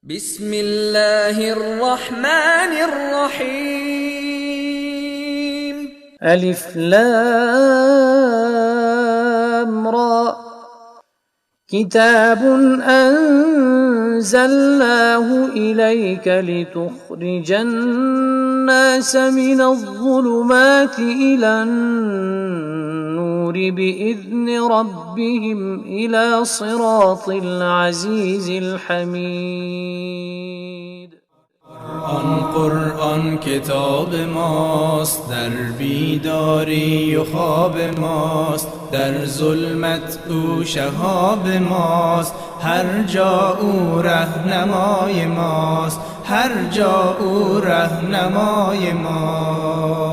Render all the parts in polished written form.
بسم الله الرحمن الرحيم ألف لام را كتاب أنزلناه إليك لتخرج الناس من الظلمات إلى النور بإذن ربهم إلى صراط العزيز الحميد. قرآن کتاب ماست، در بیداری و خواب ماست، در ظلمت او شهاب ماست، هر جا او رهنمای ماست، هر جا او رهنمای ماست.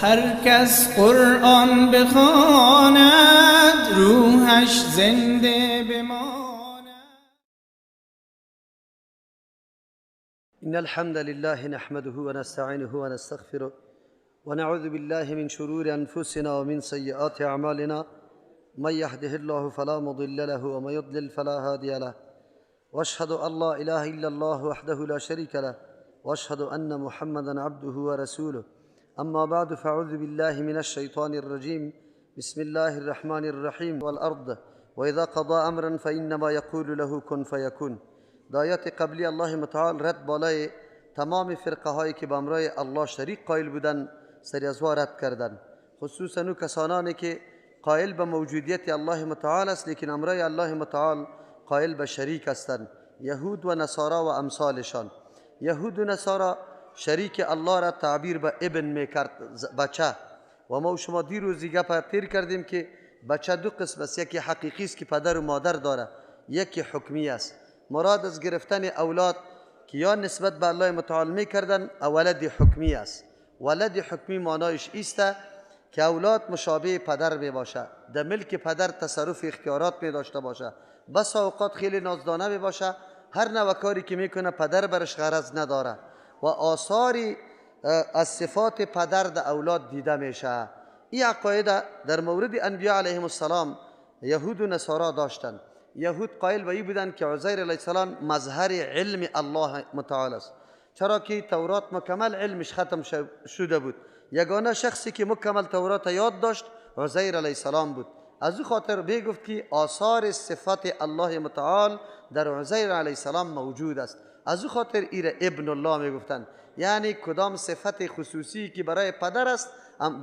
هر کس قرآن بخواند روحش زنده بماند. إن الحمد لله نحمده ونستعينه ونستغفره ونعوذ بالله من شرور أنفسنا ومن سيئات أعمالنا. من يهده الله فلا مضل له ومن يضلل فلا هادي له، وأشهد أن لا إله إلا الله وحده لا شريك له، وأشهد أن محمدا عبده ورسوله. أما بعد، فأعوذ بالله من الشيطان الرجيم. بسم الله الرحمن الرحيم. والأرض وإذا قضى أمرا فإنما يقول له كن فيكون. دایات قبلی الله متعال رد بالای تمام فرقه هایی که به امرای الله شریک قائل بودن سری از رد کردن، خصوصا اون کسانانی که قائل به موجودیت الله متعال است لیکن امرای الله متعال قائل به شریک هستند، یهود و نصارا و امثالشان. یهود و نصارا شریک الله را تعبیر به ابن میکرد، بچه. و ما و شما دیروز گپ تیر کردیم که بچه دو قسم است، یکی حقیقی است که پدر و مادر داره، یکی حکمی است. مراد از گرفتن اولاد که یا نسبت به الله متعال میکردن ولد حکمی است. ولد حکمی معنایش ایست که اولاد مشابه پدر می باشه، در ملک پدر تصرف اختیارات می داشته باشه، بس اوقات خیلی نازدانه می باشه، هر نوع کاری که میکنه پدر برش غرض نداره و آثاری از صفات پدر در اولاد دیده میشه. این عقاید در مورد انبیاء علیهم السلام یهود و نصارا داشتند. یهود قائل به این بودند که عزیر علیه السلام مظهر علم الله متعال است، چرا که تورات مکمل علمش ختم شده بود. یگانه شخصی که مکمل تورات یاد داشت عزیر علیه السلام بود. از او خاطر بگفت که آثار صفت الله متعال در عزیر علیه السلام موجود است. از او خاطر ایره ابن الله میگفتند، یعنی کدام صفت خصوصی که برای پدر است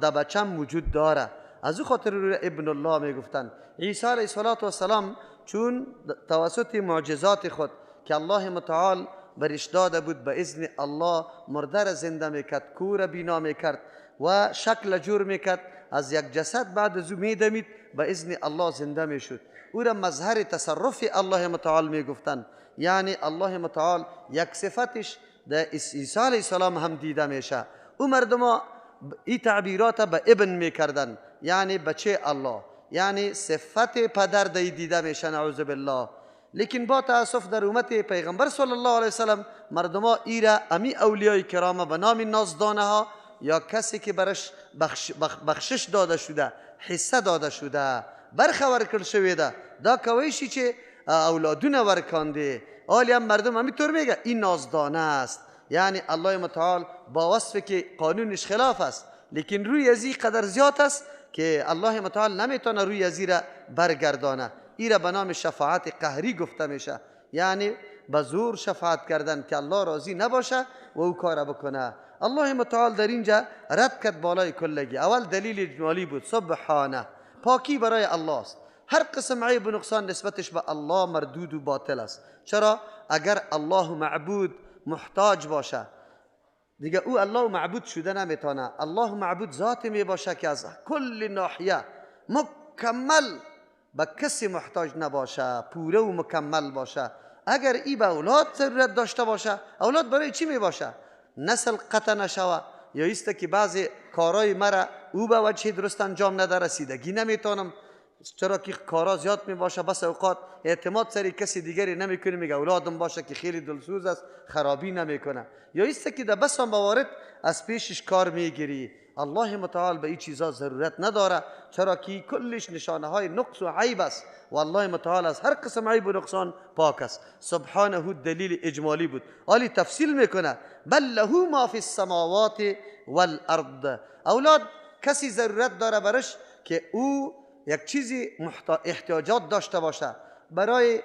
در بچه موجود داره، از او خاطر ایره ابن الله میگفتند. عیسی علیه السلام چون توسط معجزات خود که الله متعال برش داده بود به اذن الله مرده را زنده میکرد، کور بینا میکرد و شکل جور میکرد، از یک جسد بعد از او میدمید به اذن الله زنده میشد. او را مظهر تصرف الله متعال میگفتند، یعنی الله متعال یک صفتش در عیسی علیه السلام هم دیده میشه. او مردم این تعبیرات به ابن میکردن، یعنی بچه الله، یعنی صفت پدر دیده میشه، نعوذ بالله. لیکن با تاسف در امت پیغمبر صلی الله علیه وسلم مردم ها ایره امی اولیای کرام به نام نازدانه ها یا کسی که برش بخشش داده شده، حصه داده شده، برخه ورکل شویده، دا کویشی چه اولادونه ورکانده، آلی هم مردم همی طور میگه این نازدانه است. یعنی الله متعال با وصف که قانونش خلاف است لیکن روی ازی قدر زیاد است که الله متعال نمیتونه روی ازی را برگردانه. این را به نام شفاعت قهری گفته میشه، یعنی به زور شفاعت کردن که الله راضی نباشه و او کار بکنه. الله متعال در اینجا رد کرد بالای کلگی. اول دلیل اجمالی بود، سبحانه، پاکی برای الله است. هر قسم عیب و نقصان نسبتش به الله مردود و باطل است. چرا؟ اگر الله معبود محتاج باشه دیگه او الله معبود شده نمیتونه. الله معبود ذاتی می باشه که از کل ناحیه مکمل به کسی محتاج نباشه، پوره و مکمل باشه. اگر ای به اولاد ضرورت داشته باشه، اولاد برای چی می باشه؟ نسل قطع نشوه، یا ایست که بعضی کارای مرا او به وجه درست انجام نده، رسیدگی نمیتونم چرا که کارا زیاد می باشه، بس اوقات اعتماد سری کسی دیگری نمیکنه، میگه اولادم باشه که خیلی دلسوز است خرابی نمیکنه، یا ایست که در بس موارد از پیشش کار میگیری. الله متعال به این چیزا ضرورت نداره، چرا که کلش نشانه های نقص و عیب است و الله متعال از هر قسم عیب و نقصان پاک است. سبحانه دلیل اجمالی بود. آلی تفصیل میکنه بل له ما فی السماوات والارض. اولاد کسی ضرورت داره برش که او یک چیزی احتیاجات داشته باشه، برای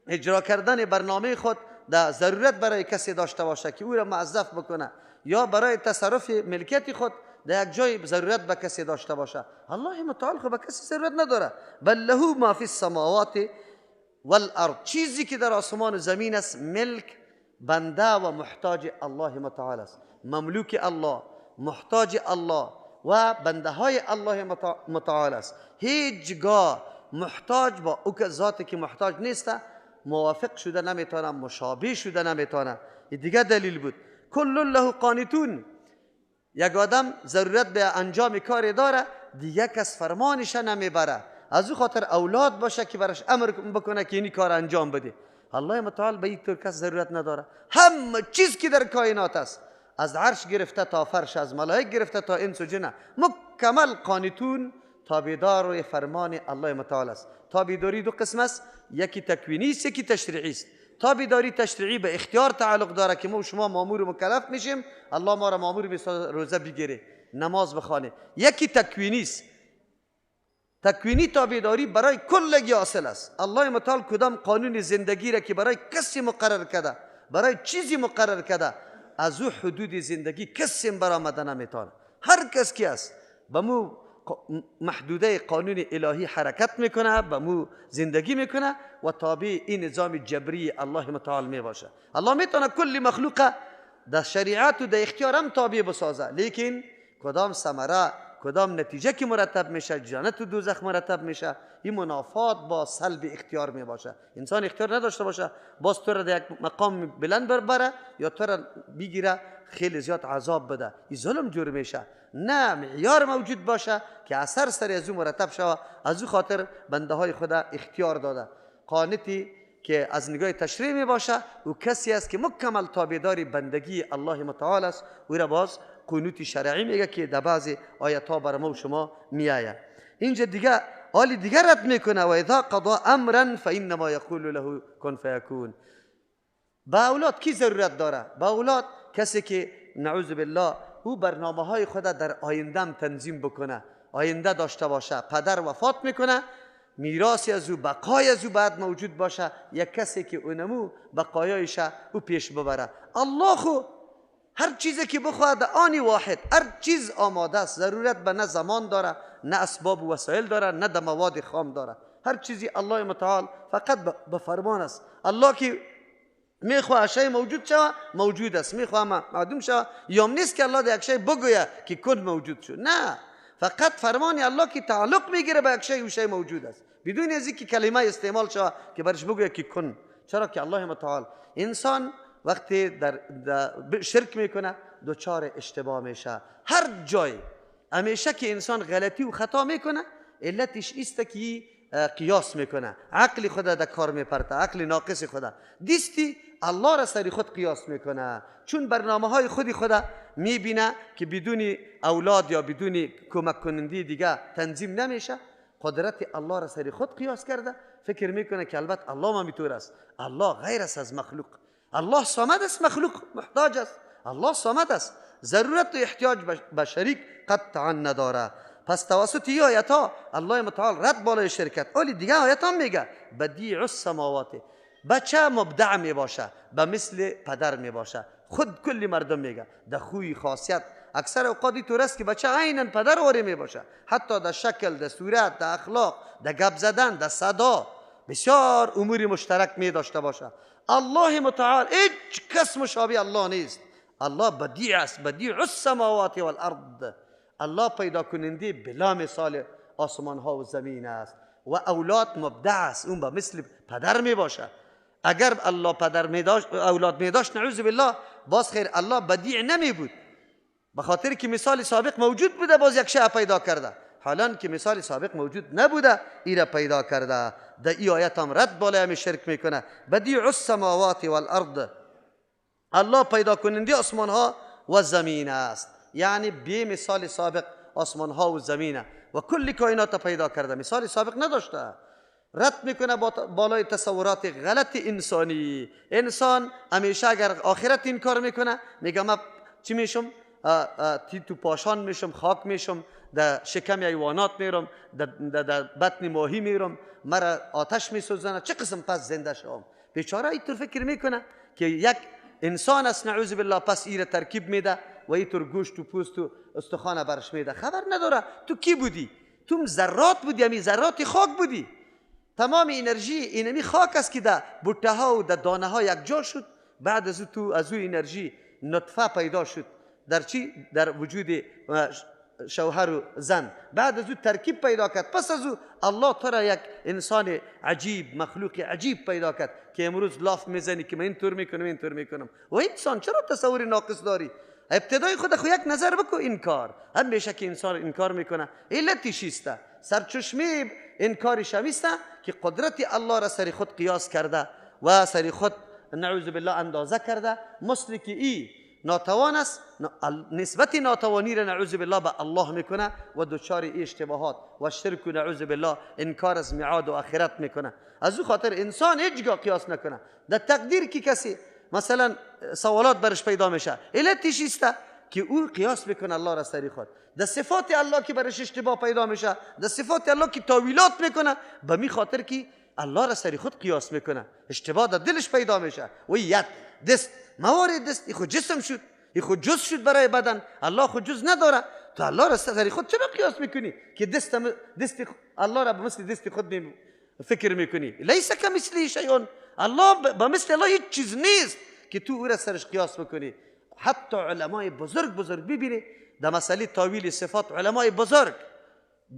اجرا کردن برنامه خود در ضرورت برای کسی داشته باشه که او را موظف بکنه، یا برای تصرف ملکیت خود در یک جای ضرورت به کسی داشته باشه. الله متعال خود به کسی ضرورت نداره. بل له ما فی السماوات والارض، چیزی که در آسمان و زمین است ملک بنده و محتاج الله متعال است، مملوک الله، محتاج الله و بنده های الله متعال است. هیچگاه محتاج با او که ذاتی که محتاج نیست موافق شده نمیتونه، مشابه شده نمیتونه. این دیگه دلیل بود. کل له قانتون، یک آدم ضرورت به انجام کاری داره، دیگه کس فرمانش نمیبره، از او خاطر اولاد باشه که برش امر بکنه که این کار انجام بده. الله متعال به این طور کس ضرورت نداره. همه چیز که در کائنات است، از عرش گرفته تا فرش، از ملائک گرفته تا انس و جن، مکمل قانتون، تابعدار و فرمان الله متعال است. تابعداری دو قسم است، یکی تکوینی است، یکی تشریعی است. تابعداری تشریعی به اختیار تعلق داره که ما و شما مامور و مکلف میشیم، الله ما را مامور میسازه روزه بگیره، نماز بخوانه. یکی تکوینی است. تکوینی تابعداری برای کلگی حاصل است. الله متعال کدام قانون زندگی را که برای کسی مقرر کرده، برای چیزی مقرر کرده، از او حدود زندگی کسی برآمده نمیتونه. هر کس کی است به مو محدوده قانون الهی حرکت میکنه، به مو زندگی میکنه و تابع این نظام جبری الله متعال میباشه. الله میتونه کل مخلوق در شریعت و در اختیار هم تابع بسازه، لیکن کدام ثمره، کدام نتیجه که مرتب میشه، جنت و دوزخ مرتب میشه، این منافات با سلب اختیار میباشه. انسان اختیار نداشته باشه، باز تو را در یک مقام بلند بره یا تو را بگیره خیلی زیاد عذاب بده، این ظلم جور میشه. نه، معیار موجود باشه که اثر سر از او مرتب شود. از او خاطر بنده های خدا اختیار داده. قانتی که از نگاه تشریع می باشه او کسی است که مکمل تابعداری بندگی الله متعال است. او را باز قنوت شرعی میگه که در بعضی آیات ها بر ما و شما میآید. اینجا دیگه حالی دیگر رد میکنه و اذا قضا امرا فانما یقول له کن فیکون. با اولاد کی ضرورت داره؟ با اولاد کسی که نعوذ بالله او برنامه های خود در آینده تنظیم بکنه، آینده داشته باشه. پدر وفات میکنه، میراثی از او، بقای از او بعد موجود باشه، یک کسی که اونمو بقایایش او پیش ببره. الله خو هر چیزی که بخواد آنی واحد، هر چیز آماده است. ضرورت به نه زمان داره، نه اسباب و وسایل داره، نه در مواد خام داره. هر چیزی الله متعال فقط به فرمان است. الله که میخواه شی موجود شوه موجود است، میخواه معدوم شوه یا نیست که الله در یک شی بگویه که کن موجود شد. نه، فقط فرمان الله که تعلق میگیره به یک شی و شی موجود است، بدون از اینکه کلمه استعمال شوه که برش بگویه که کن. چرا که الله متعال انسان وقتی در شرک میکنه دوچار اشتباه میشه. هر جای همیشه که انسان غلطی و خطا میکنه علتش است که قیاس میکنه، عقل خدا در کار میپرته، عقل ناقص خدا دیستی الله را سری خود قیاس میکنه. چون برنامه های خودی خدا میبینه که بدون اولاد یا بدون کمک کننده دیگه تنظیم نمیشه، قدرت الله را سری خود قیاس کرده، فکر میکنه که البته الله ما میتور است. الله غیر است از مخلوق. الله صمد است، مخلوق محتاج است. الله صمد است، ضرورت و احتیاج به شریک قطعا نداره. پس توسط این آیت ها الله متعال رد بالای شرکت. اولی دیگه آیت ها میگه بدیع السماوات، بچه مبدع می باشه، به مثل پدر می باشه. خود کلی مردم میگه در خوی خاصیت اکثر اوقاتی طور است که بچه عیناً پدر واری می باشه، حتی در شکل، در صورت، در اخلاق، در گپ زدن، در صدا، بسیار امور مشترک می داشته باشه. الله متعال هیچ کس مشابه الله نیست. الله بدیع است، بدیع السماوات والارض. الله پیدا کننده بلا مثال آسمان ها و زمین است و اولاد مبدع است، اون با مثل پدر می باشه. اگر الله پدر می داشت، اولاد می داشت، نعوذ بالله، باز خیر الله بدیع نمی بود، به خاطر که مثال سابق موجود بوده باز یک شیء پیدا کرده. حالا که مثال سابق موجود نبوده ایره پیدا کرده. در این آیت هم رد بالای همین شرک میکنه. بدیع السماوات والارض، الله پیدا کننده آسمان ها و زمین است، یعنی به مثال سابق آسمان ها و زمینه و کل کائنات پیدا کرده، مثال سابق نداشته. رد میکنه بالای تصورات غلط انسانی. انسان همیشه اگر آخرت این کار میکنه میگه من چی میشم؟ تو پاشان میشم، خاک میشم، در شکم حیوانات میرم، در بطن ماهی میرم، مرا آتش میسوزنه، چه قسم پس زنده شوم؟ بیچاره اینطور فکر میکنه که یک انسان است نعوذ بالله، پس ایره ترکیب میده و اینطور گوشت و پوست و استخوان برش میده. خبر نداره تو کی بودی؟ تو ذرات بودی، همین ذرات خاک بودی. تمام انرژی اینمی خاک است که در بوته ها و در دانه ها یک جا شد. بعد از او انرژی نطفه پیدا شد در چی؟ در وجود شوهر و زن. بعد از او ترکیب پیدا کرد. پس از او الله تو را یک انسان عجیب، مخلوق عجیب پیدا کرد که امروز لاف میزنی که من اینطور میکنم اینطور میکنم. و انسان چرا تصور ناقص داری؟ ابتدای خود یک نظر بکن. انکار همیشه که انسان انکار میکنه علتی چیسته؟ سرچشمه انکارش همیسته که قدرت الله را سر خود قیاس کرده و سر خود نعوذ بالله اندازه کرده، مثل که ای ناتوان است، نسبت ناتوانی را نعوذ بالله به الله میکنه و دچار اشتباهات و شرک و نعوذ بالله انکار از میعاد و آخرت میکنه. از او خاطر انسان هیچگاه قیاس نکنه. در تقدیر که کسی مثلا سوالات برش پیدا میشه، علتش است که او قیاس میکنه الله را سر خود. در صفات الله که برش اشتباه پیدا میشه، در صفات الله که تاویلات میکنه، به می خاطر که الله را سر خود قیاس میکنه، اشتباه در دلش پیدا میشه. و ید، دست، موارد دست، این خود جسم شد، این خود جز شد برای بدن. الله خود جز نداره، تو الله را سر خود چرا قیاس میکنی که دست الله را به مثل دست خود فکر میکنی؟ لیس کمثله شیء، الله به مثل الله هیچ چیز نیست که تو او را سرش قیاس بکنی. حتی علمای بزرگ ببینی در مسئله تاویل صفات، علمای بزرگ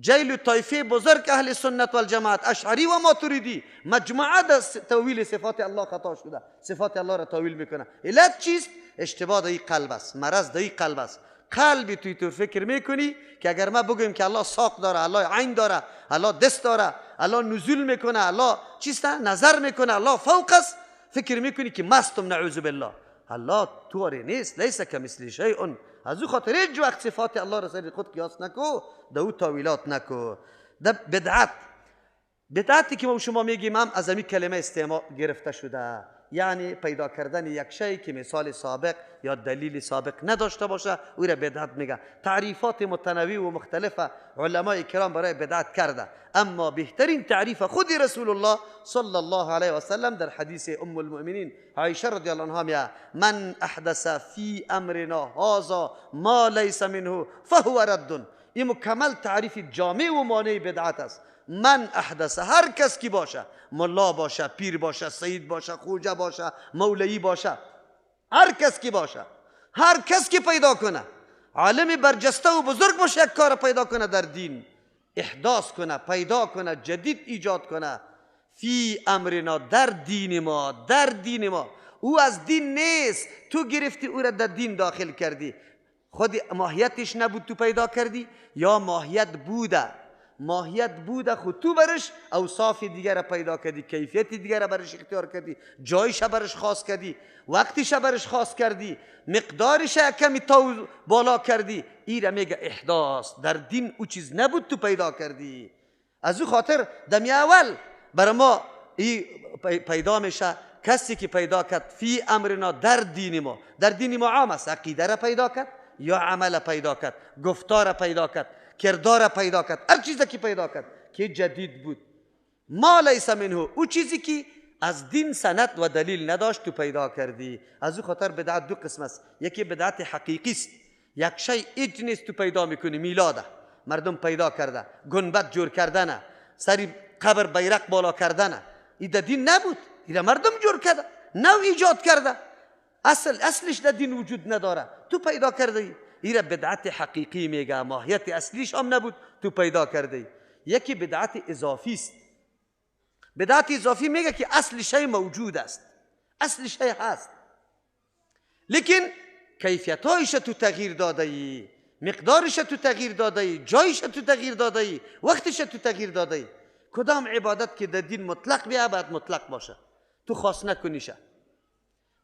جیل و طایفه بزرگ اهل سنت والجماعت، اشعری و ماتریدی، مجموعه در تاویل صفات الله خطا شده، صفات الله را تاویل میکنه. علت چیست؟ اشتباه در قلب است، مرض در قلب است. قلبی توی تو فکر میکنی که اگر ما بگویم که الله ساق داره، الله عین داره، الله دست داره، الله نزول میکنه، الله چیست نظر میکنه، الله فوق است، فکر میکنی که مستم نعوذ بالله. الله طوری نیست، لیس کمثله شیء. از او خاطر هیچ وقت صفات الله را سر خود قیاس نکو، در او تاویلات نکو. در بدعتی که ما شما میگیم هم از همین کلمه استعمال گرفته شده، یعنی پیدا کردن یک شی که مثال سابق یا دلیل سابق نداشته باشه، او را بدعت میگه. تعریفات متنوع و مختلف علمای کرام برای بدعت کرده، اما بهترین تعریف خود رسول الله صلی الله علیه و سلم در حدیث ام المؤمنین عایشه رضی الله عنها میگه: من احدث فی امرنا هذا ما لیس منه فهو رد. این مکمل تعریف جامع و مانع بدعت است. من احدث، هر کس کی باشه، ملا باشه، پیر باشه، سید باشه، خوجه باشه، مولوی باشه، هر کس کی باشه، هر کس کی پیدا کنه، عالم برجسته و بزرگ باشه، یک کار پیدا کنه در دین، احداث کنه، پیدا کنه، جدید ایجاد کنه، فی امرنا، در دین ما، او از دین نیست، تو گرفتی او را در دین داخل کردی. خود ماهیتش نبود تو پیدا کردی، یا ماهیت بوده خود تو برش اوصاف دیگر پیدا کردی، کیفیت دیگر برش اختیار کردی، جایش برش خاص کردی، وقتش برش خاص کردی، مقدارش کمی تا بالا کردی. این را میگه احداث. در دین او چیز نبود تو پیدا کردی. از او خاطر دمی اول برای ما پیدا میشه کسی که پیدا کرد فی امرنا، در دین ما عام است، عقیده را پیدا کرد یا عمل پیدا کرد، گفتار پیدا کرد، کردار پیدا کرد، هر چیزی که پیدا کرد که جدید بود. ما لیس منه، او چیزی که از دین سند و دلیل نداشت تو پیدا کردی. از او خاطر بدعت دو قسم است. یکی بدعت حقیقی است، یک شی ایج نیست تو پیدا میکنی، میلاده مردم پیدا کرده، گنبد جور کردنه، سری قبر بیرق بالا کردنه، این در دین نبود، این مردم جور کرده، نو ایجاد کرده، اصلش در دین وجود نداره، تو پیدا کرده. این را بدعت حقیقی میگه، ماهیت اصلیش هم نبود تو پیدا کرده. یکی بدعت اضافی است. بدعت اضافی میگه که اصل شی موجود است، اصل شی هست، لیکن کیفیتایش تو تغییر داده ای. مقدارش تو تغییر داده ای، جایش تو تغییر داده ای، وقتش تو تغییر داده ای. کدام عبادت که در دین مطلق بیا باید مطلق باشه، تو خاص نکنیشه.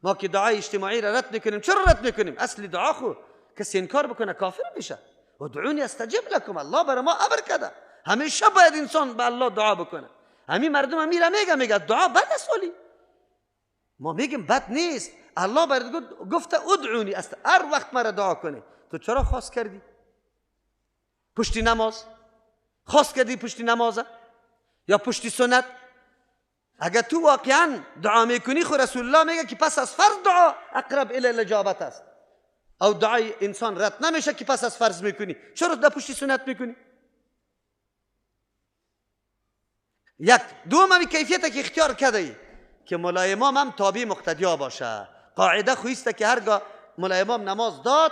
ما که دعای اجتماعی را رد میکنیم، چرا رد میکنیم؟ اصلی دعا خو کسی انکار بکنه کافر میشه. ادعونی استجب لکم، الله برای ما امر کرده همیشه باید انسان به الله دعا بکنه. همین مردم امیره میگه دعا بد است، ولی ما میگیم بد نیست. الله برات گفته ادعونی است، هر وقت مرا دعا کنی. تو چرا خاص کردی پشتی نماز؟ خاص کردی پشتی نمازه یا پشتی سنت؟ اگر تو واقعا دعا میکنی، خود رسول الله میگه که پس از فرض دعا اقرب الی الاجابت است، او دعای انسان رد نمیشه که پس از فرض میکنی. چرا در پشتی سنت میکنی؟ یک دوم همی کیفیت که اختیار کرده ای که مولای امام هم تابع مقتدیا باشه. قاعده خویسته که هرگاه مولای امام نماز داد،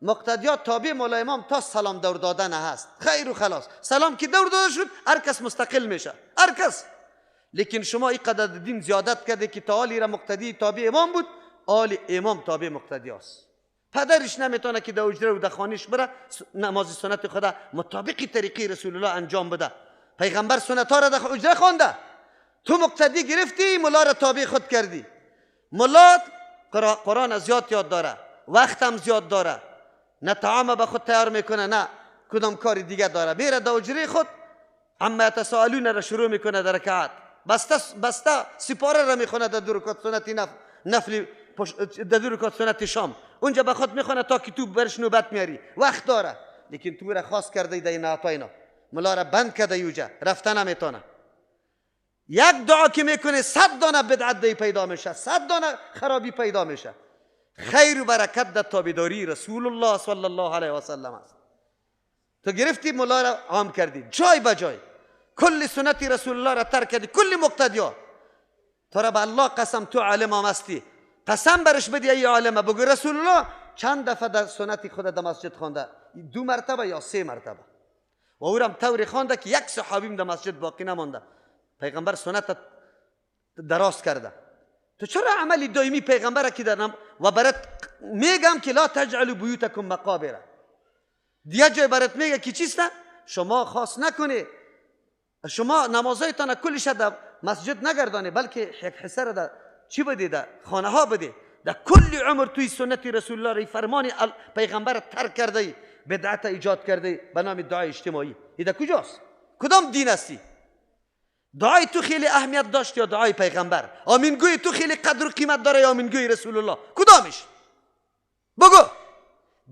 مقتدیا تابع مولای امام تا سلام دور دادن هست، خیر و خلاص. سلام که دور داده شد هر کس مستقل میشه، هر کس. لیکن شما این قدر دین زیادت کرده که تا آلی را مقتدی تابع امام بود، آل امام تابع مقتدی است. پدرش نمیتونه که در اجره و در خانش بره نماز سنت خدا مطابق طریقی رسول الله انجام بده. پیغمبر سنت ها را در اجره خوانده، تو مقتدی گرفتی، ملا را تابع خود کردی. ملا قرآن زیاد یاد داره، وقت هم زیاد داره، نه طعام به خود تیار میکنه نه کدام کاری دیگه داره. میره در اجره خود عما یتساءلون را شروع میکنه در رکعت، بسته سپاره را میخونه در 2 رکعت سنت نفل، در 2 رکعت سنت شام، اونجا به خود میخونه تا که تو برش نوبت میاری، وقت داره. لیکن تو را خاص کرده در این اینا، ملا را بند کرده یوجا، رفته نمیتونه. یک دعا که میکنه 100 دانه بدعت دی پیدا میشه، 100 دانه خرابی پیدا میشه. خیر و برکت در تابعداری رسول الله صلی الله علیه و سلم است. تو گرفتی ملا را عام کردی جای به جای، کل سنت رسول الله را ترک کردی، کل مقتدیا. تو را به الله قسم تو عالم هم هستی، قسم برش بدی ای عالمه، بگو رسول الله چند دفعه در سنت خود در مسجد خوانده؟ 2 مرتبه یا 3 مرتبه. و او را طوری خوانده که یک صحابیم در مسجد باقی نمانده. پیغمبر سنت دراز کرده. تو چرا عملی دائمی پیغمبر که در و برات میگم که لا تجعلوا بیوتکم مقابر. دیگه جای برات میگه که چیست؟ شما خاص نکنی، شما نمازایتان کلش در مسجد نگردانه، بلکه یک حصه را در چی بده؟ در خانه ها بده. در کل عمر توی سنت رسول الله فرمان پیغمبر ترک کرده، بدعت ایجاد کرده به نام دعای اجتماعی. این کجاست؟ کدام دین هستی؟ دعای تو خیلی اهمیت داشت یا دعای پیغمبر؟ آمینگوی تو خیلی قدر و قیمت داره یا آمینگوی رسول الله؟ کدامش؟ بگو.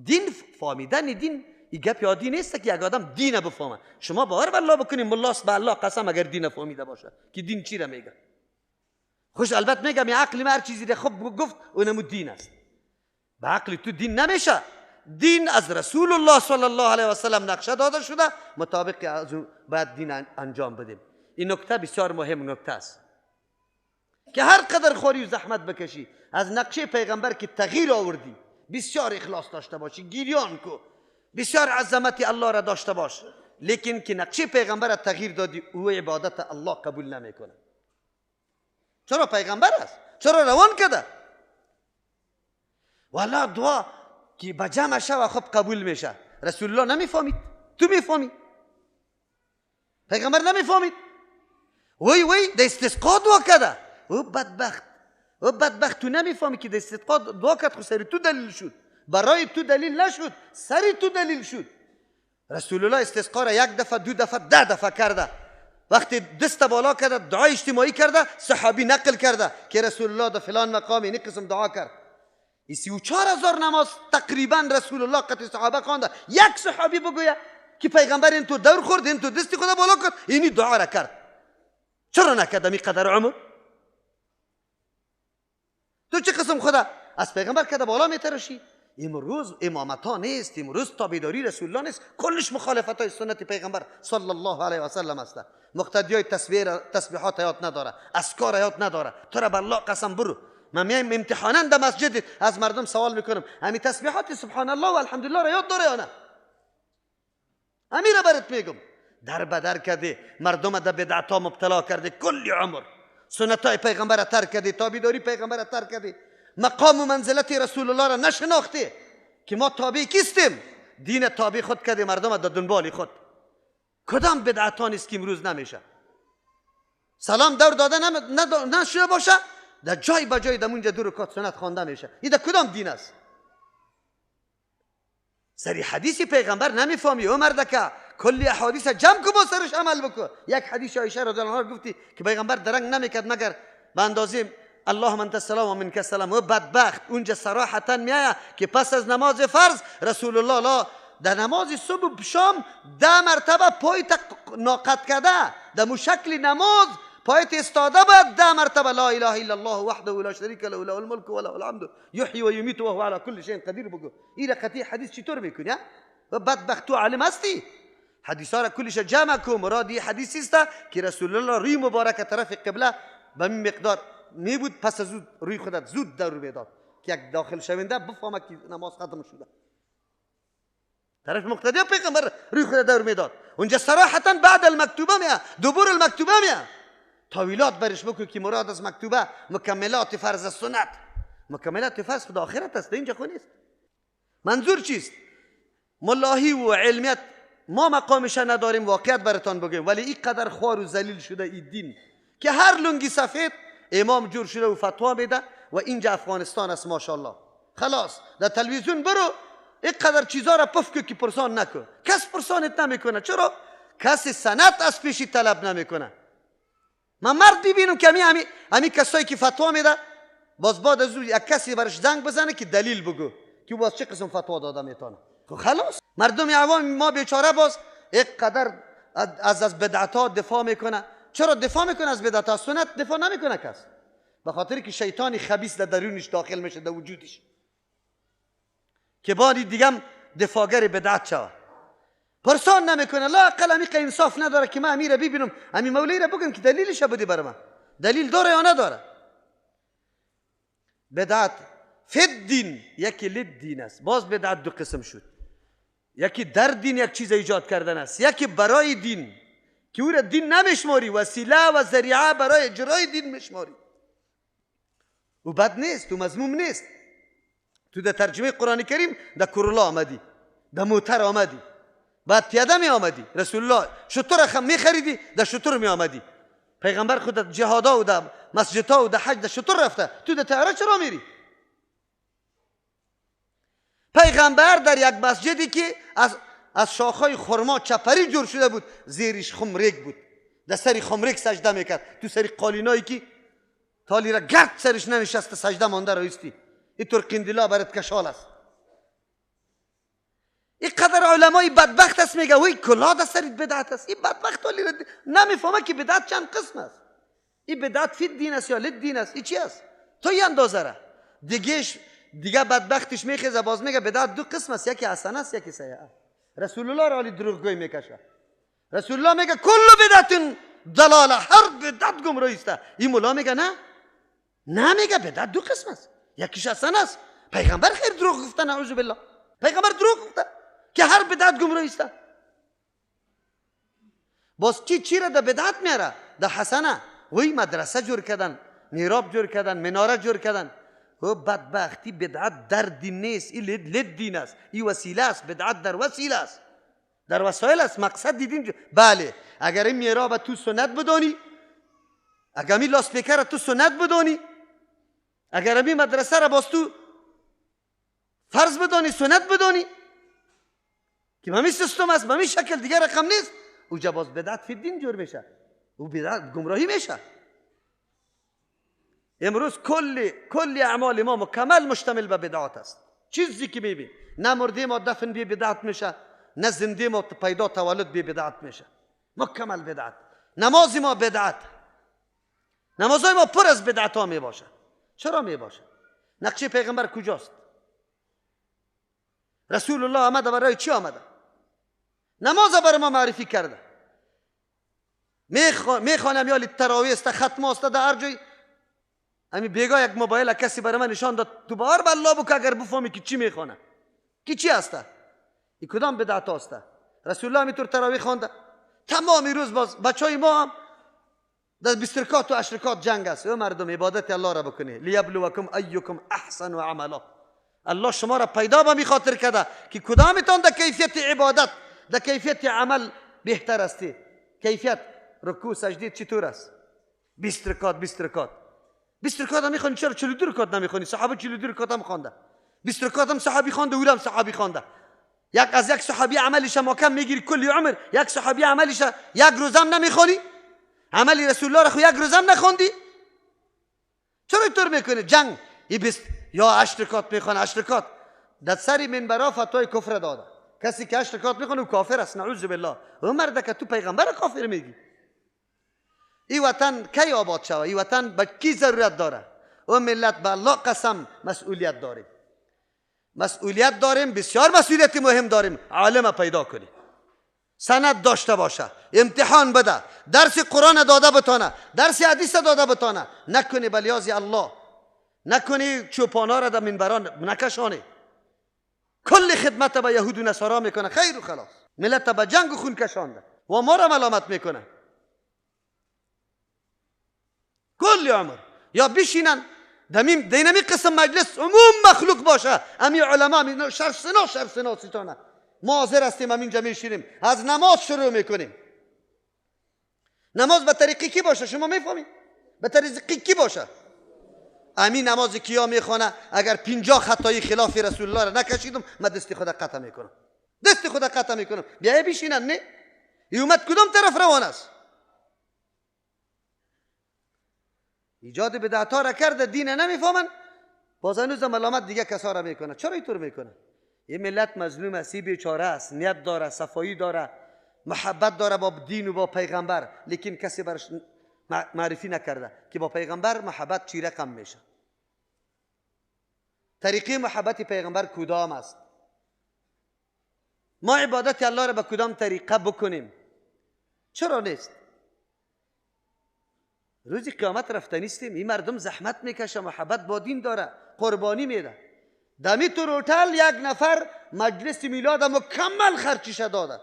دین فهمیدن دین این گپ یادی نیست که یک آدم دین بفهمه. شما باور به الله بکنید، ملاست به الله قسم اگر دین فهمیده باشه که دین چی را میگه. خوش البته میگم یه عقل هر چیزی را خب گفت اونم دین است. به عقل تو دین نمیشه. دین از رسول الله صلی الله علیه و سلم نقشه داده شده، مطابق از اون باید دین انجام بدیم. این نکته بسیار مهم نکته است که هر قدر خوری و زحمت بکشی از نقشه پیغمبر که تغییر آوردی، بسیار اخلاص داشته باشی، گریان کو، بسیار عظمت الله را داشته باش، لیکن که نقشه پیغمبر را تغییر دادی، او عبادت الله قبول نمیکنه. چرا؟ پیغمبر است، چرا روان کرده. والا دعا که بجمع شو خب قبول میشه. رسول الله نمیفهمید، تو میفهمی، پیغمبر نمیفهمید. وی ده استسقا دعا کرده. او بدبخت تو نمیفهمی که ده استسقا دعا کرد، خود سری تو دلیل شد، برای تو دلیل نشد، سری تو دلیل شد. رسول الله استسقا را 1 دفعه 2 دفعه 10 دفعه کرده. وقتی دست بالا کرده دعای اجتماعی کرده، صحابی نقل کرده که رسول الله در فلان مقام این قسم دعا کرد. 34,000 نماز تقریبا رسول الله قطع صحابه خوانده. یک صحابی بگویه که پیغمبر این تو دور خورد، این تو دستی خدا بالا کرد، اینی دعا را کرد. چرا نکرد می قدر عمر؟ تو چه قسم خدا از پیغمبر کده بالا میترشی؟ امروز امامت ها نیست، امروز تابعداری رسول الله نیست، کلش مخالفت های سنت پیغمبر صلی الله علیه و سلم است. مقتدی های تسبیحات حیات نداره، اذکار حیات نداره. تو را بالله قسم برو، من میایم امتحاناً در مسجد از مردم سوال میکنم همین تسبیحات سبحان الله و الحمدلله را یاد داره یا نه؟ همین را برات میگم. در بدر کرده، مردم در بدعت ها مبتلا کرده، کل عمر سنت های پیغمبر را ترک کرده، تابعداری پیغمبر را ترک کرده، مقام و منزلت رسول الله را نشناخته که ما تابع کیستیم. دین تابع خود کرده مردم در دنبال خود. کدام بدعتان است که امروز نمیشه؟ سلام دور داده نشده باشه، در جای به جای در اونجا 2 رکعت سنت خوانده میشه. این در کدام دین است؟ سری حدیثی پیغمبر نمیفهمی او مرد که کلی احادیث جمع کو با سرش عمل بکن. یک حدیث عایشه رضی الله عنها گفتی که پیغمبر درنگ نمیکرد مگر به اندازه اللهم انت السلام و منک السلام. و بدبخت اونجا صراحتا میایه که پس از نماز فرض رسول الله در نماز صبح شام 10 مرتبه پایت ناقد کرده، در مشکل نماز پایت استاده بعد 10 مرتبه لا اله الا الله وحده لا شریک له له الملك وله الحمد یحیی و یمیت و هو علی کل شیء قدیر بگو. این قطعی حدیث چطور میکنی؟ و بدبخت تو عالم هستی. حدیثا را کلش جمع کو. مرادی حدیثی است که رسول الله روی مبارک طرف قبله به این مقدار می بود، پس از روی خودت زود دور میداد که یک داخل شونده بفهمه که نماز ختم شده. طرف مقتدی پیغمبر روی خودت دور میداد. اونجا صراحتا بعد المکتوبه میاد، دبور المکتوبه میاد. تاویلات برش بکو که مراد از مکتوبه مکملات فرض سنت. مکملات فرض خود آخرت است، اینجا خو نیست. منظور چیست؟ ملاحی و علمیت ما مقامش نداریم واقعیت براتان بگیم، ولی این قدر خوار و ذلیل شده این دین که هر لنگی سفید امام جور شده و فتوا میده. و اینجا افغانستان است ماشاءالله. خلاص در تلویزیون برو این قدر چیزا را پف که پرسان نکو. کس پرسانت نمیکنه. چرا؟ کسی سند از پیشی طلب نمیکنه. من مرد ببینم که همین کسایی که فتوا میده باز بعد از اون یک کسی برش زنگ بزنه که دلیل بگو که باز چه قسم فتوا داده میتونه. خب خلاص مردم عوام ما بیچاره باز یک قدر از بدعت‌ها دفاع میکنه. چرا دفاع میکنه از بدعت‌ها؟ سنت دفاع نمیکنه کس، به خاطر که شیطان خبیث در درونش داخل میشه در وجودش که باری دیگه دفاعگر بدعت شود. پرسان نمیکنه. لا اقل امیق انصاف نداره که من امیر ببینم امی مولوی را بگم که دلیلش بده برای من. دلیل داره یا نداره؟ بدعت فی دین یکی لد دین است. باز بدعت 2 قسم شد. یکی در دین یک چیز ایجاد کردن است، یکی برای دین که او را دین نمیشماری، وسیله و ذریعه برای اجرای دین میشماری. او بد نیست، او مذموم نیست. تو در ترجمه قرآن کریم در کرولا آمدی، در موتر آمدی، بعد پیاده می آمدی. رسول الله شتر می خریدی، در شتر می آمدی. پیغمبر خود در جهادا و در مسجدها و در حج در شتر رفته، تو در طیاره چرا میری؟ پیغمبر در یک مسجدی که از شاخهای خرما چپری جور شده بود، زیرش خمرک بود، در سری خمرک سجده میکرد. تو سری قالینایی که تالی را گرد سرش ننشسته سجده مانده رایستی. اینطور قندیلا برات کشال است. این قدر علمای بدبخت است میگه وی کلا در سری بدعت است. این بدبخت ولی نمیفهمه که بدعت چند قسم است. این بدعت فی دین است یا لد دین است. این چی است؟ تو این اندازه را دیگه بدبختش میخیزه باز میگه بدعت 2 قسم است، یکی حسنه است یکی سیئه. رسول الله را علی دروغگویی میکشه. رسول الله میگه کل بدعت ضلاله، هر بدعت گمراهی است. این مولا میگه نه میگه بدعت 2 قسم است، یکیش حسنه است. پیغمبر خیر دروغ گفته، نعوذ بالله. پیغمبر دروغ گفته که هر بدعت گمراهی است. باز چی را در بدعت میاره؟ در حسنه. وی مدرسه جور کردن، میراب جور کردن، مناره جور کردن. و بدبختی بدعت در دین نیست، این لد دین است. این وسیله است. بدعت در وسیله است، در وسایل است. مقصد دین بله. اگر این میراب تو سنت بدانی، اگر این لاسپیکر تو سنت بدانی، اگر این مدرسه را باز تو فرض بدانی، سنت بدانی که به همین سیستم است، به همین شکل، دیگر رقم نیست، اوجا باز بدعت فی دین جور میشه، او بدعت گمراهی میشه. امروز کل اعمال ما مکمل مشتمل به بدعات است. چیزی که میبین نه مرده ما دفن بی بدعت میشه، نه زنده ما پیدا تولد بی بدعت میشه. مکمل بدعت. نماز ما بدعت، نمازهای ما پر از بدعت ها میباشه. چرا میباشه؟ نقشه پیغمبر کجاست؟ رسول الله آمده برای چی آمده؟ نماز برای ما معرفی کرده. میخوانم یا تراویح است، ختم است، در هر جای. همین بیگاه یک موبایل کسی برای من نشان داد، تو بار بالله بک اگر بفهمی که چی میخونه، که چی هسته، این کدام بدعت هسته. رسول الله همینطور تراویح خوانده. تمامی روز باز بچهای ما هم در 20 رکعت و 8 رکعت جنگ است. مردم عبادت الله را بکنی. لیبلوکم ایکم احسن عملا. الله شما را پیدا به می خاطر کرده که کدامتان در کیفیت عبادت، در کیفیت عمل بهتر استی. کیفیت رکوع سجده چطور است؟ 20 رکعت 20 رکعت 20 رکعت هم میخوانی، چرا 42 رکعت نمیخوانی؟ صحابه 42 رکعت هم خوانده، 20 رکعت هم صحابی خوانده، اولم صحابی خوانده. از یک صحابی عملش ما کم میگیری کلی عمر. یک صحابی عملش یک روزم نمیخوانی؟ عملی رسول الله را خو یک روزم نخوندی؟ چرا اینطور میکنی؟ جنگ یا 8 رکعت میخوانه. 8 رکعت در سری منبرا فتوای کفر داده. کسی که 8 رکعت میخوانه او کافر است، نعوذ بالله. عمر که تو پیغمبر کافر میگی. این وطن کی آباد شود؟ این وطن به کی ضرورت داره؟ و ملت به الله قسم مسئولیت داریم. مسئولیت داریم، بسیار مسئولیت مهم داریم. عالم پیدا کنی، سند داشته باشه، امتحان بده، درس قرآن داده بتانه، درس حدیث داده بتانه. نکنی بلیازی الله، نکنی چوپانا را در منبران نکشانی. کل خدمت به یهود و نصارا میکنه، خیر و خلاص. ملت به جنگ و خون کشانده و ما را ملامت میکنه. کل عمر یا بشینن دینمی قسم مجلس عموم مخلوق باشه، امی علما شرف سیتانه ما حاضر هستیم همینجا میشینیم، از نماز شروع میکنیم. نماز به طریقی کی باشه؟ شما میفهمید؟ به طریقی کی باشه؟ امین نماز کیا میخونه؟ اگر 50 خطایی خلاف رسول الله را نکشیدم من دست خود قطع میکنم، دست خود قطع میکنم. بیای بشینن. نه این امت کدام طرف روان است؟ ایجاد بدعت‌ها را کرده، دین نمیفهمن، باز هنوز ملامت دیگه کسا را میکنه. چرا اینطور میکنه؟ این ملت مظلوم است، بیچاره است، نیت داره، صفایی داره، محبت داره با دین و با پیغمبر، لیکن کسی برش معرفی نکرده که با پیغمبر محبت چی رقم میشه. طریقه محبت پیغمبر کدام است؟ ما عبادت الله را به کدام طریقه بکنیم؟ چرا نیست؟ روزی قیامت رفته نیستیم. این مردم زحمت میکشه، محبت با دین داره، قربانی میده. دمی تو روتل یک نفر مجلس میلاد مکمل خرچش داده،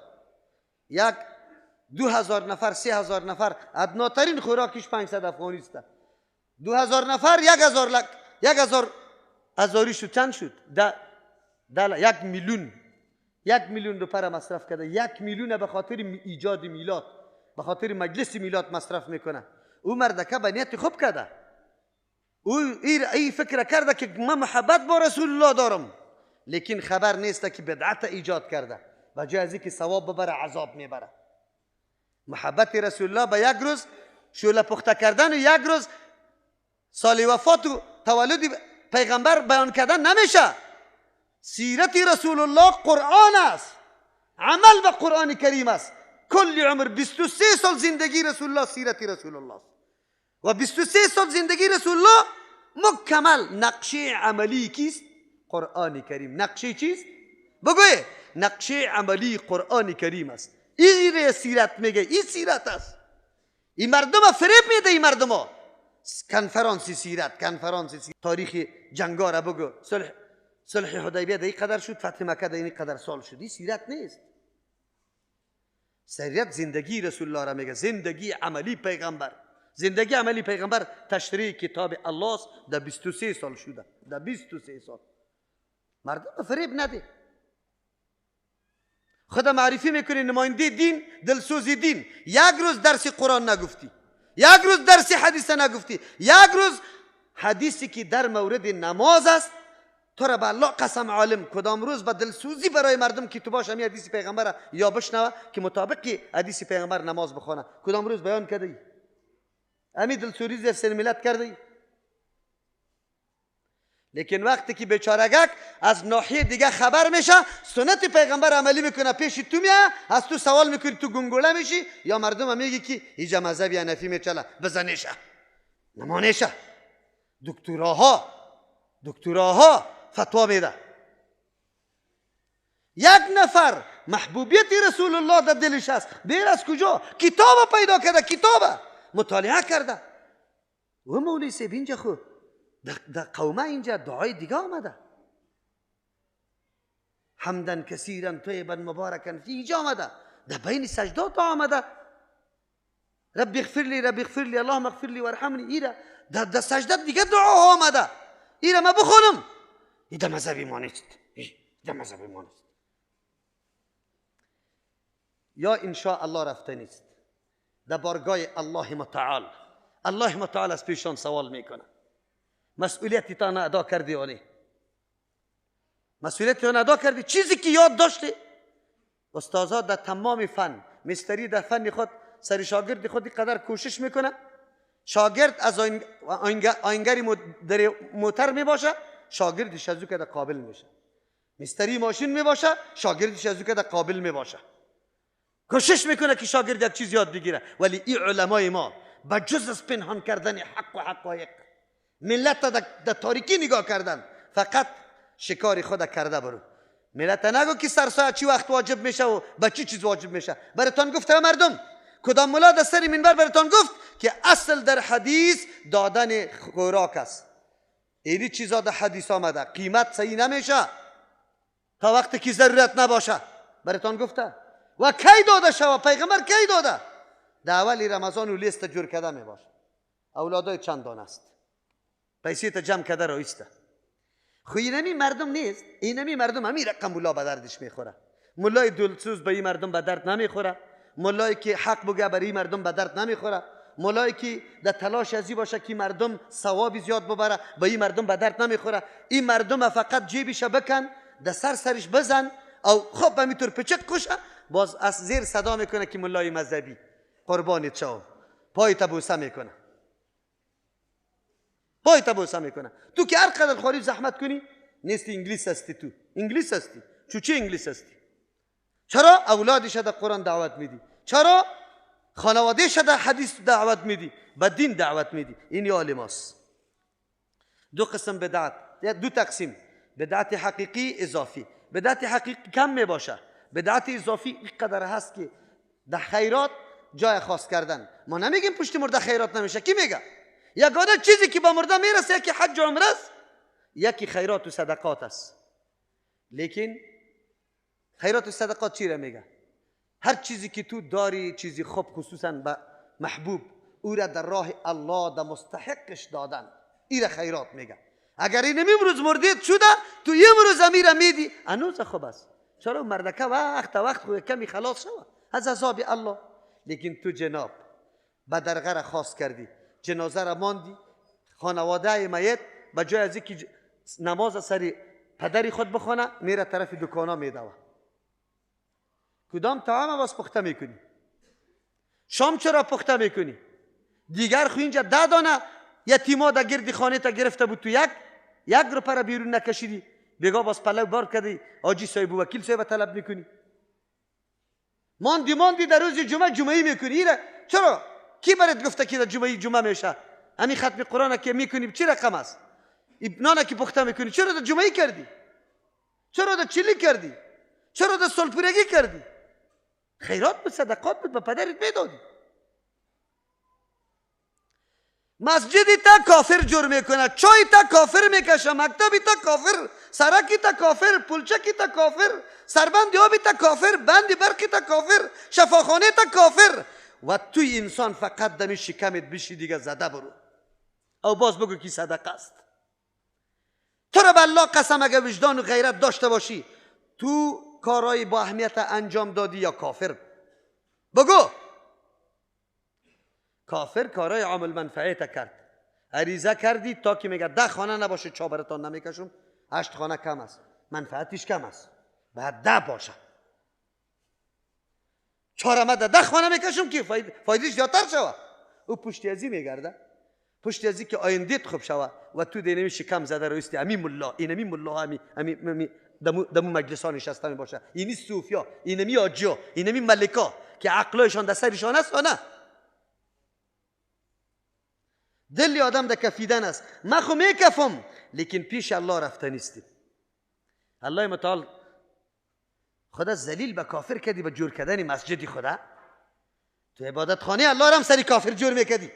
2000 نفر 3000 نفر، ادناترین خوراکش 500 افغانی است. 2000 نفر 1000 هزاری شد. چند شد؟ 1 میلیون. 1 میلیون روپیه مصرف کرده. 1 میلیون به خاطر ایجاد میلاد، به خاطر مجلس میلاد مصرف میکنه. او مردکه به نیت خوب کرده، او ای فکر کرده که من محبت با رسول الله دارم، لیکن خبر نیست که بدعت ایجاد کرده. به جای از اینکه ثواب ببره عذاب میبره. محبت رسول الله به یک روز شعله پخته کردن و یک روز سال وفات و تولد پیغمبر بیان کردن نمیشه. سیرت رسول الله قرآن است، عمل به قرآن کریم است. کل عمر 23 سال زندگی رسول الله سیرت رسول الله است و 23 سال زندگی رسول الله مکمل نقشه عملی کیست؟ قرآن کریم. نقشه چیست؟ بگوی نقشه عملی قرآن کریم است. این سیرت میگه، این سیرت است. این مردم فریب میده. این مردم کنفرانسی سیرت، کنفرانسی سیرت. تاریخ جنگا را بگو. صلح حدیبیه در این قدر شد، فتح مکه در این قدر سال شد. این سیرت نیست. سیرت زندگی رسول الله را میگه، زندگی عملی پیغمبر. زندگی عملی پیغمبر تشریح کتاب الله است. در 23 سال شده، در 23 سال. مردم فریب نده. خود معرفی میکنی نماینده دین، دلسوزی دین. یک روز درس قرآن نگفتی، یک روز درس حدیث نگفتی، یک روز حدیثی که در مورد نماز است تو را به الله قسم عالم کدام روز به دلسوزی برای مردم که تو باش همی حدیث پیغمبر یا بشنوه که مطابق حدیث پیغمبر نماز بخونه، کدام روز بیان کردی؟ همی دلسوزی در سر ملت کردی؟ لیکن وقتی که بیچارگک از ناحیه دیگه خبر میشه، سنت پیغمبر عملی میکنه، پیش تو میاد، از تو سوال میکنی، تو گنگوله میشی، یا مردم هم میگی که ایجا مذهبی حنفی میچله بزنیشه نمانیشه. دکتراها فتوا میده. یک نفر محبوبیت رسول الله در دلش است، بیر از کجا؟ کتاب پیدا کرده، کتاب مطالعه کرده. و مولی سیب اینجا خود در قومه اینجا دعای دیگه آمده، حمدن کثیرا طیبا مبارکا فی اینجا آمده، در بین سجدات آمده رب اغفر لی رب اغفر لی اللهم اغفر لی وارحمنی. ایره در سجدات دیگه دعا آمده، ایره ما بخونم. این در مذهب ما نیست، در مذهب ما نیست. یا انشاء الله رفته نیست در بارگاه الله متعال. الله متعال از پیشان سوال میکنه مسئولیتی تا ادا کردی یا نه؟ مسئولیتی تا ادا کردی؟ چیزی که یاد داشتی؟ استادها در تمام فن، مستری در فن خود سر شاگرد خود قدر کوشش میکنه. شاگرد از آینگری در موتر میباشه، شاگردش از او که در قابل میشه. مستری ماشین میباشه، شاگردش از او که در قابل میباشه. کوشش میکنه که شاگرد یک چیز یاد بگیره. ولی این علمای ما بجز از پنهان کردن حق و حقایق، ملت در تاریکی نگاه کردن، فقط شکار خود کرده برو. ملت نگو که سرساعت چی وقت واجب میشه و به چی چیز واجب میشه. براتان گفته مردم، کدام ملا در سر منبر براتان گفت که اصل در حدیث دادن خوراک است. اینی چیزا در حدیث آمده، قیمت صحیح نمیشه تا وقتی که ضرورت نباشه. براتان گفته. و کی داده شو؟ پیغمبر کی داده؟ در اولی رمضان و لیست جور کرده می باشه. اولادای چند دانه است، پیسی تا جمع کرده رایسته. خو اینمی مردم نیست. اینمی مردم همین رقم ملا به دردش میخوره. ملای دلسوز به این مردم به درد نمیخوره. ملایی که حق بگه برای این مردم به درد نمیخوره. ملایی که در تلاش ازی باشه که مردم ثواب زیاد ببره به این مردم به درد نمیخوره. این مردم فقط جیبش بکن، در سرش بزن او خب همینطور پچک کشه، باز از زیر صدا میکنه که ملای مذهبی قربانت شو، پای تبوسه میکنه، پای تبوسه میکنه. تو که هر قدر خارج زحمت کنی نیست انگلیس هستی. تو انگلیس هستی. چه انگلیس هستی؟ چرا اولادش در قرآن دعوت میدی؟ چرا خانوادهش در حدیث دعوت میدی؟ به دین دعوت میدی؟ این عالماست. دو قسم بدعت، دو تقسیم: بدعت حقیقی، اضافی. بدعت حقیقی کم میباشه، بدعت اضافی اینقدر هست که در خیرات جای خاص کردن. ما نمیگیم پشت مرده خیرات نمیشه. کی میگه؟ یگانه چیزی که با مرده میرسه یکی حج و عمره است، یکی خیرات و صدقات است. لیکن خیرات و صدقات چی را میگه؟ هر چیزی که تو داری، چیزی خوب خصوصا به محبوب، او را در راه الله در مستحقش دادن، این را خیرات میگه. اگر این امروز مردید شده تو یه امروز امیر میدی انوز خوب است. چرا مردکه وقت خود کمی خلاص شود از عذاب الله. لیکن تو جناب به درغه را خاص کردی، جنازه را ماندی، خانواده میت به جای از اینکه نماز سری پدری خود بخونه میره طرف دکانا میدوه. کدام طعام باز پخته میکنی؟ شام چرا پخته میکنی؟ دیگر خو اینجا 10 دانه یتیما در گرد خانه تا گرفته بود، تو یک روپه را بیرون نکشیدی، بگاه باز پلو بار کردی آجی صاحب و وکیل صاحب طلب میکنی. ماندی در روز جمعه میکنی. چرا؟ کی برات گفته که در جمعه میشه؟ همین ختم قرآن که میکنی چی رقم است؟ نانه که پخته میکنی چرا در جمعه کردی؟ چرا در چلی کردی؟ چرا در سلپورگی کردی؟ خیرات بود، صدقات بود، به پدرت میدادی. مسجدی تا کافر جور میکنه، چای تا کافر میکشه، مکتبی تا کافر، سرکی تا کافر، پلچکی تا کافر، سربند آبی تا کافر، بند برقی تا کافر، شفاخانه تا کافر. و توی انسان فقط دمی شکمت بشی دیگه زده برو او باز بگو کی صدقه است. تو را به الله قسم اگه وجدان و غیرت داشته باشی تو کارهای با اهمیت انجام دادی یا کافر؟ بگو. کافر کارهای عامل منفعیت کرد، عریضه کردی تا که میگه 10 خانه نباشه چا براتان نمیکشم، 8 خانه کم است، منفعتش کم است، باید 10 باشه. چهارمه 10 خانه میکشم که فایدهش زیادتر شوه. او پشتی ازی میگرده، پشتی ازی که آیندهت خوب شوه و تو دینمی شکم زده رویستی امی ملا، اینمی ملا، امی دمو مجلسان نشسته می باشه، اینی صوفیا، اینمی آجیا، اینمی ملکا که عقلایشان در سرشان است و نه. دل آدم در کفیدن است. من خو میکفم لیکن پیش الله رفته نیستی. الله متعال خدا ذلیل به کافر کردی به جور کردن مسجدی خدا. تو عبادت خانه الله را هم سری کافر جور میکردی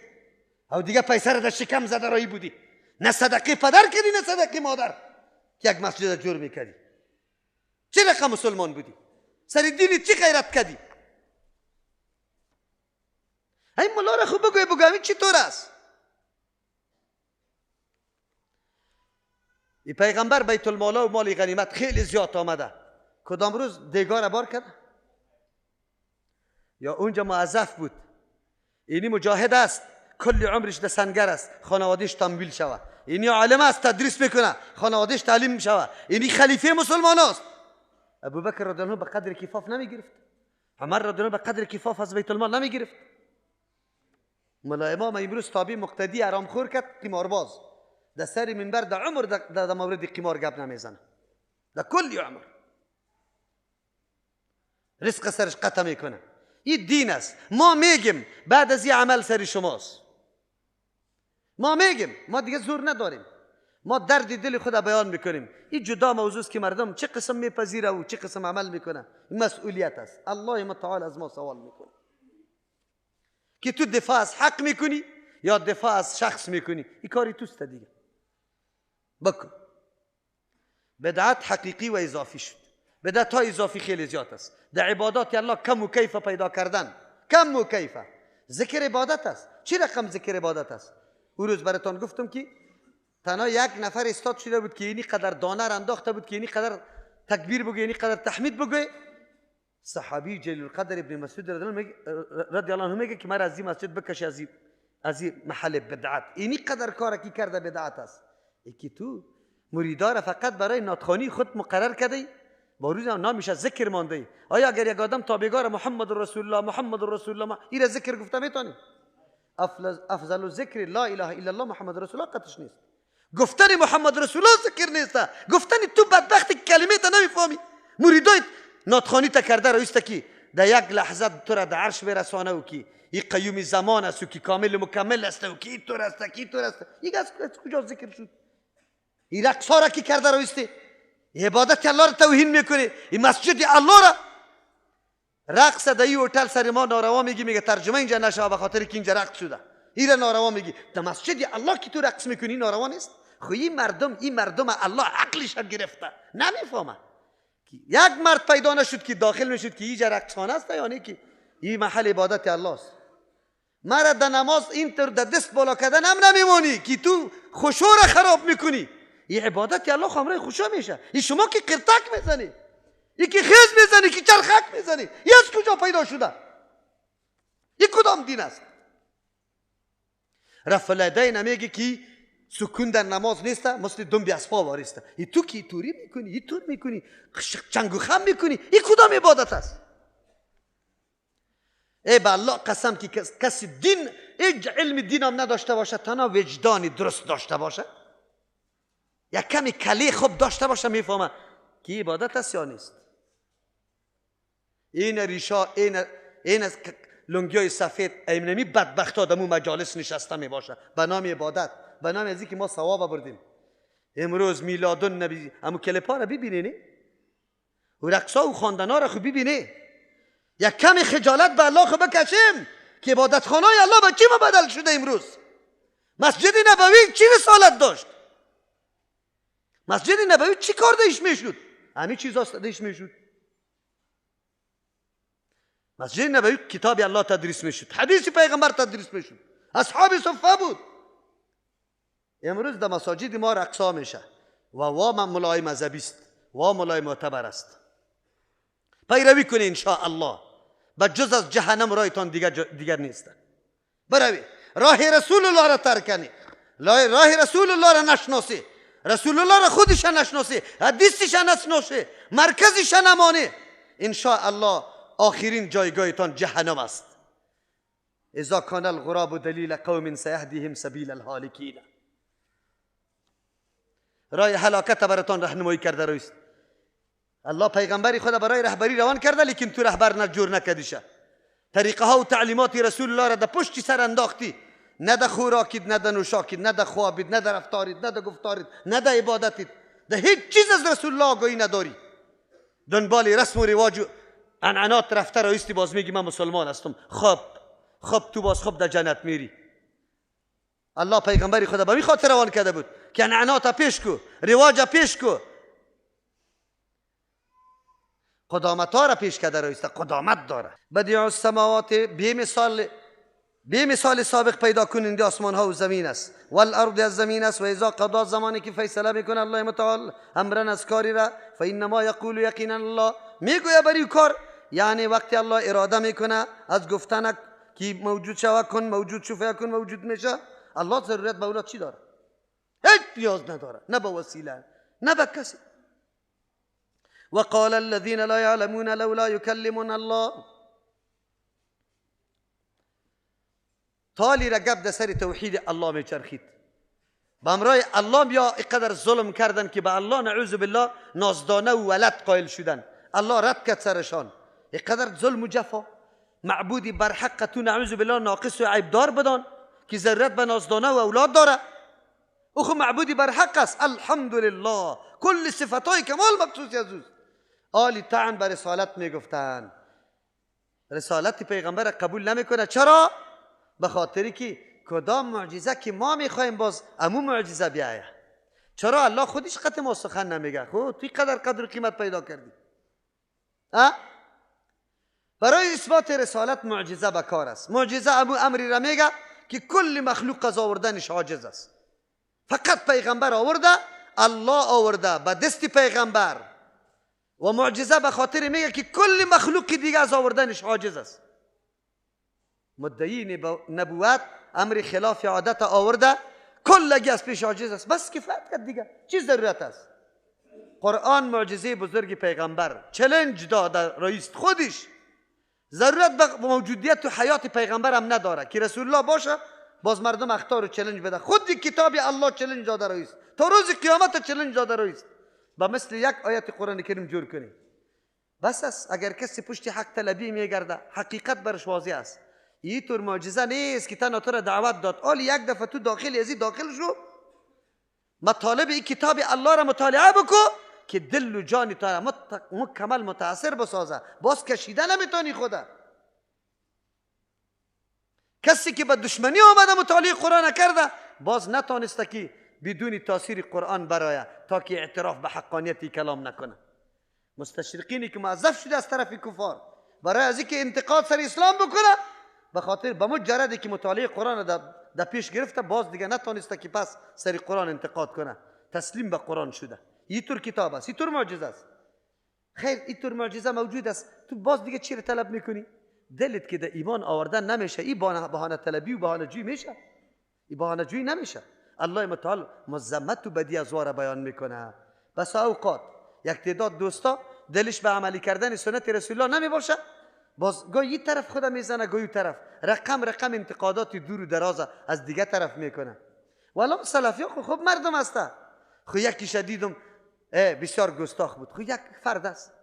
او دیگه پیسه را در شکم زده رایی بودی، نه صدقه پدر کردی نه صدقه مادر که یک مسجد جور میکردی. چه رقم مسلمان بودی؟ سری دینی چی غیرت کردی؟ این مولا را خوب بگوی همین چی طور است؟ این پیغمبر بیت المال و مال غنیمت خیلی زیاد آمده، کدام روز دیگار بار کرد؟ یا اونجا موظف بود؟ اینی مجاهد است، کل عمرش در سنگر است، خانوادهش تنبیل شود. اینی عالم است، تدریس میکنه، خانوادهش تعلیم میشود. اینی خلیفه مسلمان است. ابوبکر رضی الله عنه به قدر کفاف نمیگرفت، عمر رضی الله عنه به قدر کفاف از بیت المال نمیگرفت. ملا امام امروز تابع مقتدی آرام خور کرد، قمارباز در سر منبر در عمر در مورد قمار گپ نمیزنه، در کل عمر رزق سرش قطع میکنه. این دین است. ما میگیم بعد از این عمل سر شماست. ما میگیم، ما دیگه زور نداریم، ما درد دل خود بیان میکنیم. این جدا موضوع است که مردم چه قسم میپذیره و چه قسم عمل میکنه. این مسئولیت است. الله متعال از ما سوال میکنه که تو دفاع از حق میکنی یا دفاع از شخص میکنی. این کاری توست دیگه، بکن. بدعت حقیقی و اضافی شد. بدعت ها اضافی خیلی زیاد است. در عبادات الله کم و کیف پیدا کردن، کم و کیف. ذکر عبادت است. چی رقم ذکر عبادت است؟ اون روز براتون گفتم که تنها یک نفر استاد شده بود که اینی قدر دانه را انداخته بود که اینی قدر تکبیر بگوی، اینی قدر تحمید بگوی. صحابی جلیل القدر ابن مسعود رضی الله عنه میگه که مرا از این مسجد بکش، از این محل بدعت. اینی قدر کار کی کرده بدعت است. یکی تو مریدا را فقط برای ناتخوانی خود مقرر کردی، با روز نامش ذکر مانده. آیا اگر یک آدم تابعگار محمد رسول الله محمد رسول الله این را ذکر گفته میتونه؟ افضل ذکر لا اله الا الله محمد رسول الله قطعش نیست. گفتن محمد رسول الله ذکر نیست. گفتن تو بدبخت کلمه تا نمیفهمی، مریدای ناتخوانی تا کرده رویسته که در یک لحظه تو را در عرش برسانه و که این قیوم زمان است و که کامل مکمل است و که این طور است که این طور است. این از کجا ذکر شد؟ این رقصا را که کرده رویسته، عبادت الله را توهین میکنه. این مسجد الله را رقص در این هتل سر ما ناروا میگی، میگه ترجمه اینجا نشه به خاطر که اینجا رقص شده. این را ناروا میگی. در مسجد الله که تو رقص میکنی ناروا نیست؟ خو این مردم الله عقلش گرفته، نمیفهمه. یک مرد پیدا نشد که داخل نشد که اینجا رقصخانه است یا نه، که این محل عبادت الله است. مرد در نماز اینطور در دست بالا کردن هم نمیمونی که تو خشوع را خراب میکنی. این عبادت الله خمره خشوع میشه. این شما که قرتک میزنی، این که خیز میزنی، که چرخک میزنی، این از کجا پیدا شده؟ این کدام دین است؟ رفع الیدین میگه که سکون در نماز نیست، مثل دنبی از پا واریسته. این تو که توری میکنی، این طور میکنی، چنگ و خم میکنی، این کدام عبادت است؟ ای به الله قسم که کسی دین علم دین هم نداشته باشه، تنها وجدانی درست داشته باشه، یک کمی کلی خوب داشته باشه، میفهمه که عبادت است یا نیست. این ریشا، این از لنگیای سفید ایمنمی بدبخت ها دمو مجالس نشسته می باشه به نام عبادت، به نام ازی که ما ثواب بردیم. امروز میلاد النبی همو کلیپا را ببینی و رقصا و خواندنا را خو ببینی. یک کمی خجالت به الله خو بکشیم که عبادت خانه الله به چی ما بدل شده امروز؟ مسجد نبوی چی رسالت داشت؟ مسجد نبوی چی کار داشت میشد؟ همین چیزا داشت میشد. مسجد نبوی کتاب الله تدریس میشد، حدیث پیغمبر تدریس میشد، اصحاب صفه بود. امروز در مساجد ما رقصا میشه و وا ملای مذهبی است، وا ملای معتبر است. پیروی کنی ان شاء الله، به جز از جهنم رایتان دیگر نیست. بروی راه رسول الله را ترک کنی، راه رسول الله را نشناسی، رسول الله را خودش نشناسی، حدیثش نشناسی، مرکزش نمانی، ان شاء الله آخرین جایگاهتان جهنم است. اذا کان الغراب دلیل قوم سیهدیهم سبیل الهالکین. راه هلاکت براتان راهنمایی کرده رویست. الله پیغمبری خود برای رهبری روان کرده، لیکن تو رهبر نجور نکدیشه. طریقه ها و تعلیمات رسول الله را در پشت سر انداختی، نه در خوراکید، نه در نوشاکید، نه در خوابید، نه در رفتارید، نه در گفتارید، نه در عبادتید، در هیچ چیز از رسول الله آگاهی نداری. دنبال رسم و رواج و عنعنات رفته رویستی، باز میگی من مسلمان هستم. خب تو باز خوب در جنت میری. الله پیغمبری خدا به این خاطر روان کرده بود که عنعنات پیش کو، رواج پیش کو، قدامت ها را پیش کرده رویسته. قدامت داره. بدیع السماوات به مثال به مثال سابق پیدا کننده آسمان ها و زمین است والارض از زمین است. و اذا قضا زمانی که فیصله میکنه الله متعال امرن از کاری را فانما یقول یقینا الله میگوید برای کار، یعنی وقتی الله اراده میکنه از گفتن که موجود شوه کن موجود شو فیکون موجود میشه، الله ضرورت به اولاد چی داره؟ هیچ نیاز نداره، نه به وسیله نه به کسی. وقال الذين لا يعلمون لولا يكلمنا الله. تالی را گپ در سر توحید الله میچرخید. به امرای الله بیا اینقدر ظلم کردن که به الله نعوذ بالله نازدانه و ولد قائل شدن. الله رد کرد سرشان. اینقدر ظلم و جفا. معبودی بر حق تو نعوذ بالله ناقص و عیبدار بدان که ضرورت به نازدانه و اولاد داره. او خو معبودی بر حق است. الحمدلله کل صفتای کمال مخصوص از اوست. آلی طعن بر رسالت میگفتن، رسالت پیغمبر قبول نمیکنه. چرا؟ به خاطری که کدام معجزه که ما میخوایم باز امو معجزه بیایه. چرا الله خودش قطع ما سخن نمیگه؟ خود توی قدر قیمت پیدا کردی. برای اثبات رسالت معجزه بکار است. معجزه امو امری را میگه که کل مخلوق از آوردنش عاجز است. فقط پیغمبر آورده، الله آورده به دست پیغمبر. و معجزه به خاطر میگه که کل مخلوق دیگه از آوردنش عاجز است. مدعی نبوت امر خلاف عادت آورده، کلگی از پیش عاجز است. بس کفایت کرد دیگه، چی ضرورت است؟ قرآن معجزه بزرگ پیغمبر چلنج داده رئیس خودش. ضرورت به موجودیت و حیات پیغمبر هم نداره که رسول الله باشه باز مردم اخطار و چلنج بده. خود کتاب الله چلنج داده رئیس، تا روز قیامت چلنج داده رئیس. با مثل یک آیت قرآن کریم جور کنی. بس است اگر کسی پشت حق طلبی میگرده حقیقت برش واضح است. این طور معجزه نیست که تنها تو را دعوت داد آلی یک دفعه تو داخل ازی داخل شو مطالب این کتاب الله را مطالعه بکو که دل و جان تو را مکمل متاثر بسازه. باز کشیده نمیتونی خدا. کسی که به دشمنی آمده مطالعه قرآن کرده باز نتانسته که بدون تاثیر قرآن برای تا که اعتراف به حقانیت کلام نکنه. مستشرقینی که معذف شده از طرف کفار برای از اینکه انتقاد سر اسلام بکنه به خاطر به مجردی که مطالعه قرآن در پیش گرفته باز دیگه نتانسته که پس سر قرآن انتقاد کنه. تسلیم به قرآن شده. این طور کتاب است، این طور معجزه است. خیر این طور معجزه موجود است، تو باز دیگه چی رو طلب میکنی؟ دلت که در ایمان آوردن نمیشه، این بهانه طلبی و بهانه جویی میشه. این بهانه جویی نمیشه. الله متعال مذمت و بدی از واره بیان میکنه. بس اوقات یک تعداد دوستا دلش به عملی کردن سنت رسول الله نمی باشه، باز گاهی این طرف خدا میزنه گاهی طرف رقم انتقادات دور و دراز از دیگه طرف میکنه. والا سلفیا خوب مردم هسته. خو یکی شدیدم بسیار گستاخ بود. خو یک فرد است،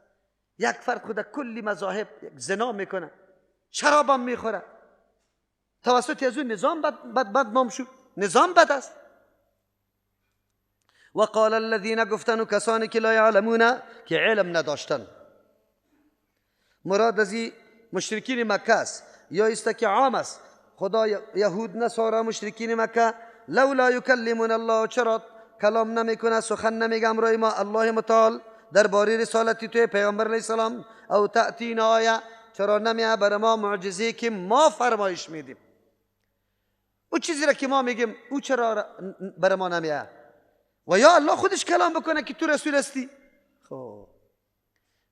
یک فرد خود کلی مذاهب زنا میکنه، شرابم میخوره، توسط از اون نظام بدنام شد. نظام بد است. وقال الذين گفتن کسانی که لا یعلمون که علم نداشتن. مراد از مشرکین مکه است یا است که عام است. خدا یهود نصارا مشرکین مکه لولا یکلمون الله، چرا کلام نمیکنه سخن نمیگه امرای ما الله متعال درباره رسالتی توی پیغمبر علیه السلام او تأتینا آیه، چرا نمیه بر ما معجزه که ما فرمایش میدیم. او چیزی را که ما میگیم او چرا بر ما نمیه؟ و یا الله خودش کلام بکنه که تو رسول هستی. خب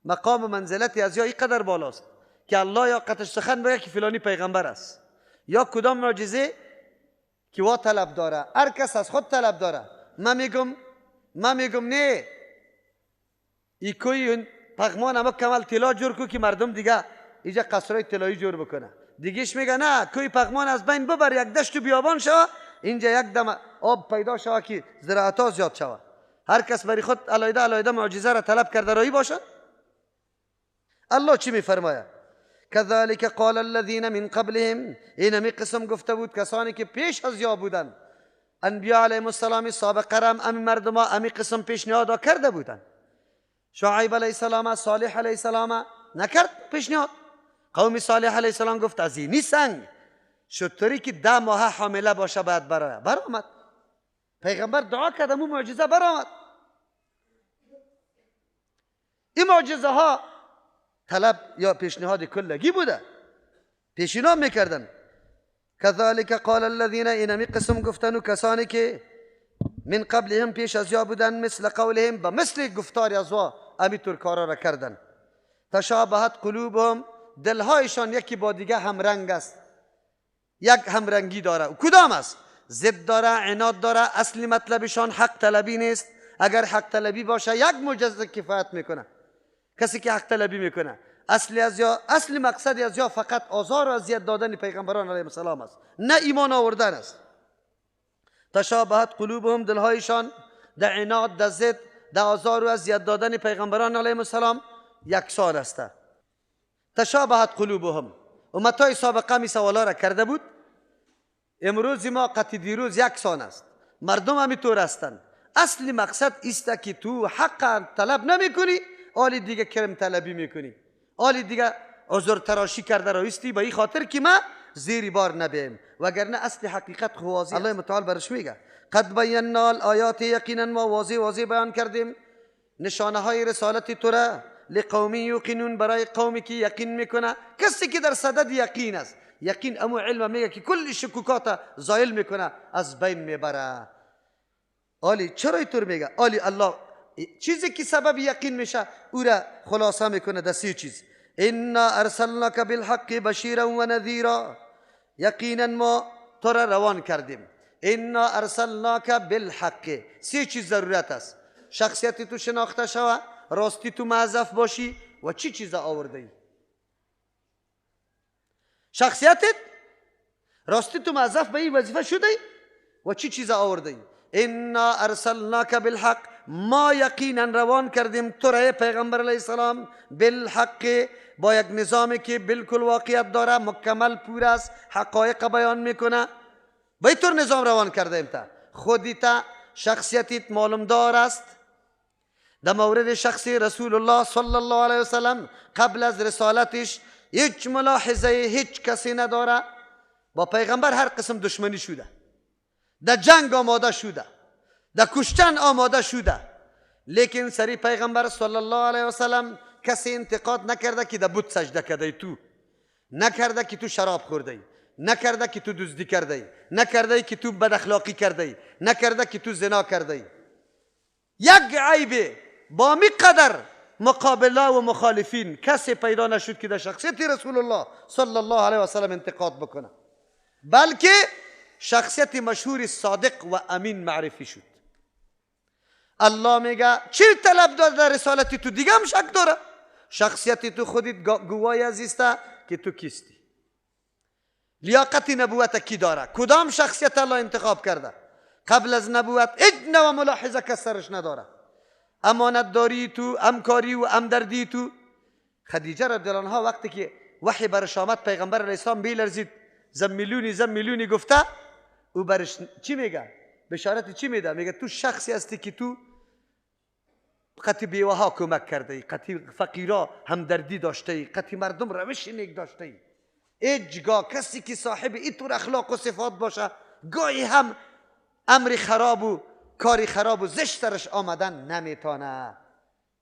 مقام و منزلتی از یا اینقدر بالاست که الله یا قطعش سخن بگه که فلانی پیغمبر است، یا کدام معجزه که وا طلب داره. هر کس از خود طلب داره. من میگم نه ای کوی پغمان اما کمال طلا جور کو که مردم دیگه اینجا قصرهای طلایی جور بکنه. دیگهش میگه نه کوی پغمان از بین ببر، یک دشت و بیابان شوه، اینجا یک دم آب پیدا شوه که زراعت ها زیاد شوه. هر کس بری خود علایده معجزه را طلب کرده رایی باشه. الله چی میفرماید؟ کذالک قال الذین من قبلهم، اینمی قسم گفته بود کسانی که پیش از یا بودن. انبیاء علیهم السلام سابقه را امی مردم ها امی قسم پیشنهاد کرده بودن. شعیب علیه السلام، صالح علیه السلام نکرد پیشنهاد. قوم صالح علیه السلام گفت از اینی سنگ شطوری که 10 ماه حامله باشه باید برآمد. پیغمبر دعا کرد اون معجزه برآمد. این معجزه ها طلب یا پیشنهاد کلگی بوده، پیشنهاد میکردن. کذالک قال الذین، اینمی قسم گفتن و کسانی که من قبلهم پیش از یا بودن، مثل قولهم، به مثل گفتار از وا امیطور کارا را کردن. تشابهت قلوبهم، دلهایشان یکی با دیگه همرنگ است، یک همرنگی داره. و کدام است؟ ضد داره، عناد داره. اصلی مطلبشان حق طلبی نیست. اگر حق طلبی باشه یک معجزه کفایت میکنه. کسی که حق طلبی میکنه اصلی مقصد از یا فقط آزار و اذیت دادن پیغمبران علیهم السلام است، نه ایمان آوردن است. تشابهت قلوبهم، دلهایشان در عناد، در ضد، در آزار و اذیت دادن پیغمبران علیهم السلام یکسان است. تشابهت قلوبهم. امتهای سابقه می سوالا را کرده بود، امروز ما قطع دیروز یکسان است، مردم همینطور هستند. اصلی مقصد است که تو حق طلب نمی کنی، آلی دیگه کرم طلبی میکنی، آلی دیگه عذر تراشی کرده رایستی به این خاطر که ما زیری بار نبیم، وگرنه اصل حقیقت خوازی. الله متعال برش میگه قد بینا الآیات، یقینا ما واضح بیان کردیم نشانه های رسالت تو را، لقومی یوقنون، برای قومی که یقین میکنه. کسی که در صدد یقین است، یقین امو علم میگه که کل شکوکات زایل میکنه، از بین میبره. آلی چرا اینطور میگه؟ آلی الله چیزی که سبب یقین میشه او را خلاصه میکنه در سه چیز. انا ارسلناک بالحق بشیرا و نذیرا، یقینا ما تو را روان کردیم. انا ارسلناک بالحق، سه چیز ضرورت است. شخصیت تو شناخته شوه، راستی تو معذف باشی و چی چیز آورده ای؟ شخصیتت راستی تو معذف به این وظیفه شده ای و چی چیز آورده ای؟ انا ارسلناک بالحق، ما یقینا روان کردیم تو را پیغمبر علیه السلام بالحق، با یک نظامی که بالکل واقعیت داره، مکمل پور است، حقایق بیان میکنه. با اینطور نظام روان کردیم تا خودیت شخصیتیت معلوم دار است. در مورد شخص رسول الله صلی الله علیه وسلم قبل از رسالتش هیچ ملاحظه هیچ کسی نداره. با پیغمبر هر قسم دشمنی شده، در جنگ آماده شده، در کشتن آماده شده، لیکن سری پیغمبر صلی الله علیه وسلم کسی انتقاد نکرده که در بت سجده کرده، تو نکرده که تو شراب خورده، نکرده که تو دزدی کرده، نکرده که تو بد اخلاقی کرده، نکرده که تو زنا کرده. یک عیب با می قدر مقابله و مخالفین کسی پیدا نشد که در شخصیت رسول الله صلی الله علیه وسلم انتقاد بکنه، بلکه شخصیت مشهور صادق و امین معرفی شد. الله میگه چی طلب داره در رسالتی تو؟ دیگه هم شک داره. شخصیت تو خودت گواهی ازیسته که تو کیستی. لیاقت نبوت کی داره؟ کدام شخصیت الله انتخاب کرده؟ قبل از نبوت هیچ نوع ملاحظه کس سرش نداره. امانت داری تو، همکاری و همدردی تو. خدیجه رضی الله عنها وقتی که وحی برش آمد پیغمبر علیه السلام بیلرزید، زمیلونی گفته، او برش چی میگه؟ بشارت چی میده؟ میگه تو شخصی هستی که تو قطع بیوها کمک کرده، قطع فقیرا همدردی داشته، قطع مردم روش نیک داشته. ایجگاه کسی که صاحب اینطور اخلاق و صفات باشه گاهی هم امر خراب و کاری خراب و زشت سرش آمدن نمیتونه.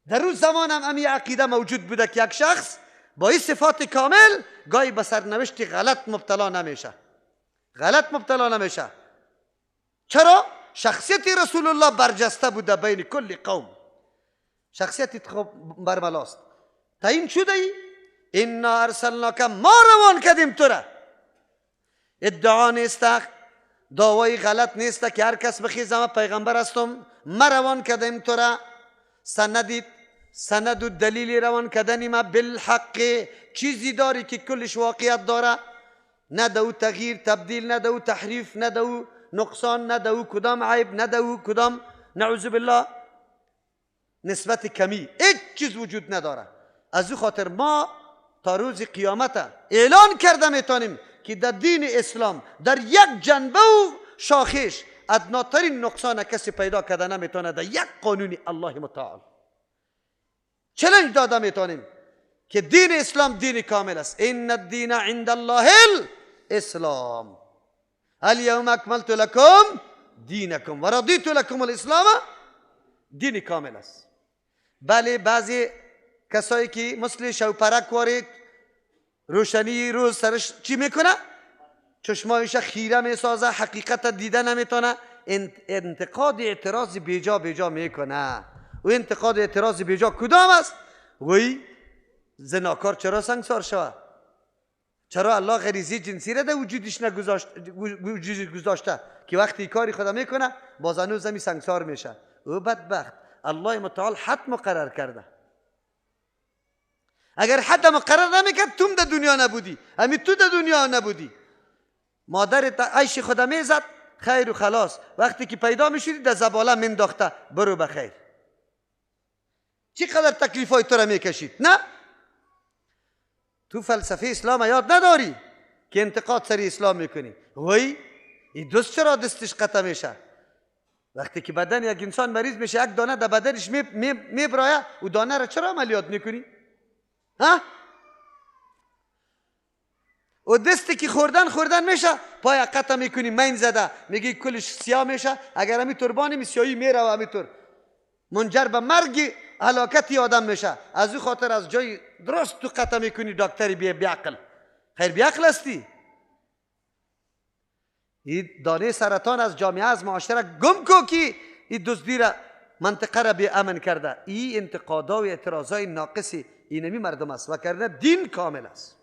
در اون زمان هم امی عقیده موجود بوده که یک شخص با این صفات کامل گاهی به سرنوشت غلط مبتلا نمیشه. چرا؟ شخصیت رسول الله برجسته بوده بین کل قوم. شخصیت خب برملاست. تعیین شده ای؟ انا ارسلناک، ما روان کردیم تو را. ادعا نیست، دعوای غلط نیست که هر کس بخیزه ما پیغمبر هستم. ما روان کردیم تو را، سند و دلیل روان کردن ما بالحق، چیزی داری که کلش واقعیت داره، نه دو تغییر تبدیل، نه دو تحریف، نه دو نقصان، نه دو کدام عیب، نه دو کدام نعوذ بالله نسبت کمی، هیچ چیز وجود نداره. از او خاطر ما تا روز قیامت اعلان کرده میتونیم که در دین اسلام در یک جنبه و شاخش ادناترین نقصان کسی پیدا کرده نمیتونه در یک قانون الله متعال. چلنج داده میتونیم که دین اسلام دین کامل است. ان الدین عند الله الاسلام، الیوم اکملت لکم دینکم و رضیت لکم الاسلام، دین کامل است. بله بعضی کسایی که مثل شوپرک وارد روشنی روز سرش چی میکنه؟ چشمایش خیره میسازه، حقیقت دیده نمیتونه، انتقاد اعتراض بیجا میکنه. و انتقاد اعتراض بیجا کدام است؟ وی زناکار چرا سنگسار شود؟ چرا الله غریزه جنسی را در وجودش گذاشته که وقتی کاری خدا میکنه باز هنوز زمی سنگسار میشه؟ او بدبخت الله متعال حد مقرر کرده. اگر حد مقرر نمیکرد توم در دنیا نبودی، همین تو در دنیا نبودی. مادرت عیش خدا میزد خیر و خلاص، وقتی که پیدا میشدی در زباله منداخته برو بخیر. چقدر تکلیفای تو را میکشید؟ نه، تو فلسفه اسلام یاد نداری که انتقاد سری اسلام میکنی. وای این دوست چرا دستش قطع میشه؟ وقتی که بدن یک انسان مریض میشه یک دانه در بدنش میبرایه و دانه را چرا عملیات میکنی؟ ها؟ و دستی که خوردن میشه پای قطع میکنی، مین زده میگی کلش سیاه میشه. اگر همی تربانی سیاهی میره و همیطور منجر به مرگ هلاکتی آدم میشه. از او خاطر از جای درست تو قطع میکنی دکتری بیعقل. خیر بیعقل هستی؟ این دانه سرطان از جامعه از معاشره گم کو که این دزدی را منطقه را بی امن کرده. این انتقادا و اعتراضای ناقصی اینمی مردم است، و کرده دین کامل است.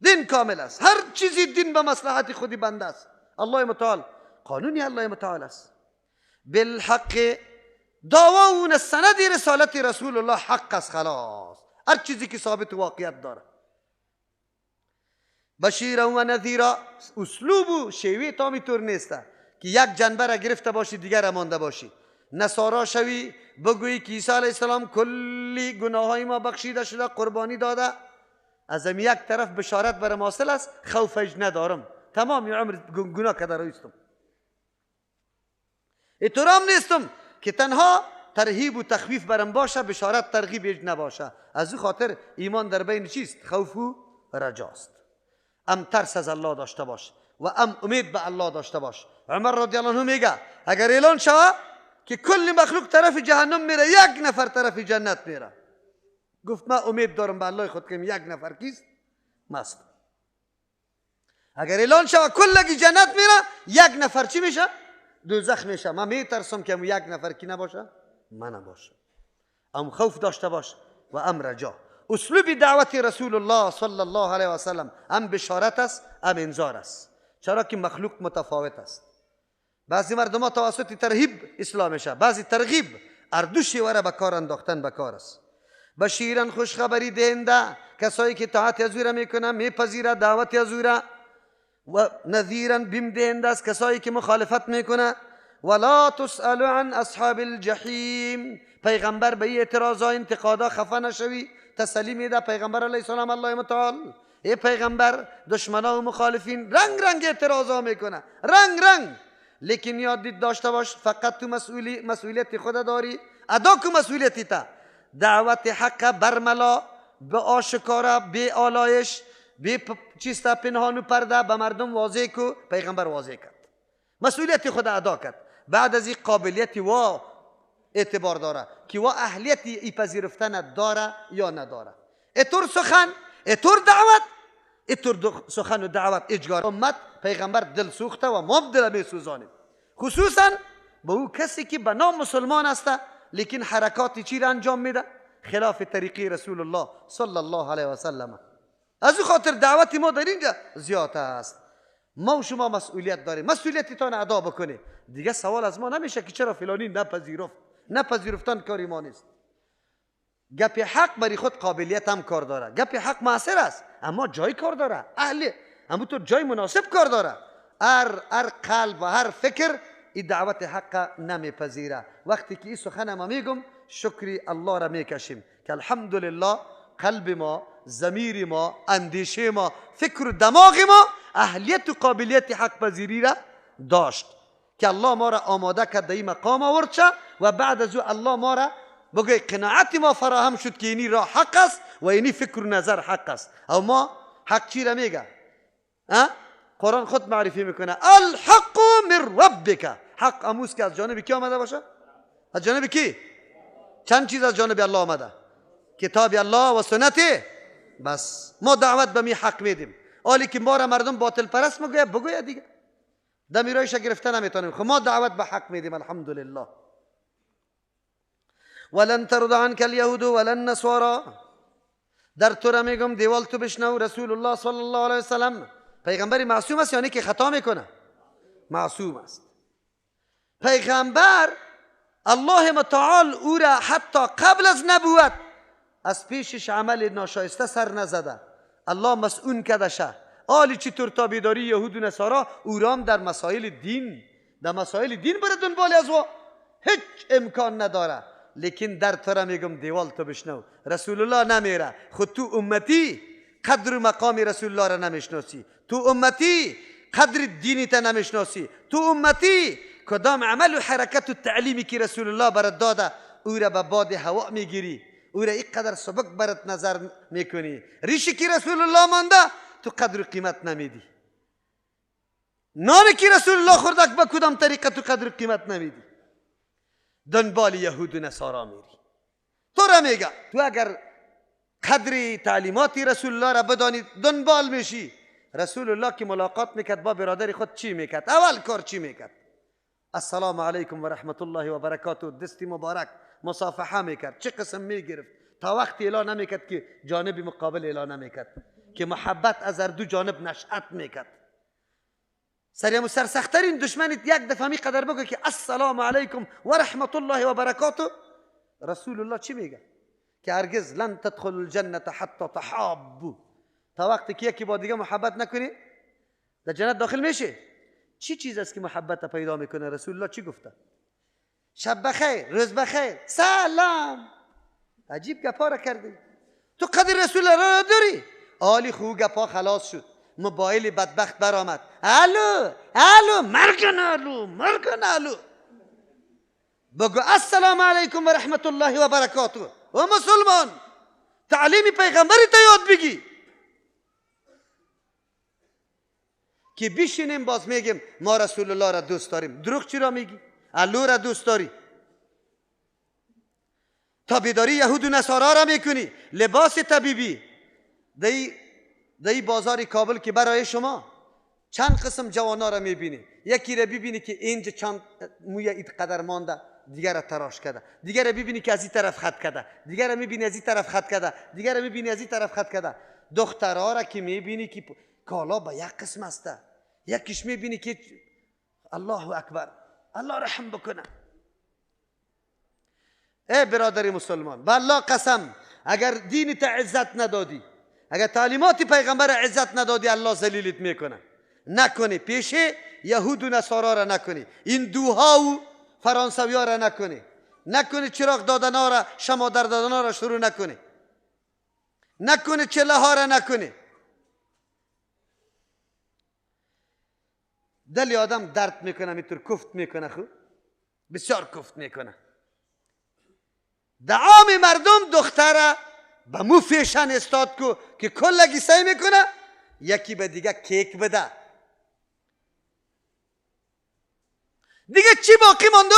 دین کامل است، هر چیزی دین به مصلحت خودی بنده است. الله متعال قانونی الله متعال است. بالحق دعوون سند رسالت رسول الله حق است، خلاص. هر چیزی که ثابت واقعیت داره. بشیرا و نذیرا، اسلوب و شیوه تامی طور نیسته که یک جنبه را گرفته باشی دیگر را مانده باشی. نصارا شوی بگویی که عیسی علیه السلام کلی گناههای ما بخشیده شده، قربانی داده. از یک طرف بشارت برم حاصل است، خوفش ندارم، تمام عمر گناه کده رایستم. اینطورام نیستم که تنها ترهیب و تخویف برم باشه، بشارت ترغیب نباشه. از او خاطر ایمان در بین چیست؟ خوف و رجاست. ام ترس از الله داشته باش و ام امید به الله داشته باش. عمر رضی الله عنه میگه اگر اعلان شود که کل مخلوق طرف جهنم میره، یک نفر طرف جنت میره، گفت من امید دارم به الله خود که یک نفر کیست؟ مست. اگر اعلان شود کلگی جنت میره، یک نفر چی میشه؟ دوزخ میشه. من میترسم که یک نفر کی نباشه؟ من نباشه. ام خوف داشته باش و ام رجا. اسلوب دعوت رسول الله صلی الله علیه و سلم ام بشارت است ام انذار است، چرا که مخلوق متفاوت است. بعضی مردم ها توسط ترهیب اسلام میشه، بعضی ترغیب. اردو شیوه به کار انداختن به کار است. بشیرن خوشخبری دهنده، کسایی که اطاعت از او را میکنن میپذیره دعوت از او را. و نذیرن بیم دهنده است، کسایی که مخالفت میکنه. ولا تسأل عن اصحاب الجحیم، پیغمبر به این اعتراضا انتقادا خفه نشوی. تسلی میده پیغمبر علیه السلام الله متعال. ای پیغمبر دشمنا و مخالفین رنگ رنگ اعتراضا میکنه، رنگ رنگ. لیکن یاد داشته باش فقط تو مسئولیت خود داری، ادا کو مسئولیتی تا. دعوت حق برملا، به آشکارا، به آلایش، به چیستا پنهان و پرده به مردم واضح کو. پیغمبر واضح کرد، مسئولیت خود ادا کرد. بعد از این قابلیتی و اعتبار داره که و اهلیتی ای پذیرفتن داره یا نداره. ایطور سخن، ایطور دعوت، ایطور سخن و دعوت اجگار امت پیغمبر دل سوخته و ما دل میسوزانیم. خصوصا به او کسی که به نام مسلمان است لیکن حرکاتی چی را انجام میده؟ خلاف طریقی رسول الله صلی الله علیه و سلم. از او خاطر دعوت ما در اینجا زیاد است. ما و شما مسئولیت داریم، مسئولیتتان ادا بکنه. دیگه سوال از ما نمیشه که چرا فلانی نپذیرفتن کاری ما نیست. گپ حق برای خود قابلیت هم کار داره، گپ حق معاصر است اما جای کار داره، اهل اما تو جای مناسب کار داره. هر قلب و هر فکر این دعوت حق نمیپذیره. وقتی که این سخن ما میگم شکری الله را میکشیم که الحمدلله قلب ما، ضمیر ما، اندیشه ما، فکر و دماغ ما اهلیت و قابلیت حق پذیری را داشت که الله ما را آماده کرد این مقام آورد شه. و بعد از او الله ما را بگوی قناعت ما فراهم شد که اینی راه حق است و اینی فکر و نظر حق است. او ما حق چی را میگه؟ قرآن خود معرفی میکنه الحق من ربک. حق اموز که از جانب کی آمده باشه؟ از جانب کی؟ چند چیز از جانب الله آمده؟ کتاب الله و سنت. بس ما دعوت به می حق میدیم. حالی که ما را مردم باطل پرست میگوید بگوید دیگه، دمیرایش گرفته نمیتونیم. خب ما دعوت به حق میدیم الحمدلله. ولن ترضى عنك اليهود ولا النصارى. در تو را میگم دیوال تو بشنو. رسول الله صلی الله علیه وسلم پیغمبری معصوم است یعنی که خطا میکنه؟ معصوم است. پیغمبر الله متعال او را حتی قبل از نبوت از پیشش عمل ناشایسته سر نزده، الله مسئول کرده شه. حالی چطور تابعداری یهود و نصارا او را هم در مسائل دین بره دنبال از او هیچ امکان نداره. لیکن در تو را میگم دیوال تو بشنو. رسول الله نمیره. خود تو امتی قدر و مقام رسول الله را نمیشناسی، تو امتی قدر دینی تا نمیشناسی، تو امتی کدام عمل و حرکت و تعلیمی که رسول الله برات داده او را به باد هوا میگیری، او را اینقدر سبک برات نظر میکنی. ریشی که رسول الله مانده تو قدر و قیمت نمیدی. نانی که رسول الله خوردک به کدام طریقه تو قدر و قیمت نمیدی. دنبال یهود و نصارا میری. تو را میگه تو اگر قدر تعلیمات رسول الله را بدانی دنبال میشی. رسول الله که ملاقات میکرد با برادر خود چی میکرد؟ اول کار چی میکرد؟ السلام علیکم و رحمت الله و برکاته، دستی مبارک مصافحه میکرد. چه قسم میگرفت تا وقتی اعلان نمیکرد که جانب مقابل اعلان نمیکرد، که محبت از هر دو جانب نشأت میکرد. سرسخترین دشمنت یک دفعه می قدر بگه که السلام علیکم و رحمت الله و برکاته، رسول الله چی میگه؟ که هرگز لن تدخل الجنه حتی تحابوا. تا وقتی که یکی با دیگه محبت نکنی در جنت داخل میشه. چی چیز است که محبت پیدا میکنه؟ رسول الله چی گفته؟ شب بخیر، روز بخیر، سلام. عجیب گپا را کردی. تو قدر رسول الله را داری؟ آلی خوب گپا خلاص شد. موبایل بدبخت برآمد. الو مرگن الو. بگو السلام علیکم و رحمت الله و برکاته. و مسلمان تعلیم پیغمبری تا یاد بگی که بشینیم باز میگیم ما رسول الله را دوست داریم. دروغ چی را میگی؟ الو را دوست داری، تابعداری یهود و نصارا را میکنی. لباس طبیبی در بازار کابل که برای شما چند قسم جوانا را میبینی. یکی را ببینی که اینجا چند موی اینقدر مانده، دیگر را تراش کرده، دیگر را ببینی که از این طرف خط کرده، دیگر را میبینی از این طرف خط کرده، دیگر را میبینی از این طرف خط کرده. دخترها را که میبینی که کالا به یک قسم است، یکیش میبینی که الله اکبر، الله رحم بکنه. ای برادر مسلمان، بالله قسم اگر دین تا عزت ندادی، اگر تعلیمات پیغمبر عزت ندادی، الله ذلیلت میکنه. نکنی پیش یهود و نصارا را نکنی، این دوها و فرانسوی ها را نکنی چراغ دادن ها را، شمع در دادن ها را شروع نکنی چله ها را نکنی. دل آدم درد میکنه، میتور کفت میکنه، خوب بسیار کفت میکنه. دعام مردم دختره به مو فیشن استاد که کلگی سعی میکنه یکی به دیگه کیک بده. دیگه چی باقی مانده؟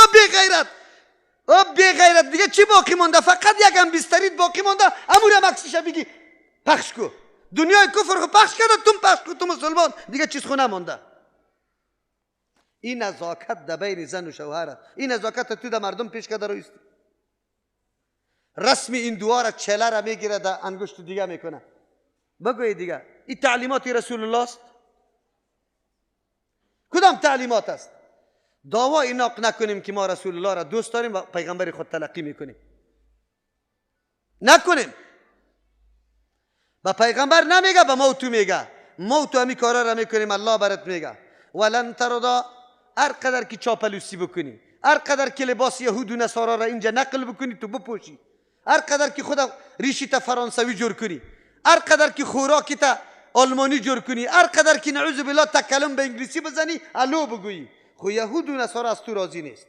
بی غیرت دیگه چی باقی مانده؟ فقط یک هم بسترید باقی مانده، امور مکسیش بگی پخش کو. دنیای کفر خود پخش کرده، تم پخش کو، تو مسلمان دیگه چیز خو نمانده. این نزاکت در بین زن و شوهر است. این نزاکت تو در مردم پیش کرده رویست. رسم این دواره چله را میگیره در انگشت دیگه میکنه. بگوی دیگه این تعلیمات رسول الله است؟ کدام تعلیمات است؟ دعوا ایناق نکنیم که ما رسول الله را دوست داریم و پیغمبر خود تلقی میکنیم. نکنیم. با پیغمبر نمیگه، با ما تو میگه. ما تو همی کارا را میکنیم. الله برات میگه ولن ترضى. هر قدر که چاپلوسی بکنی، هر قدر که لباس یهود و نصارا را اینجا نقل بکنی تو بپوشی، هر قدر که خود ریشی تا فرانسوی جور کنی، هر قدر که خوراکی تا آلمانی جور کنی، هر قدر که نعوذ بالله تکلم به انگلیسی بزنی، الو بگویی، خو یهود و نصارا از تو راضی نیست.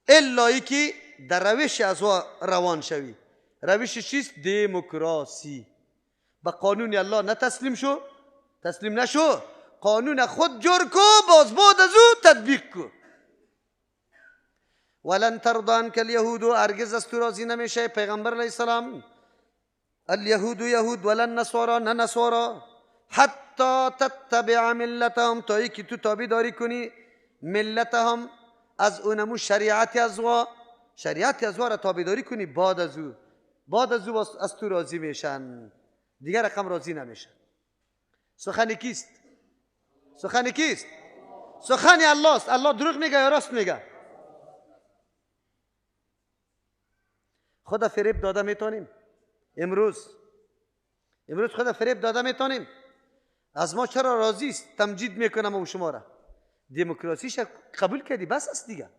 الا ای که در روش از روان شوی. روش چیست؟ دموکراسی. به قانون الله نه تسلیم نشو، قانون خود جور کو، باز بعد از او تطبیق کو. ولن ترضى عنك اليهود. هرگز از تو راضی نمیشه پیغمبر علیه السلام. الیهود یهود ولن نصارا، نه نصارا. حتی تتبع ملتهم، تا که تو تابعداری کنی ملتهم، از اونمو شریعت از وا را تابعداری کنی. بعد از او از تو راضی میشن، دیگر رقم راضی نمیشن. سخن کیست؟ سخن الله است. الله دروغ میگه یا راست میگه؟ خدا فریب داده میتونیم؟ امروز خدا فریب داده میتونیم؟ از ما چرا راضی است؟ تمجید میکنم و شما را دموکراسیش قبول کردی، بس است دیگه.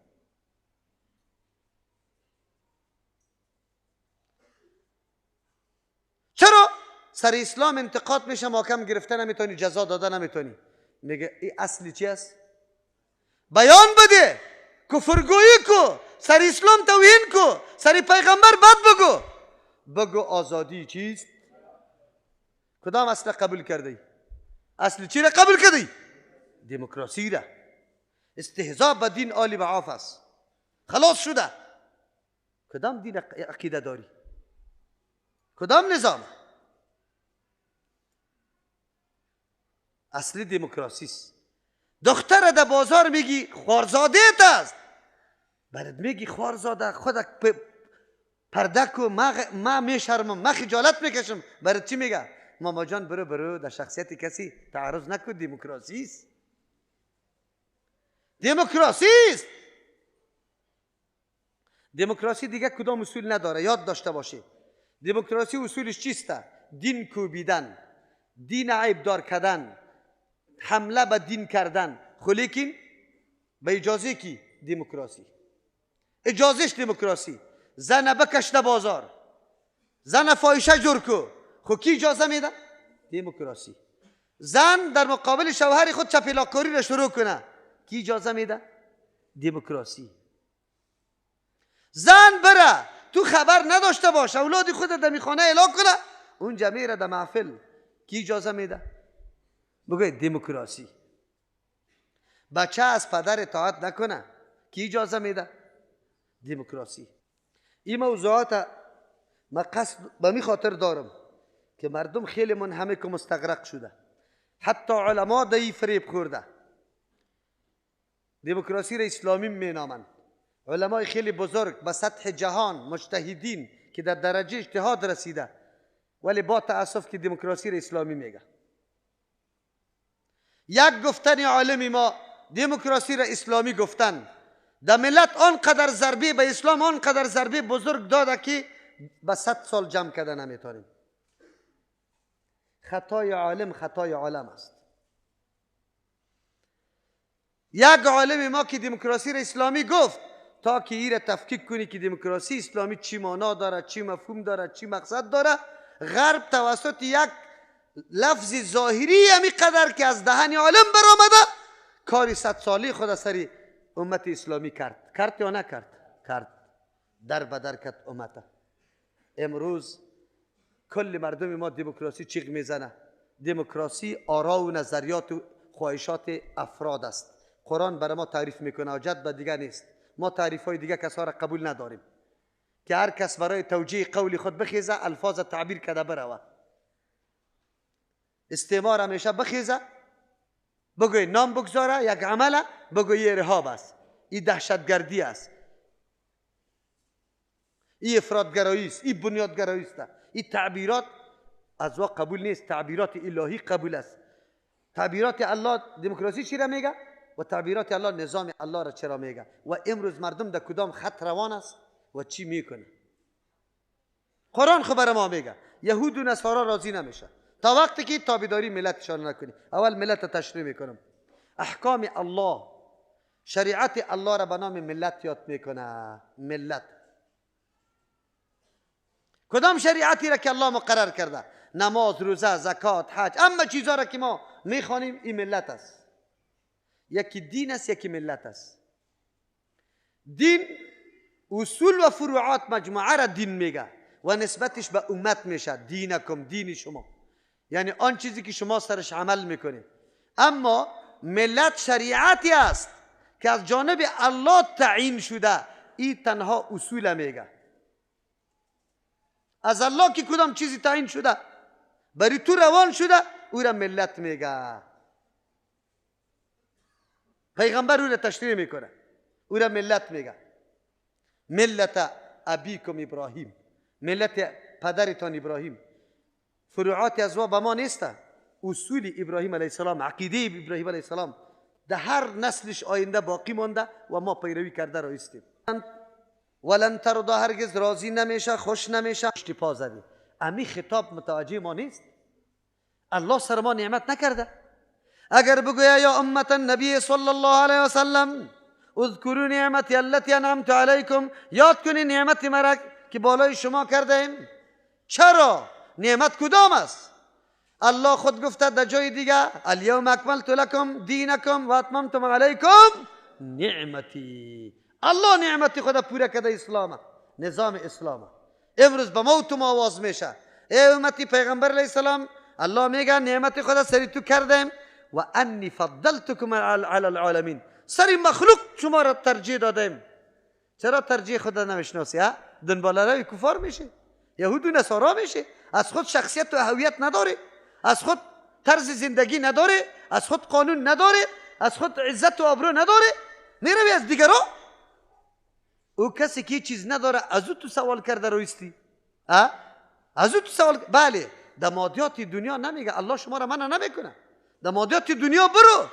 چرا سر اسلام انتقاد میشه، محکم گرفته نمیتونی، جزا داده نمیتونی؟ میگه این اصلی چی است؟ بیان بده، کفرگویی کو، سر اسلام توهین کو، سر پیغمبر بد بگو آزادی چیست؟ کدام اصل قبول کردی؟ اصل چی را قبول کردی؟ دموکراسی را. استهزاء به دین آل بعاف است، خلاص شده. کدام دین عقیده داری؟ کدام نظام؟ اصلی دموکراسی است. دختر در بازار میگی خوارزاده است، برات میگی خوارزاده، خودت پرده کو، ما میشرمم، ما خجالت میکشم. برات چی میگه؟ ماما جان برو در شخصیت کسی تعرض نکن. دموکراسی است. دموکراسی دیگه کدام اصول نداره، یاد داشته باشی. دموکراسی اصولش چیسته؟ دین کوبیدن، دین عیب دار کردن، حمله به دین کردن. خو لیکن به اجازه کی؟ دموکراسی. اجازهش دموکراسی. زن بکش در بازار، زن فاحشه جور کو، خو کی اجازه میده؟ دموکراسی. زن در مقابل شوهر خود چپلاکاری را شروع کنه، کی اجازه میده؟ دموکراسی. زن بره تو خبر نداشته باش، اولاد خود در میخانه اعلام کنه، اونجا میره در محفل، کی اجازه میده؟ بگوی دموکراسی. بچه از پدر اطاعت نکنه، کی اجازه میده؟ دموکراسی. این موضوعات من قصد به می خاطر دارم که مردم خیلی منهمک و مستغرق شده، حتی علما دایی فریب خورده. دموکراسی را اسلامی می نامند. علمای خیلی بزرگ به سطح جهان، مجتهدین که در درجه اجتهاد رسیده، ولی با تأسف که دموکراسی را اسلامی میگه. یک گفتن عالمی ما دموکراسی را اسلامی گفتن، در ملت آنقدر ضربه به اسلام، آنقدر ضربه بزرگ داده که به 100 سال جمع کرده نمیتونیم. خطای عالم خطای عالم است. یک عالم ما که دموکراسی را اسلامی گفت، تا که این را تفکیک کنی که دموکراسی اسلامی چی معنا داره، چی مفهوم داره، چی مقصد داره، غرب توسط یک لفظ ظاهری همی قدر که از دهن عالم برآمده، کاری 100 سالی خود سری امت اسلامی کرد یا نکرد؟ کرد. در بدر کرد امت. امروز کل مردم ما دموکراسی چیغ میزنه. دموکراسی آرا و نظریات و خواهشات افراد است. قرآن برای ما تعریف میکنه، حاجت به دیگه نیست. ما تعریف های دیگه کسا را قبول نداریم که هر کس برای توجیه قول خود بخیزه، الفاظ تعبیر کده بروه. استعمار همیشه بخیزه، بگوی نام بگذاره، یک عمله بگوی ارهاب است، این دهشتگردی است، این افراطگرایی است، این بنیادگرایی است. این تعبیرات از وا قبول نیست. تعبیرات الهی قبول است. تعبیرات الله دموکراسی چی را میگه و تعبیرات الله نظام الله را چرا میگه و امروز مردم در کدام خط روان است و چی میکنه. قرآن خبر ما میگه یهود و نصارا راضی نمیشه تا وقتی که تابعداری ملتشان نکنی. اول ملت تشریح میکنم. احکام الله، شریعت الله را به نام ملت یاد میکنه. ملت کدام شریعتی را که الله مقرر کرده، نماز، روزه، زکات، حج، اما چیزا را که ما میخوانیم، این ملت است. یکی دین است، یکی ملت است. دین اصول و فروعات مجموعه را دین میگه و نسبتش به امت میشه. دینکم، دین شما، یعنی آن چیزی که شما سرش عمل میکنید. اما ملت شریعتی است که از جانب الله تعیین شده. این تنها اصول میگه. از الله که کدام چیزی تعیین شده، بری تو روان شده، او را ملت میگه. پیغمبر او را تشریح میکنه، او را ملت میگه. ملت ابیکم ابراهیم، ملت پدرتان ابراهیم. فروعات از ما به ما نیسته. اصول ابراهیم علیه السلام، عقیده ابراهیم علیه السلام در هر نسلش آینده باقی مانده و ما پیروی کرده رایستیم. ولن ترضا، هرگز راضی نمیشه، خوش نمیشه. پشت پا زدی. امی خطاب متوجه ما نیست. الله سر ما نعمت نکرده؟ اگر بگویا یا امت النبی صلی الله علیه و سلم اذکروا نعمتی التي انعمت علیکم، یاد کنی نعمت مرا که بالای شما کردیم. چرا؟ نعمت کدام است؟ الله خود گفته در جای دیگه الیوم اکملت لکم دینکم و اتممتم علیکم نعمتی. الله نعمتی خود پورا کرده، اسلام، نظام اسلام. امروز به ما و تو آواز میشه ای امتی پیغمبر علیه السلام، الله میگه نعمت خود سری تو کردم و انی فضلتکم علی العالمین، سری مخلوق شما را ترجیح دادم. چرا ترجیح خود نمیشناسی؟ دنبالای کفار میشه، یهود و نصارا میشه، از خود شخصیت و هویت نداره، از خود طرز زندگی نداره، از خود قانون نداره، از خود عزت و آبرو نداره، میروی از دیگران. او کسی که چیز نداره از او تو سوال کرده رویستی؟ از او تو سوال؟ بله، در مادیات دنیا نمیگه الله شما را منع نمیکنه. در مادیات دنیا برو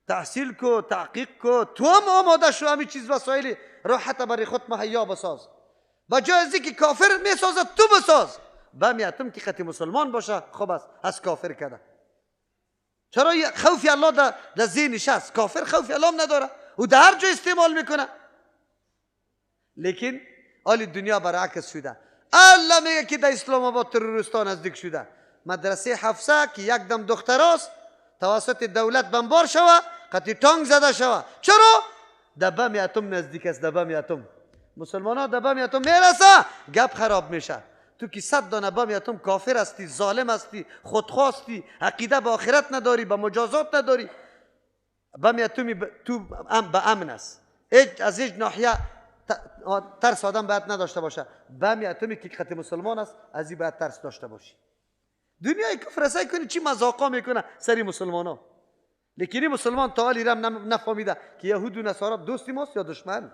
تحصیل کو، تحقیق کو، تو هم آماده شو، همین چیز وسایل راحت برای خود مهیا بساز. با جای از که کافر میسازد تو بساز. بمیاتم که خطی مسلمان باشه خوب است، از کافر کرده. چرا خوف الله در ذهنش است؟ کافر خوف الله نداره و در هر جای استعمال میکنه. لیکن آل دنیا برعکس شده. الله میگه که در اسلام آباد تروریستان نزدیک شده. مدرسه حفصه که یک دم دختراست توسط دولت بمبار شوه، قطعی تانک زده شوه. چرا؟ در بم اتم نزدیک است. در بم اتم مسلمان ها در بم اتم میرسه گپ خراب میشه. تو که 100 دانه بم اتم کافر هستی، ظالم هستی، خودخواستی، عقیده به آخرت نداری، به مجازات نداری. بم اتمی تو به امن است. از هیچ ناحیه ترس آدم باید نداشته باشه. بم اتمی که خط مسلمان است از این باید ترس داشته باشی. دنیای کفر سعی کنی چی مذاقا میکنه سری مسلمان ها. لیکن این مسلمان تا حالی رم نفهمیده که یهود و نصارا دوستی ماست یا دشمن.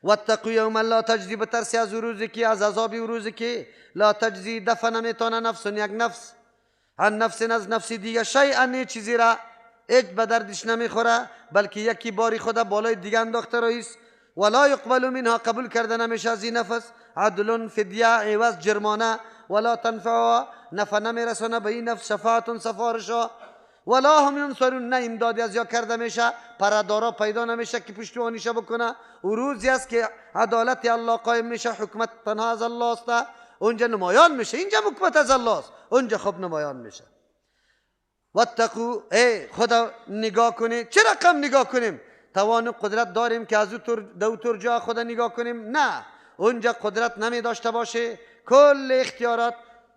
واتقوا یوما لا تجزی، بترسی از روزی که از عذابی روزی که لا تجزی دفع نمیتونه نفس، یک نفس، عن نفس از نفس دیگه شیئا چیزی را هیچ به دردش نمیخوره، بلکه یکی باری خدا بالای دیگه انداخته رئیس. ولا یقبل منها، قبول کرده نمیشه از این نفس عدل، فدیه، عوض، جرمانه. ولا تنفع، نفع نمیرسونه به این نفس شفاعت، سفارشا. ولا هم ینصرون، نه امدادی از یا کرده میشه، پردارا پیدا نمیشه که پشتیبانیش بکنه. و روزی است که عدالت الله قائم میشه، حکمت تنها از الله است، اونجا نمایان میشه. اینجا حکمت از الله است، اونجا خب نمایان میشه. واتقوا، ای خدا نگاه کنی. چه رقم نگاه کنیم؟ توان و قدرت داریم که از دو ترجا خدا نگاه کنیم؟ نه، اونجا قدرت نمی داشته باشه. کل اختیارات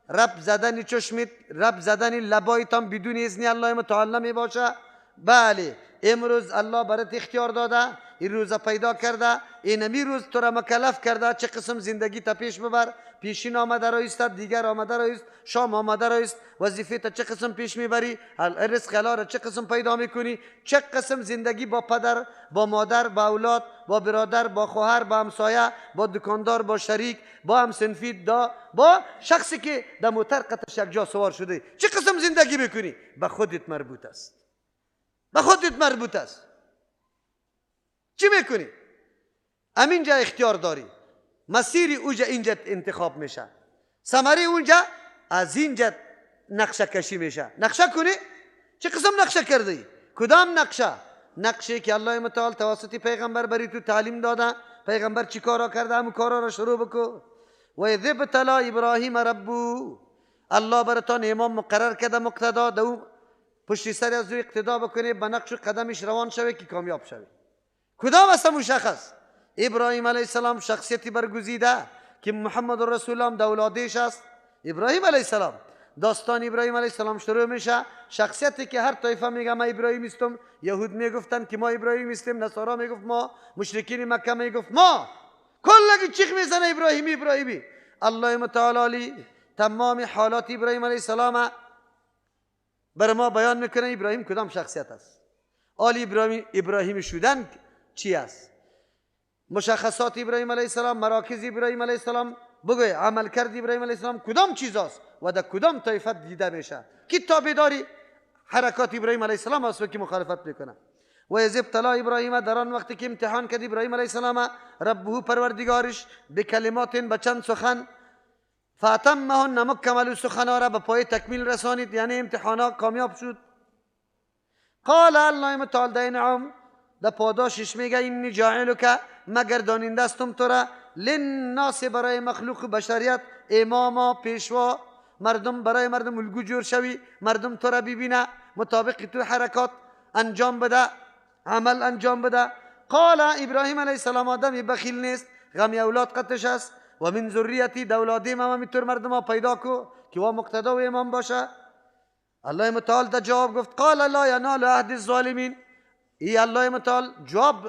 رب زدن چشمت، رب زدن لبایتان بدون اذن الله متعال نمی باشه. بله، امروز الله برات اختیار داده، این روز پیدا کرده، اینمی روز تو را مکلف کرده چه قسم زندگی تا پیش ببر. پیشین آمده رایست، دیگر آمده رایست، شام آمده رایست، وظیفه تا چه قسم پیش میبری، رزق حلال را چه قسم پیدا میکنی، چه قسم زندگی با پدر، با مادر، با اولاد، با برادر، با خواهر، با همسایه، با دکاندار، با شریک، با همسنفی، با شخصی که در موتر قطعش یک جا سوار شده، چه قسم زندگی میکنی؟ به خودت مربوط است، به خودت مربوط است. چی میکنی؟ همینجا اختیار داری، مسیری اونجا اینجا انتخاب میشه، ثمره اونجا از اینجا نقشه کشی میشه. نقشه کنی؟ چه قسم نقشه کردی؟ کدام نقشه؟ نقشه که الله متعال توسط پیغمبر بری تو تعلیم داده. پیغمبر چی کارا کرده همون کارا را شروع بکن. و اذ ابتلی ابراهیم ربه، الله براتون امام مقرر کرده، مقتدا دو پشت سر از او اقتدا بکنی، به نقش و قدمش روان شوی که کامیاب شوی. کدام است اون شخص؟ ابراهیم علیه السلام شخصیتی برگزیده که محمد رسول الله اولادش است. ابراهیم علیه السلام، داستان ابراهیم علیه السلام شروع میشه. شخصیتی که هر طایفه میگه ما ابراهیم استم، یهود میگفتن که ما ابراهیم استیم، نصارا میگفت ما، مشرکین مکه میگفت ما، کلا چیخ میزنه ابراهیمی ابراهیمی. الله متعالی تمام حالات ابراهیم علیه السلام بر ما بیان میکنه. ابراهیم کدام شخصیت است، آل ابراهیم شدن چی است، مشخصات ابراهیم علیه السلام، مراکز ابراهیم علیه السلام، بگوی عمل کرد ابراهیم علیه السلام کدام چیز است و در کدام طایفت دیده میشه. کی تابعداری حرکات ابراهیم علیه السلام است و کی مخالفت میکنه. و از ابتلا ابراهیم، در آن وقتی که امتحان کرد ابراهیم علیه السلام ربه پروردگارش به کلمات به چند سخن، فاتمهن مکمل سخنا را به پای تکمیل رسانید، یعنی امتحانا کامیاب شد. قال الله متعال در نعم در پاداشش میگه اینی جاعلک مگرداننده استم تو را للناس برای مخلوق بشریت اماما پیشوا، مردم برای مردم الگو جور شوی، مردم تو را ببینه، مطابق تو حرکات انجام بده، عمل انجام بده. قال ابراهیم علیه السلام آدمی بخیل نیست، غم اولاد قطش است. و من ذریتی دولادی ما میتور مردم ها پیدا کو که وا مقتدا و امام باشه. الله متعال در جواب گفت قال لا ینال عهد الظالمین. ای الله متعال جواب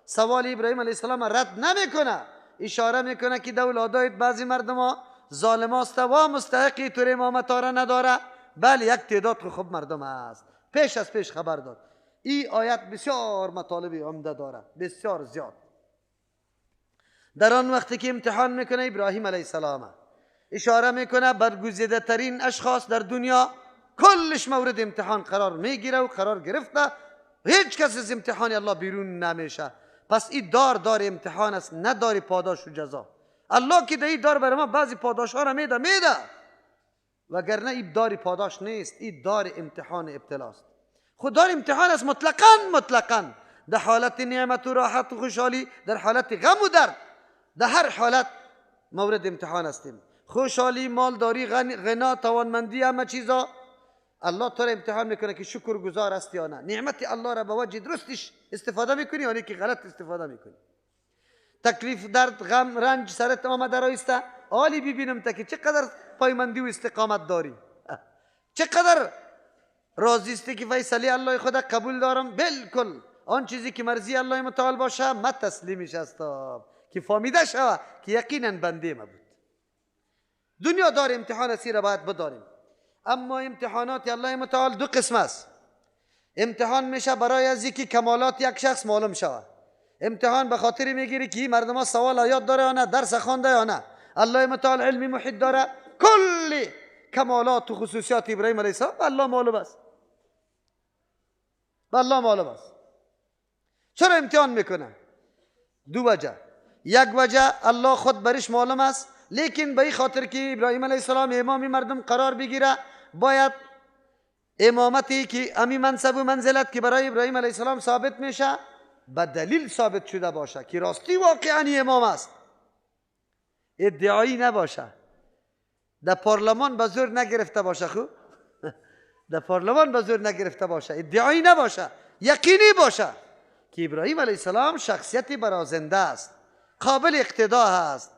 سوال ابراهیم علیه السلام رد نمیکنه، اشاره میکنه که دولادای بعضی مردم ها ظالم است و مستحقی طور امامت را نداره، بله یک تعداد خوب مردم است. پیش از پیش خبر داد. این آیت بسیار مطالب عمده داره، بسیار زیاد. در آن وقتی که امتحان میکنه ابراهیم علیه السلام، اشاره میکنه برگزیده ترین اشخاص در دنیا کلش مورد امتحان قرار میگیره و قرار گرفته، هیچ کس از امتحان الله بیرون نمیشه. پس این دار امتحان است، نه دار پاداش و جزا. الله که این دار برای ما بعضی پاداش ها را میده وگرنه این دار پاداش نیست، این دار امتحان ابتلاست. خود دار امتحان است مطلقاً در حالت نعمت و راحت و خوشحالی، در حالت غم و درد، در هر حالت مورد امتحان هستیم. خوشحالی، مالداری، غنا، توانمندی، همه چیزا الله تو را امتحان میکنه که شکر گزار است یا نه، نعمت الله را به وجه درستش استفاده میکنی یا نه که غلط استفاده میکنی. تکلیف، درد، غم، رنج سرت آمده رایسته، حالی ببینم تا که چقدر پایمندی و استقامت داری، چقدر راضی است که فیصله الله خدا قبول دارم، بالکل آن چیزی که مرضی الله متعال باشه ما تسلیمش هستم که فهمیده شوه که یقینا بنده ما بود. دنیا دار امتحان اسی را باید بداریم. اما امتحانات الله متعال دو قسم است. امتحان میشه برای از اینکه کمالات یک شخص معلوم شود. امتحان به خاطر میگیری که مردم ها سوال یاد داره یا نه، درس خوانده یا نه. الله متعال علمی محیط داره، کل کمالات و خصوصیات ابراهیم علیه السلام به الله معلوم است. به الله معلوم است. چرا امتحان میکنه؟ دو وجه. یک وجه الله خود برش معلوم است، لیکن به این خاطر که ابراهیم علیه السلام امامی مردم قرار بگیره، باید امامتی که امی منصب و منزلت که برای ابراهیم علیه السلام ثابت میشه به دلیل ثابت شده باشه که راستی واقعا امام است، ادعایی نباشه، در پارلمان به زور نگرفته باشه. خوب در پارلمان به زور نگرفته باشه، ادعایی نباشه، یقینی باشه که ابراهیم علیه السلام شخصیت برازنده است، قابل اقتدا است،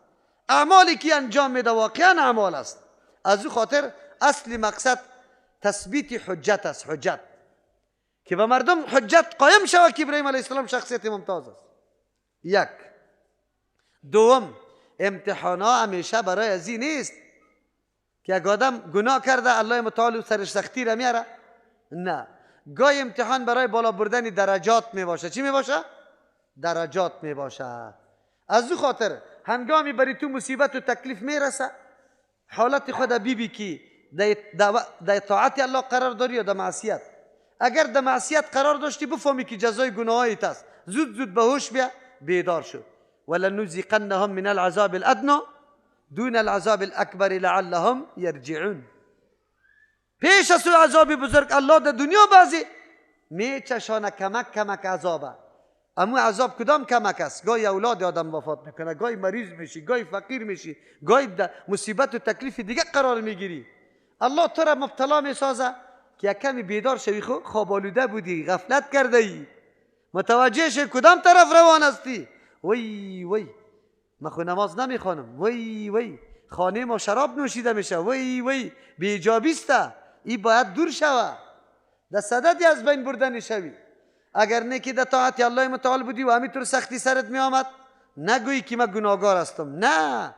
اعمالی که انجام میده واقعا اعمال است. از او خاطر اصل مقصد تثبیت حجت است، حجت که به مردم حجت قایم شود که ابراهیم علیه السلام شخصیت ممتاز است. یک. دوم، امتحان ها همیشه برای از این نیست که اگه آدم گناه کرده الله متعال سرش سختی را میاره، نه، گاهی امتحان برای بالا بردن درجات می باشه. چی می باشه؟ درجات می باشه. از او خاطر هنگامی بری تو مصیبت و تکلیف می رسه، حالت خود بی که در طاعت الله قرار داری یا در معصیت. اگر در معصیت قرار داشتی بفهمی که جزای گناهایت است، زود به هوش بیا، بیدار شو. ولنذیقنهم من العذاب الادنی دون العذاب الاکبر لعلهم یرجعون. پیش از عذاب بزرگ الله در دنیا بعضی میچشانه کمک عذابه. اما عذاب کدام کمک است؟ گاهی اولاد آدم وفات میکنه، گاهی مریض میشی، گاهی فقیر میشی، گاهی مصیبت و تکلیف دیگه قرار میگیری. الله تو را مبتلا میسازه که یک کمی بیدار شوی. خواب آلوده بودی، غفلت کرده ای، متوجه شوی کدام طرف روان هستی. وی من خو نماز نمیخوانم، وی خانه ما شراب نوشیده میشه، وی بیجابیسته، ای باید دور شوه، در صددی از بین بردن شوی. اگر نیکی در طاعت الله متعال بودی و همینطور سختی سرت می آمد، نگویی که من گناهگار هستم، نه،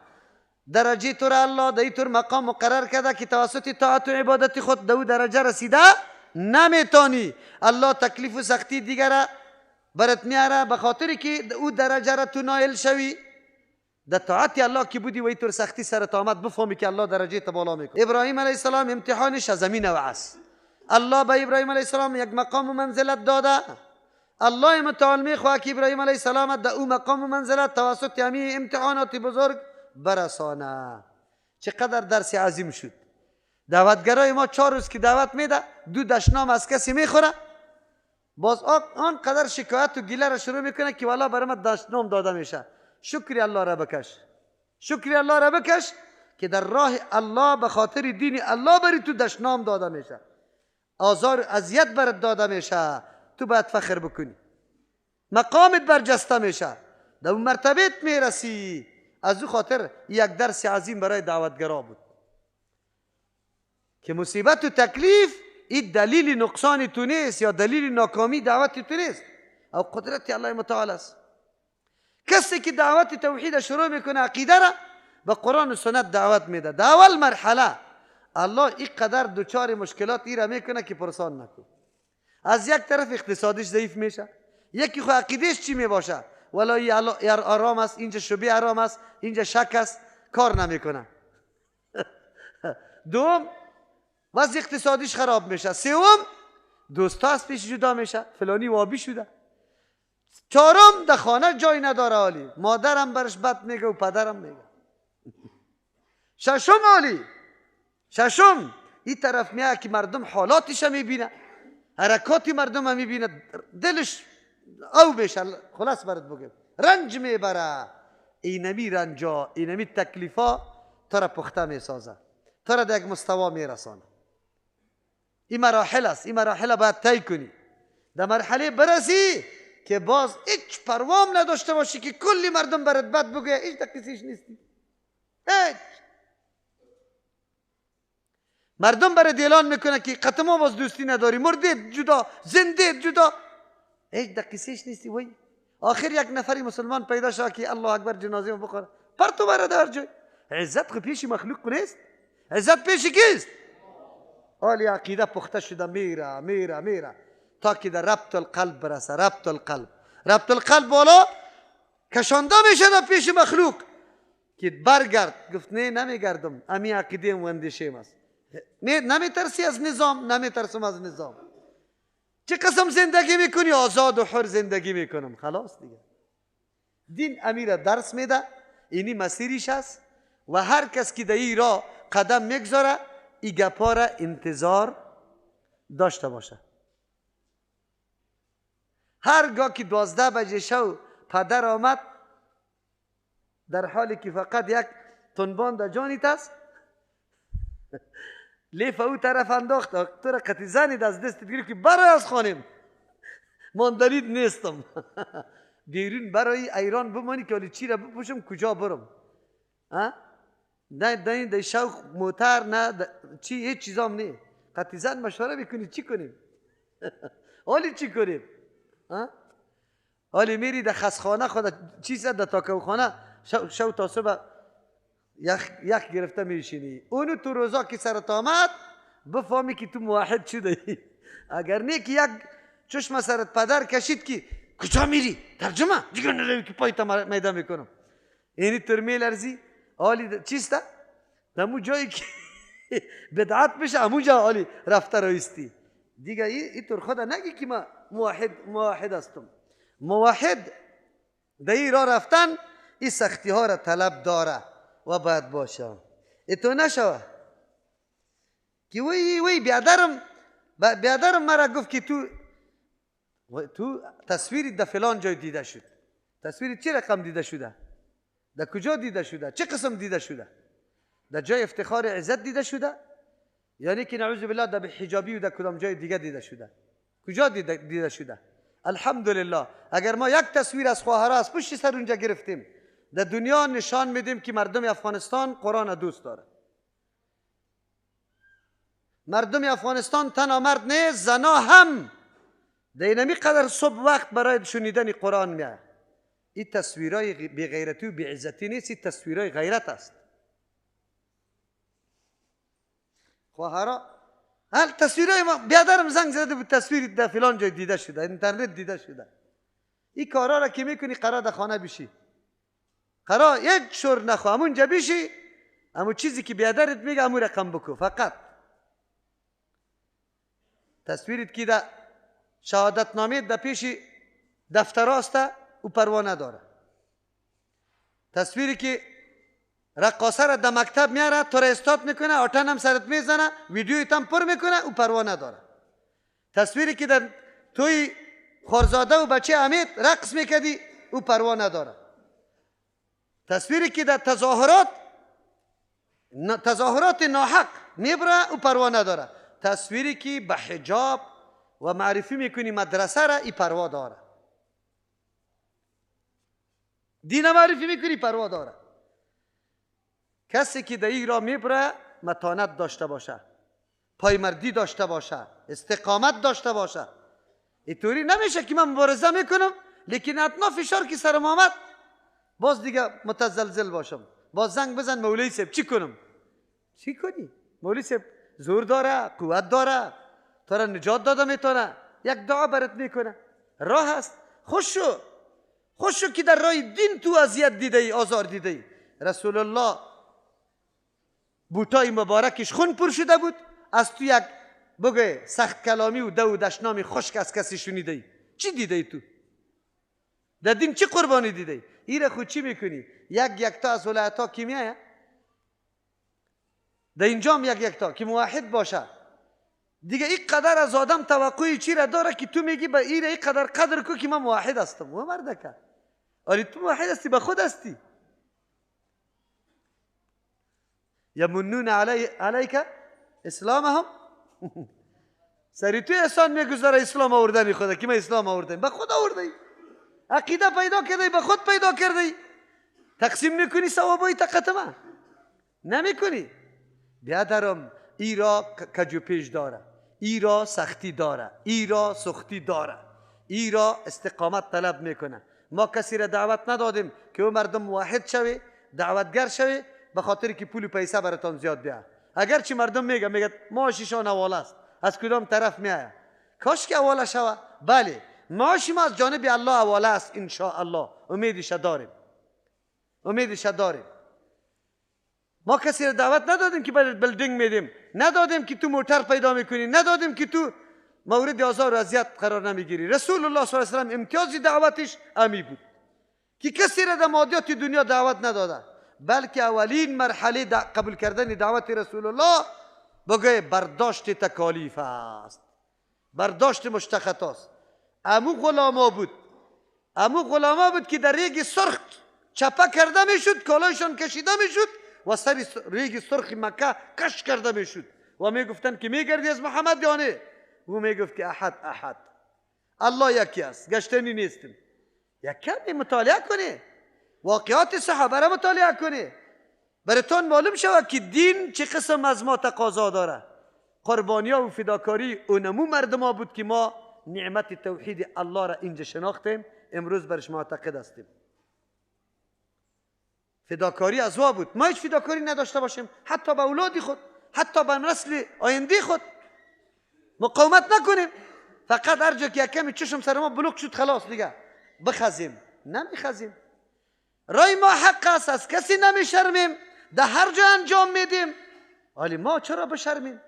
درجه تو را الله در طور مقام مقرر کرده که توسط طاعت و عبادت خود در درجه رسیده نمیتونی. الله تکلیف و سختی دیگر برات میاره به خاطر که او درجه را تو نایل شوی. در طاعت الله که بودی و این طور سختی سرت آمد بفهمی که الله درجه تا بالا میکنه. ابراهیم علیه السلام امتحانش از زمین و است. الله به ابراهیم علیه السلام یک مقام و منزلت داده. الله متعال میخواه که ابراهیم علیه السلام در او مقام و منزلت توسط همین امتحانات بزرگ برسانه. چقدر درس عظیم شد. دعوتگرای ما 4 روز که دعوت میده 2 دشنام از کسی میخوره، باز آن قدر شکایت و گیله را شروع میکنه که والا برای من دشنام داده میشه. شکری الله را بکش، شکری الله را بکش که در راه الله به خاطر دین الله بری تو دشنام داده میشه، آزار و اذیت برات داده میشه، تو باید فخر بکنی، مقامت برجسته میشه، در اون مرتبت میرسی. از او خاطر یک درس عظیم برای دعوتگرا بود که مصیبت و تکلیف این دلیل نقصان تو نیست یا دلیل ناکامی دعوت تو نیست، او قدرت الله متعال است. کسی که دعوت توحید شروع میکنه عقیده را به قرآن و سنت دعوت میده، در اول مرحله الله این قدر دوچار مشکلات ای را میکنه که پرسان نکن. از یک طرف اقتصادش ضعیف میشه، یکی خو عقیدهش چی میباشه، ولی یار آرام است، اینجا شبیه آرام است، اینجا شک است، کار نمیکنه. دوم وضع اقتصادیش خراب میشه. سوم دوستا از پیش جدا میشه، فلانی وابی شده. چهارم در خانه جای نداره عالی، مادرم برش بد میگه و پدرم میگه. ششم عالی، ششم این طرف میاد که مردم حالاتش میبینه، حرکاتی مردم هم میبینه، دلش او بشه. خلاص برات بگم رنج میبره. اینمی رنجا، اینمی تکلیفا تو را پخته میسازه، تو را در یک مستوا میرسانه. این مراحل است، این مراحل باید طی کنی. در مرحله برسی که باز هیچ پروام نداشته باشی که کلی مردم برات بد بگه، هیچ در کسیش نیستی. هیچ مردم برات اعلان میکنه که قطعا باز دوستی نداری، مرده جدا، زنده جدا، هیچ در کسیش نیستی. وای آخر یک نفری مسلمان پیدا شد که الله اکبر جنازه رو بخوره، پر تو برات هر جای. عزت خو پیش مخلوق نیست، عزت پیش کیست؟ حالی عقیده پخته شده میره میره میره تا که در ربط القلب برسه. ربط القلب، ربط القلب بالا کشانده میشه در پیش مخلوق که برگرد. گفت نه نمیگردم، امی عقیده و اندیشم است. نمیترسی از نظام؟ نمیترسم از نظام. چه قسم زندگی میکنی؟ آزاد و حر زندگی میکنم. خلاص دیگه دین امیر درس میده، اینی مسیریش است و هر کس که در این راه قدم میگذاره این گپا را انتظار داشته باشه. هرگاه که 12 بجه شو پدر آمد در حالی که فقط یک تنبان در جانیت است، لیف او طرف انداخت، تو را قطی زنید از دستت گرفت که برای از خانم ماندنید نیستم. بیرون برای ایران بمانی که حالی چی را بپوشم کجا برم. نه در شوق موتر نه چی، هیچ چیزام نه. قطی زن مشوره بکنید چی کنیم. حالی چی کنیم؟ حالی میری در خسخانه خود چیز در تاکو خانه شو تا صبح یک گرفته میشینی. اونو تو روزا که سرت آمد بفهمی که تو موحد شده. اگر نه که یک چشم سرت پدر کشید که کجا میری؟ ترجمه دیگه نروی که پایتا میده میکنم. اینی ترمی لرزی. حالی چیسته؟ دمو جایی که بدعت بشه همون جا حالی رفته رایستی. دیگه این طور خدا نگی که ما موحد هستم. موحد در این راه رفتن این سختی ها را طلب داره و باید باشه. تو نشوه که وی بیادرم مرا گفت که تو تصویری در فلان جای دیده شد. تصویری چه رقم دیده شده؟ در کجا دیده شده؟ چه قسم دیده شده؟ در جای افتخار عزت دیده شده؟ یعنی که نعوذ بالله در حجابی و در کدام جای دیگه دیده شده؟ کجا دیده شده؟ الحمدلله اگر ما یک تصویر از خواهرها از پشت سر اونجا گرفتیم در دنیا نشان میدیم که مردم افغانستان قرآن دوست داره. مردم افغانستان تنها مرد نه، زنا هم در اینمی قدر صبح وقت برای شنیدن قرآن میاد. این تصویرای بی غیرتی و بی عزتی نیست، این تصویرای غیرت است. خواهرا هل تصویرای ما بیادرم زنگ زده بود تصویری در فلان جای دیده شده، اینترنت دیده شده. این کارا را که میکنی قرار در خانه بشی، قرار یک شور نخوا، همونجا بشی، همون چیزی که بیادرت میگه همون رقم بکو. فقط تصویرت که در شهادت نامه در پیش دفتر است او پروا نداره. تصویری که رقاصه را در مکتب میاره تو را استاد میکنه، آتن هم سرت میزنه، ویدیویت هم پر میکنه، او پروا نداره. تصویری که در توی خورزاده و بچه امید رقص میکردی او پروا نداره. تصویری که در تظاهرات ناحق میبره او پروا نداره. تصویری که به حجاب و معرفی میکنی مدرسه را ای پروا داره. دین معرفی میکنی پروا داره. کسی که در این را میبره متانت داشته باشه، پایمردی داشته باشه، استقامت داشته باشه. اینطوری نمیشه که من مبارزه میکنم لیکن اتنا فشار که سرم آمد باز دیگه متزلزل باشم، باز زنگ بزن مولوی صاحب چی کنم؟ چی کنی؟ مولوی صاحب زور داره، قوت داره، تو را نجات داده میتونه، یک دعا برات میکنه، راه هست. خوش شو که در راه دین تو اذیت دیده ای، آزار دیده ای. رسول الله بوتای مبارکش خون پر شده بود، از تو یک بگه سخت کلامی و دو دشنامی خشک از کسی شنیده ای. چی دیده ای تو؟ در دین چی قربانی دیده ای؟ ایره خود چی میکنی؟ یک تا از ولایت ها کی میایه؟ در اینجا هم یک تا که موحد باشه. دیگه این قدر از آدم توقعی چی را داره که تو میگی به ایره این قدر قدر کو که من موحد هستم. و مردکه آری تو موحد هستی، به خود هستی. یمنون علیک اسلامهم سری تو احسان میگذاره اسلام آوردن خدا که من اسلام آوردم. به خود آوردی، عقیده پیدا کردی، به خود پیدا کردی. تقسیم میکنی ثوابای تقتمه نمیکنی. بیادرم ایرا کجو پیش داره، ایرا سختی داره، ایرا سختی داره، ایرا استقامت طلب میکنه. ما کسی را دعوت ندادیم که او مردم موحد شوی، دعوتگر شوی به خاطر که پول و پیسه براتون زیاد بیاد. اگر چی مردم میگه معاششان حواله است، از کدام طرف میایه؟ کاش که حواله شوه. بله معاش ما از جانب الله حواله است ان شاء الله. امیدش داریم. ما کسی را دعوت ندادیم که بلدینگ میدیم، ندادیم که تو موتر پیدا میکنی، ندادیم که تو مورد آزار و اذیت قرار نمیگیری. رسول الله صلی الله علیه و آله امتیازی دعوتش امی بود که کسی را در مادیات دنیا دعوت نداده، بلکه اولین مرحله قبول کردن دعوت رسول الله بگه برداشت تکالیف است، برداشت مشتقات است. امو غلاما بود که در ریگ سرخ چپه کرده میشد، کالایشان کشیده میشد و سر ریگ سرخ مکه کش کرده میشد و میگفتن که میگردی از محمد یا نه؟ او میگفت که احد الله یکی است، گشتنی نیستم. یک کمی مطالعه کنی، واقعات صحابه را مطالعه کنی، براتون معلوم شود که دین چه قسم از ما تقاضا داره. قربانی ها و فداکاری اونمو مردم ها بود که ما نعمت توحید الله را اینجا شناختیم، امروز برش معتقد هستیم. فداکاری از وا بود. ما هیچ فداکاری نداشته باشیم، حتی به اولادی خود، حتی به نسل آینده خود مقاومت نکنیم. فقط هر جا که یک کمی چشم سر ما بلوغ شد خلاص دیگه بخزیم. نمیخزیم. رای ما حق است، از کسی نمیشرمیم، در هر جا انجام میدیم. ولی ما چرا بشرمیم؟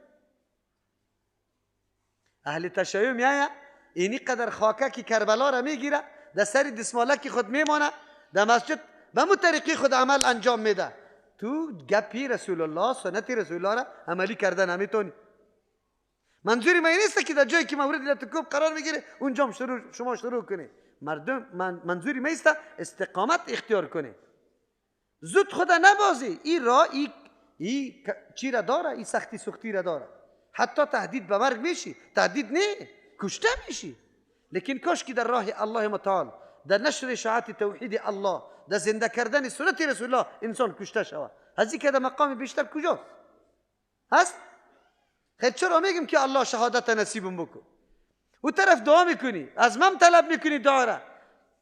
اهل تشیع میایه اینی قدر خاکه که کربلا را میگیره، در سر دسمالک خود میمانه، در مسجد به مو طریقی خود عمل انجام میده. تو گپی رسول الله، سنت رسول الله را عملی کرده نمیتونی. منظوری من نیست که در جایی که مورد لتکوب قرار میگیره اونجا شما شروع کنی. منظوری من نیست استقامت اختیار کنی، زود خدا نبازی. این راه ای چی را داره؟ این سختی سختی را داره. حتی تهدید به مرگ میشی، تهدید نه، کشته میشی. لیکن کاش که در راه الله متعال، در نشر اشاعت توحید الله، در زنده کردن سنت رسول الله انسان کشته شود. هزی که در مقام بیشتر کجاست؟ هست؟ خیلی چرا میگم که الله شهادت نصیبم بکن. او طرف دعا میکنی، از من طلب میکنی دعا را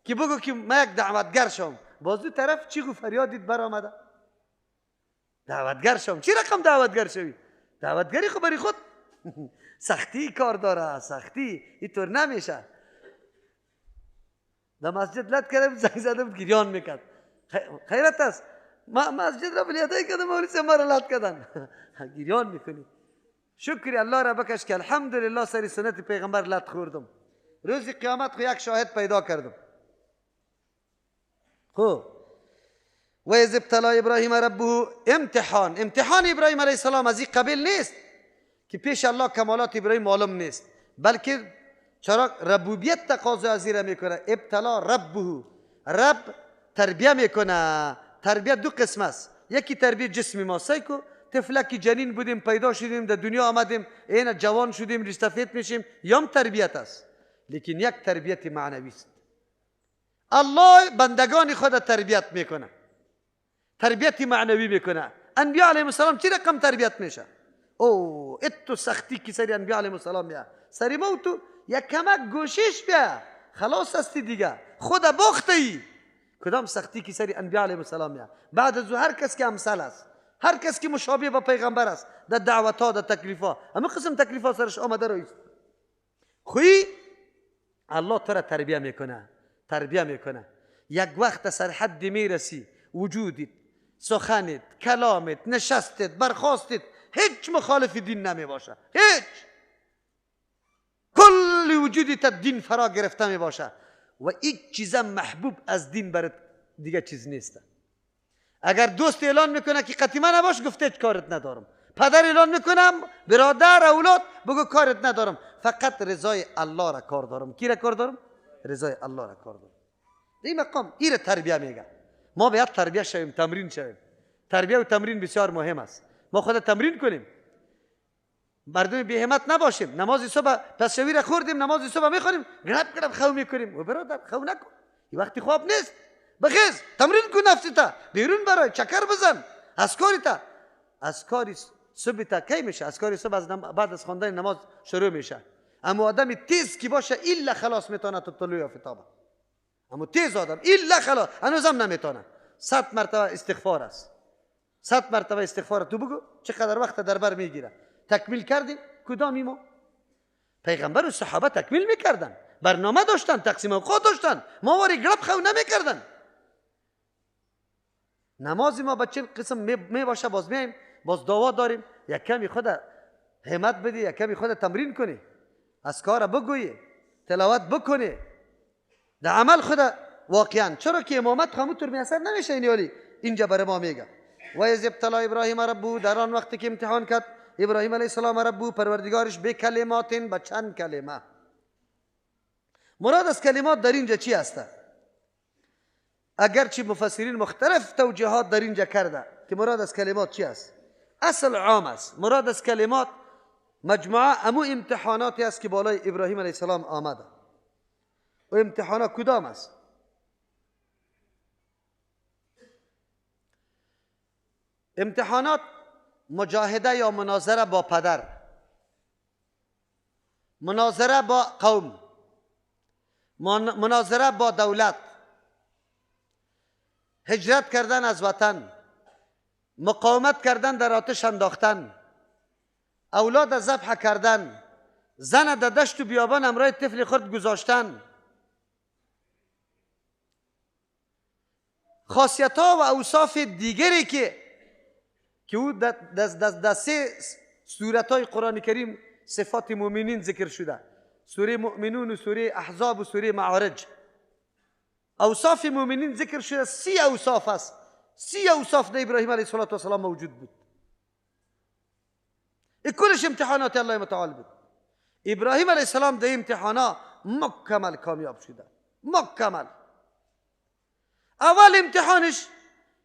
که بگو که من یک دعوتگر شم. باز دو طرف چی گو فریادت برآمده؟ دعوتگر شم. چی رقم دعوتگر شوی؟ دعوتگری خب برای خود سختی کار داره، سختی اینطور نمیشه. در مسجد لط کردم، زنگ زده بود گریان میکرد. خیرت است، مسجد را بلیادایی کردم، مولی سه ما را لط کردن. گریان میکنی. شکری الله را بکش که الحمدلله سری سنت پیغمبر لط خوردم. روز قیامت خو یک شاهد پیدا کردم. خب و از ابتلا ابراهیم ربه امتحان ابراهیم علیه السلام از این قبیل نیست که پیش الله کمالات ابراهیم معلوم نیست، بلکه چرا ربوبیت تقاضا از این میکنه. ابتلا ربه، رب تربیه میکنه. تربیت دو قسم است، یکی تربیت جسمی ما سیکو طفلکی جنین بودیم پیدا شدیم در دنیا آمدیم اینا جوان شدیم ریستفیت میشیم، یام تربیت است. لیکن یک تربیت معنوی است. الله بندگان خود تربیت میکنه، تربیت معنوی میکنه. انبیاء علیهم السلام چی رقم تربیت میشه؟ او اتو سختی که سری انبیاء علیهم السلام بیا سری موتو یک کمک گوشش بیا خلاص هستی دیگه، خود باختی. کدام سختی که سری انبیاء علیهم السلام بیا. بعد از هر کس که امثال است، هر کس که مشابه با پیغمبر است در دعوت ها، در تکلیف ها، اما قسم تکلیف ها سرش آمده رویست. خوی الله تو را تربیه میکنه، تربیه میکنه. یک وقت سر حد میرسی وجودت، سخنت، کلامت، نشستت، برخاستت هیچ مخالف دین نمی باشه، هیچ. کل وجودت دین فرا گرفته می باشه و هیچ چیز محبوب از دین برات دیگه چیز نیست. اگر دوست اعلان میکنه که قطیمه نباش، گفته کارت ندارم. پدر اعلان میکنم، برادر، اولاد، بگو کارت ندارم، فقط رضای الله را کار دارم. کی را کار دارم؟ رضای الله را کار دارم. این مقام این تربیه میگه. ما باید تربیه شویم، تمرین شویم. تربیه و تمرین بسیار مهم است. ما خود تمرین کنیم، مردم بی همت نباشیم. نماز صبح پس شوی را خوردیم، نماز صبح میخوریم، گرب خو میکنیم. و برادر خو نکن، این وقتی خواب نیست. بخیز تمرین کن نفسیتا، بیرون برای چکر بزن. از کاری صبح تا کی میشه؟ از کاری صبح بعد از خواندن نماز شروع میشه. اما آدم تیز کی باشه الا خلاص میتونه تا طلوع آفتاب. اما تیز آدم الا خلاص هنوزم نمیتونه. 100 مرتبه استغفار است. 100 مرتبه استغفار. تو بگو چقدر وقت در بر میگیره. تکمیل کردیم؟ کدامی ما؟ پیغمبر و صحابه تکمیل میکردن، برنامه داشتن، تقسیم اوقات داشتن. ما واری گرب خو نمیکردن. نمازی ما بچه قسم می باشه، باز میایم، باز دعوا داریم. یک کمی خود همت بدی، یک کمی خود تمرین کنی، اذکار بگویی، تلاوت بکنی، در عمل خود واقعا. چرا که امامت همونطور میاثر نمیشه. اینیالی اینجا برای ما میگه و از ابتلا ابراهیم ربو، در آن وقتی که امتحان کرد ابراهیم علیه السلام ربو پروردگارش به کلمات، به چند کلمه. مراد از کلمات در اینجا چی هسته؟ اگرچه مفسرین مختلف توجیهات در اینجا کرده که مراد از کلمات چی است. اصل عام است. مراد از کلمات مجموعه امو امتحاناتی است که بالای ابراهیم علیه السلام آمده. و امتحانات کدام است؟ امتحانات مجاهده یا مناظره با پدر، مناظره با قوم، مناظره با دولت، هجرت کردن از وطن، مقاومت کردن در آتش انداختن، اولاد ذبح کردن، زن در دشت و بیابان امرای طفل خرد گذاشتن. خاصیت ها و اوصاف دیگری که او در 3 سورت های قرآن کریم صفات مؤمنین ذکر شده. سوره مؤمنون و سوره احزاب و سوره معارج. اوصاف مؤمنین ذکر شده. 30 اوصاف است. 30 اوصاف در ابراهیم علیه السلام موجود بود. این کلش امتحانات الله متعال بود. ابراهیم علیه السلام در امتحانا مکمل کامیاب شده. مکمل. اول امتحانش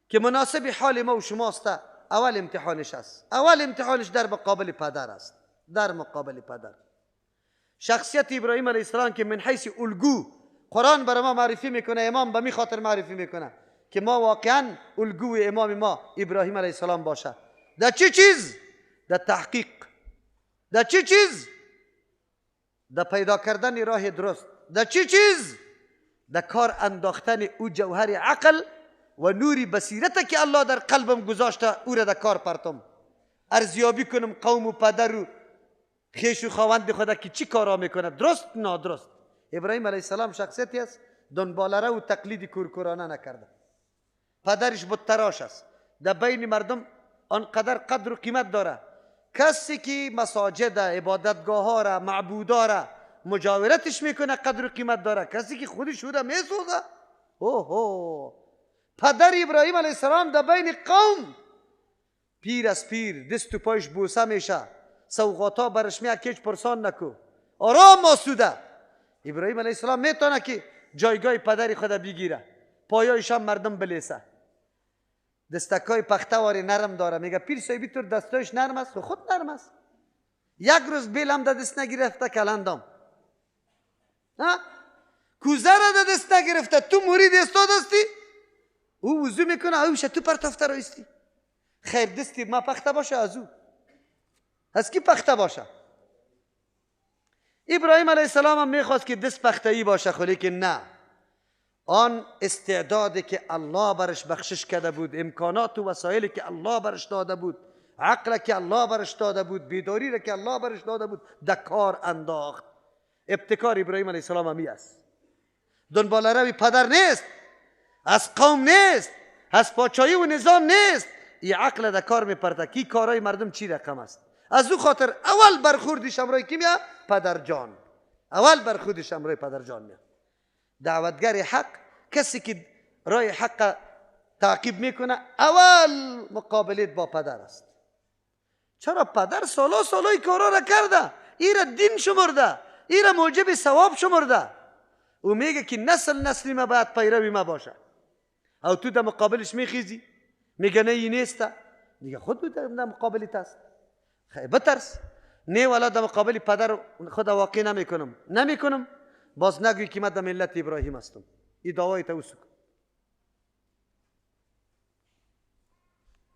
که مناسب حال ما و شماست، اول امتحانش است. اول امتحانش در مقابل پدر است. در مقابل پدر. شخصیت ابراهیم علیه السلام که من حیث الگو قرآن برای ما معرفی میکنه، امام به می خاطر معرفی میکنه که ما واقعا الگوی امام ما ابراهیم علیه السلام باشه. در چه چیز؟ در تحقیق. در چه چیز؟ در پیدا کردن راه درست. در چه چیز؟ در کار انداختن او جوهر عقل و نوری بصیرت که الله در قلبم گذاشته او را در کار پرتم. ارزیابی کنم قوم و پدر و خیش و خواند خدا که چی کارا میکنه، درست نادرست. ابراهیم علیه السلام شخصیتی است دنبالره و تقلید کورکورانه نکرده. پدرش بود تراش است، در بین مردم آنقدر قدر و قیمت داره. کسی که مساجد عبادتگاه ها را معبودا را مجاورتش میکنه قدر و قیمت داره. کسی که خودش شده میسوزه. اوه پدر ابراهیم علیه السلام در بین قوم پیر از پیر دست و پایش بوسه میشه، سوغاتا برش میاد که هیچ پرسان نکو، آرام آسوده. ابراهیم علیه السلام میتونه که جایگاه پدری خود بگیره، پایایش هم مردم بلیسه. دستکای پختواری نرم داره. میگه پیر صاحبی تو دستایش نرم است؟ خود نرم است. یک روز بیل هم دست نگرفته کلندم، کوزه را دست نگرفته، تو مرید استاد هستی؟ او وضو میکنه اوشه تو پرتافته رایستی. خیر دستی ما پخته باشه از او، از کی پخته باشه؟ ابراهیم علیه السلام هم میخواست که دست پخته‌ای باشه، خب لیکن نه. آن استعدادی که الله برش بخشش کرده بود، امکانات و وسایلی که الله برش داده بود، عقل که الله برش داده بود، بیداری را که الله برش داده بود، در کار انداخت. ابتکار ابراهیم علیه السلام همی است. دنبال روی پدر نیست، از قوم نیست، از پاچایی و نظام نیست. این عقل در کار میپرده کی کارای مردم چی رقم است. از او خاطر اول برخوردش امرای کی میاد؟ پدر جان. اول برخوردش امرای پدر جان میاد. دعوتگر حق کسی که رای حق تعقیب میکنه اول مقابلت با پدر است. چرا؟ پدر سالای کارا را کرده، این را دین شمرده، این را موجب ثواب شمرده. او میگه که نسلی ما باید پیروی ما باشه. او تو در مقابلش میخیزی میگه نه این نیسته، میگه خود در مقابلت است. خیلی بترس. نه والا در مقابل پدر خود واقع نمیکنم. باز نگوی که من در ملت ابراهیم هستم. این دعوای توسک.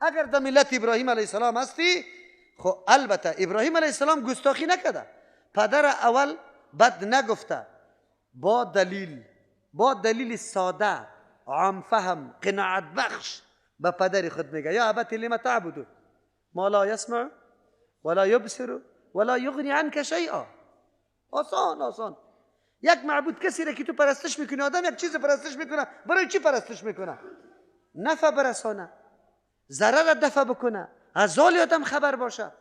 اگر در ملت ابراهیم علیه السلام هستی، خب البته ابراهیم علیه السلام گستاخی نکرده، پدر اول بد نگفته، با دلیل ساده، عام فهم، قناعت بخش به پدر خود میگه یا ابت لما تعبدو ما لا يسمع ولا يبصر ولا يغني عنك شيئا. آسان. یک معبود کسی را که تو پرستش میکنی، آدم یک چیز پرستش میکنه، برای چی پرستش میکنه؟ نفع برسانه، ضرر دفع بکنه، از حال آدم خبر باشه.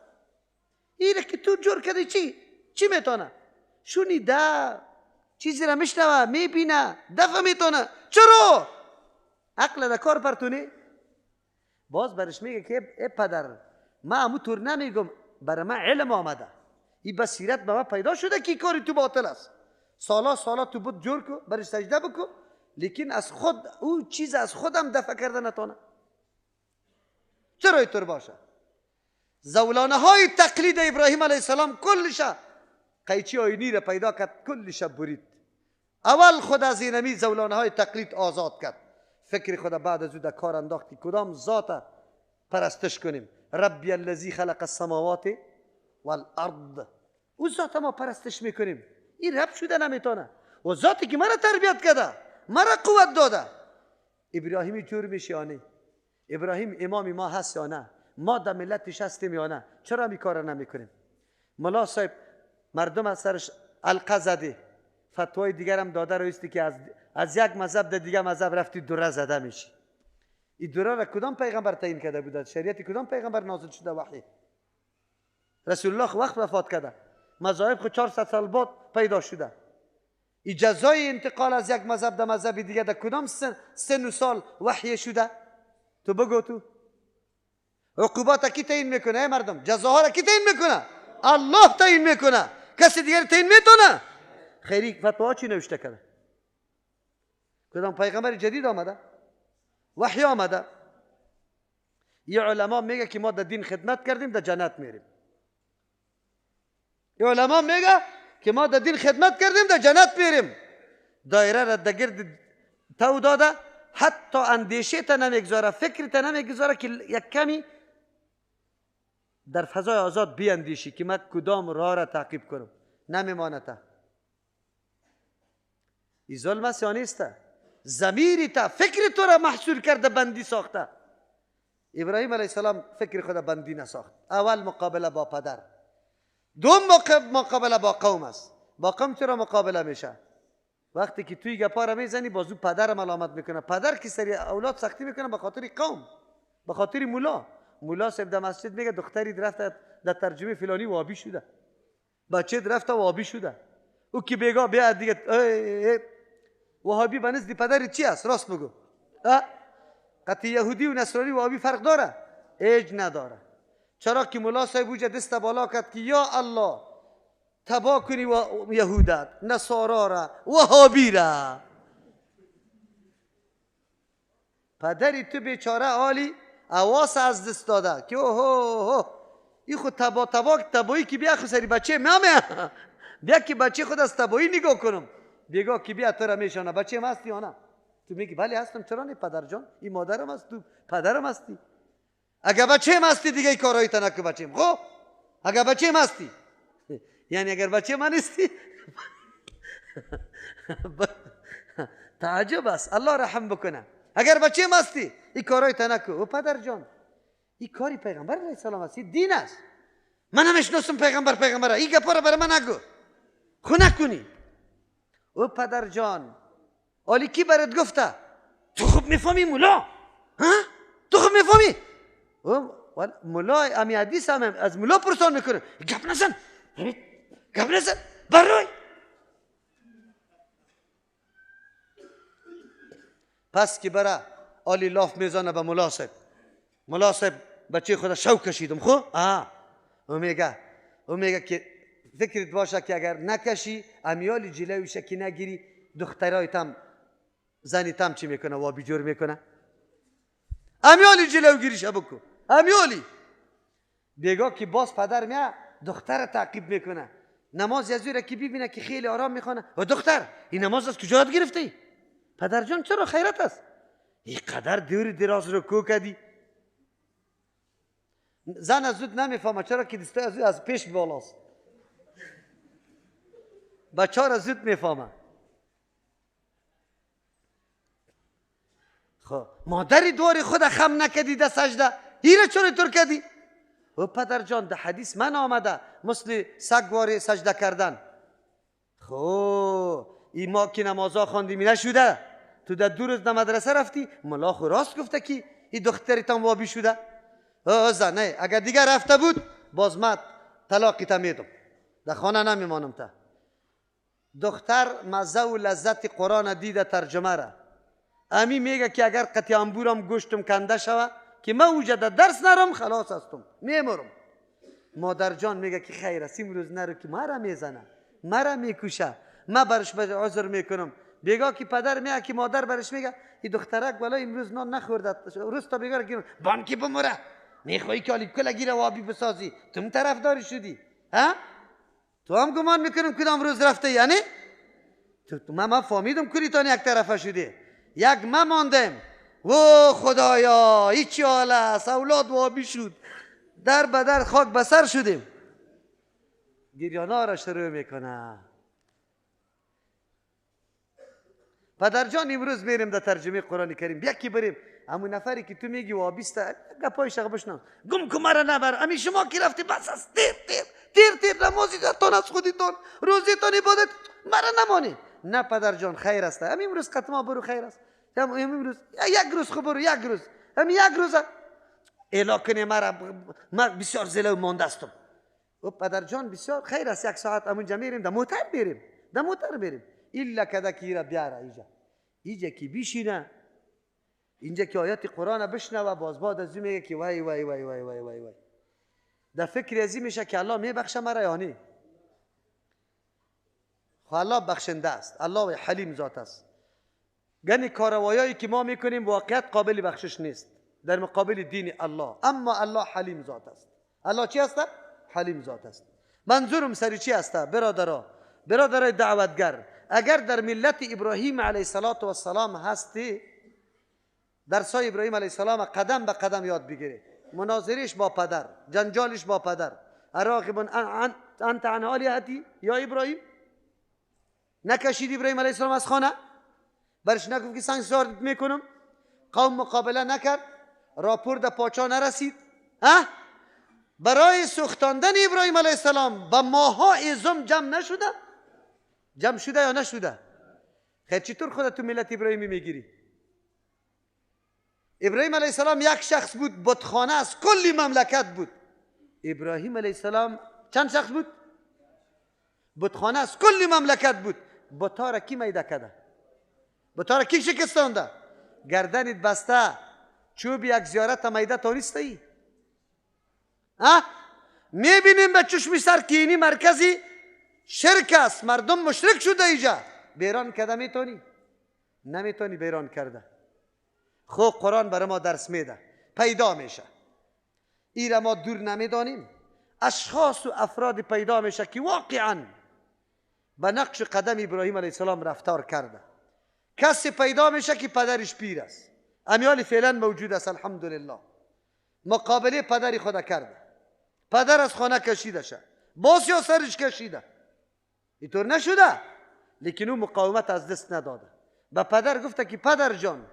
این را که تو جور کردی چی میتونه؟ شنیده، چیزی را میشنوه، میبینه، دفع میتونه. چرا؟ عقل در کار پرتونه. باز برش میگه که ای پدر، من همونطور نمیگم، برای من علم آمده، این بصیرت به من پیدا شده که کاری تو باطل است. سالا تو بود جور کو، برش سجده بکن، لیکن از خود او چیز از خودم دفع کرده نتونه. چرا اینطور باشه؟ زولانه های تقلید ابراهیم علیه السلام کلشه قیچی آینی را پیدا کرد، کلش برید. اول خود از اینمی زولانه های تقلید آزاد کرد. فکر خدا بعد از او در کار انداختی کدام ذات پرستش کنیم. ربی الذی خلق السماوات والارض. او ذات ما پرستش میکنیم. این رب شده نمیتونه. و ذاتی که مرا تربیت کرده، مرا قوت داده. ابراهیمی جور میشه یا نه؟ ابراهیم امام ما هست یا نه؟ ما در ملتش هستیم یا نه؟ چرا می کار نمیکنیم؟ ملا صاحب مردم از سرش علقه زده، فتوای دیگر هم داده رویستی که از یک مذهب در دیگر مذهب رفتی دوره زده میشی. این دوره را کدام پیغمبر تعیین کرده بوده؟ شریعت کدام پیغمبر نازل شده وحی؟ رسول الله وقت وفات کرده، مذاهب خود 400 سال بعد پیدا شده. این جزای انتقال از یک مذهب در مذهب دیگر در کدام سن و سال وحی شده؟ تو بگو. تو عقوبات کی تعیین میکنه؟ ای مردم، جزاها را کی تعیین میکنه؟ الله تعیین میکنه. کسی دیگر تعیین میتونه؟ خیری فتوا چی نوشته کرده؟ کدام پیغمبر جدید آمده؟ وحی آمده؟ یه علما میگه که ما در دین خدمت کردیم در جنت میریم. یه علما میگه که ما در دین خدمت کردیم در جنت میریم. دایره را در گرد تو داده، حتی اندیشه تا نمیگذاره، فکر تا نمیگذاره که یک کمی در فضای آزاد بیاندیشی که من کدام راه را تعقیب کنم. نمیمانه تا. این ظلم است یا نیست؟ ضمیری تا فکر تو را محصول کرده، بندی ساخته. ابراهیم علیه السلام فکر خود بندی نساخت. اول مقابله با پدر، دوم مقابله با قوم است. با قوم چرا مقابله میشه؟ وقتی که توی گپا را میزنی بازو پدر ملامت میکنه. پدر که سری اولاد سختی میکنه به خاطر قوم، به خاطر مولا صاحب در مسجد میگه دختری رفته در ترجمه فلانی وابی شده، بچه رفته وابی شده. او که بگه بیا دیگه وهابی به نزد پدر چی است؟ راست بگو. قطع یهودی و نصرانی و وهابی فرق داره؟ هیچ نداره. چرا که مولا صاحب وجه دست بالا کرد که یا الله تبا کنی و یهودت، نصارا را، وهابی را. پدری تو بیچاره حالی حواس از دست داده که اوه این خود تبایی که بیا خود سری بچه مامه بیا که بچه خود از تبایی نگاه کنم، بگاه که بیا تو را میشانه بچه هم هستی یا نه؟ تو میگی بله هستم. چرا نه پدر جان؟ این مادرم هست، تو پدرم هستی. اگر بچه هم هستی دیگه ای کارایی تا نکو بچه. خب اگر بچه هم هستی یعنی اگر بچه من نیستی تعجب است. الله رحم بکنه. اگر بچه هم هستی این کارایی تا نکو. او پدر جان این کاری پیغمبر علیه السلام است، دین است. من هم اشناسم پیغمبره. این گپا را برای من نگو، خو نکنی. او پدر جان حالی کی برات گفته؟ تو خوب میفهمی مولا؟ تو خوب میفهمی؟ مولا امی حدیث هم از مولا پرسان میکنه گپ نزن برای. پس که برای آلی لاف میزانه به مولا صاحب بچه خود شو کشیدم. خو او میگه که فکرت باشه که اگر نکشی امیالی جلویشه که نگیری دخترای تم زنی تم چی میکنه؟ وابی جور میکنه. امیالی جلو گیریشه بکن. امیالی بگاه که باز پدر میاد دختر تعقیب میکنه. نماز یزوره که ببینه که خیلی آرام میخونه و دختر این نماز از کجا یاد گرفتی؟ پدر جان چرا خیرت است؟ این قدر دراز رو کو کردی؟ زن از زود نمیفهمه چرا که دستای از زود از پیش بالاست. بچه ها از زود میفهمه. خب مادری دوری خود خم نکدی در سجده هیره چون طور کردی؟ و پدر جان در حدیث من آمده مثل سگواری سجده کردن. خب این ما که نمازها خواندیم نشده؟ تو در 2 روز در مدرسه رفتی؟ ملا خو راست گفته که این دختری تام وابی شده؟ زنه اگر دیگر رفته بود باز من طلاقی تا میدم، در خانه نمیمانم تا. دختر مزه و لذت قرآن دیده ترجمه را. امی میگه که اگر قطع انبورم گوشتم کنده شوه که من وجد درس نرم خلاص هستم میمرم. مادر جان میگه که خیر است امروز نرو که مرا میزنه مرا میکشه، من برش عذر میکنم. بگاه که پدر میگه که مادر برش میگه این دخترک والا امروز نان نخورده روز تا بگاه گیرم بانکی بمره میخوایی که آلیب کلا گیره وابی بسازی. تو هم طرفداری شدی تو هم گمان میکنم کدام روز رفته یعنی تو من فهمیدم کریتان یک طرفه شده. یک ما ماندم و خدایا هیچی حال است اولاد وابی شد در بدر خاک بسر شدیم. گریانا را شروع میکنه. پدر جان امروز میریم در ترجمه قرآن کریم بیا که بریم همون نفری که تو میگی وابیسته گپای شغل بشنم گم که مرا نبر امی شما که رفتی بس است تیر نمازی تان از خودیتان روزی تان عبادت مرا نمانی. نه پدر جان خیر است امی امروز قطما برو خیر است امروز یک روز خب برو یک روز امی یک روز الا کنی مرا من بسیار زلو مانده استم. و پدر جان بسیار خیر است 1 ساعت همونجا میریم در موتر بریم ایلا کده کی را بیاره اینجا کی بیشینه اینجا که آیات قرآن بشنوه باز بعد از میگه که وای وای وای وای وای وای وای در فکر ازی میشه که الله میبخشه مرا یا نه؟ خب الله بخشنده است، الله حلیم ذات است. یعنی کاروایایی که ما میکنیم واقعیت قابل بخشش نیست در مقابل دین الله، اما الله حلیم ذات است. الله چی است؟ حلیم ذات است. منظورم سری چی است؟ برادرای دعوتگر اگر در ملت ابراهیم علیه السلام هستی درسای ابراهیم علیه السلام قدم به قدم یاد بگیری. مناظرش با پدر، جنجالش با پدر. اراغب انت عن آلیهتی یا ابراهیم؟ نکشید ابراهیم علیه السلام از خانه؟ برش نگفت که سنگسارت میکنم؟ قوم مقابله نکرد؟ راپور در پاچا نرسید؟ برای سوختاندن ابراهیم علیه السلام به ماها ازم جمع نشده؟ جمع شده یا نشده؟ خیر چطور خودت تو ملت ابراهیمی میگیری؟ ابراهیم علیه السلام یک شخص بود، بتخانه از کلی مملکت بود. ابراهیم علیه السلام چند شخص بود؟ بتخانه از کلی مملکت بود. بتا را کی میده کرده؟ بتا را کی شکستانده؟ گردنت بسته چوب یک زیارت میده تانسته ای؟ میبینیم به چشم سر که اینی مرکزی شرک است، مردم مشرک شده ایجا. بیران کرده میتونی؟ نمیتونی بیران کرده. خب قرآن برای ما درس میده، پیدا میشه. ایره ما دور نمیدانیم. اشخاص و افراد پیدا میشه که واقعا به نقش قدم ابراهیم علیه السلام رفتار کرده. کسی پیدا میشه که پدرش پیر است، امیال فعلا موجود است الحمدلله، مقابله پدری خدا کرده. پدر از خانه کشیده شد، باز یا سرش کشیده، اینطور نشده، لیکن او مقاومت از دست نداده. به پدر گفته که پدر جان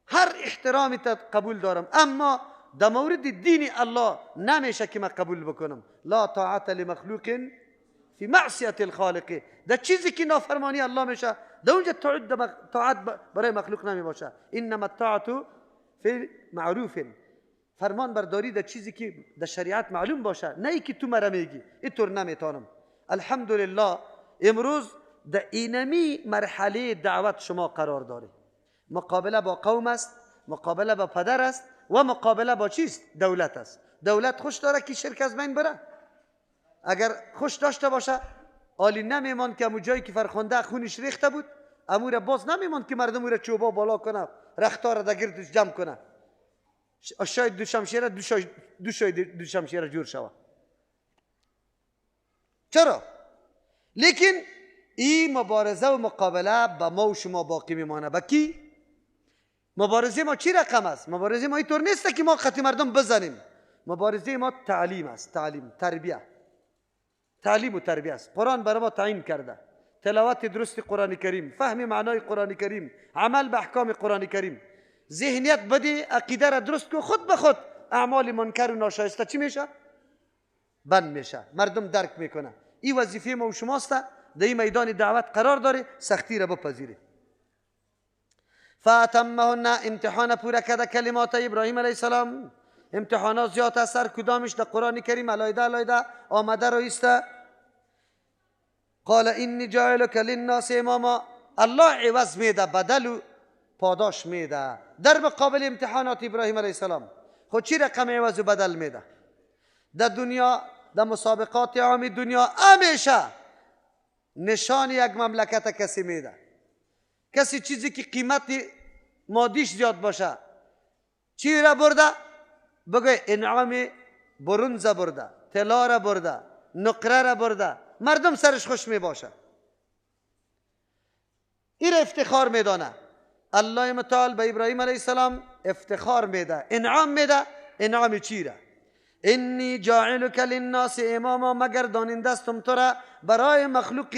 هر احترامی تا قبول دارم، اما در مورد دین الله نمیشه که من قبول بکنم. لا طاعت لمخلوق فی معصیت الخالق. در چیزی که نافرمانی الله میشه در اونجا طاعت برای مخلوق نمی باشه. انما الطاعت فی معروف، فرمان برداری در چیزی که در شریعت معلوم باشه، نه ای که تو مرا میگی اینطور نمیتونم. الحمدلله امروز در اینمی مرحله دعوت شما قرار داره. مقابله با قوم است، مقابله با پدر است و مقابله با چیست؟ دولت است. دولت خوش داره که شرک از بین بره؟ اگر خوش داشته باشه عالی نمیمان که امو جایی که فرخنده خونش ریخته بود امو را باز نمیمان که مردم را چوبا بالا کنه، رختار را در گردش جمع کنه، شاید دو شمشیر جور شود. چرا؟ لیکن این مبارزه و مقابله با ما و شما باقی میمانه. با کی؟ مبارزه ما چی رقم است؟ مبارزه ما اینطور نیست که ما خطی مردم بزنیم. مبارزه ما تعلیم است، تربیه. تعلیم و تربیه است. قرآن برای ما تعیین کرده. تلاوت درست قرآن کریم، فهم معنای قرآن کریم، عمل به احکام قرآن کریم. ذهنیت بدی، عقیده را درست کو، خود به خود اعمال منکر و ناشایسته چی میشه؟ بند میشه، مردم درک میکنه. این وظیفه ما و شماست، در این میدان دعوت قرار داره، سختی را بپذیره. فاتمهن، امتحان پورا کرده کلمات ابراهیم علیه السلام. امتحانات زیاد است، سر کدامش در قرآن کریم علیده آمده رایسته. قال انی جاعلک للناس اماما. الله عوض میده، بدل و پاداش میده در مقابل امتحانات ابراهیم علیه السلام. خود چی رقم عوض و بدل میده؟ در دنیا، در مسابقات عام دنیا همیشه نشان یک مملکت کسی میده. کسی چیزی که قیمت مادیش زیاد باشه چی را برده؟ بگه انعام برنز برده، طلا را برده، نقره را برده، مردم سرش خوش می باشه. این افتخار میدانه. الله متعال به ابراهیم علیه السلام افتخار میده، انعام میده. انعام چی را؟ انی جاعلک للناس اماما، مگر داننده استم تو را برای مخلوق،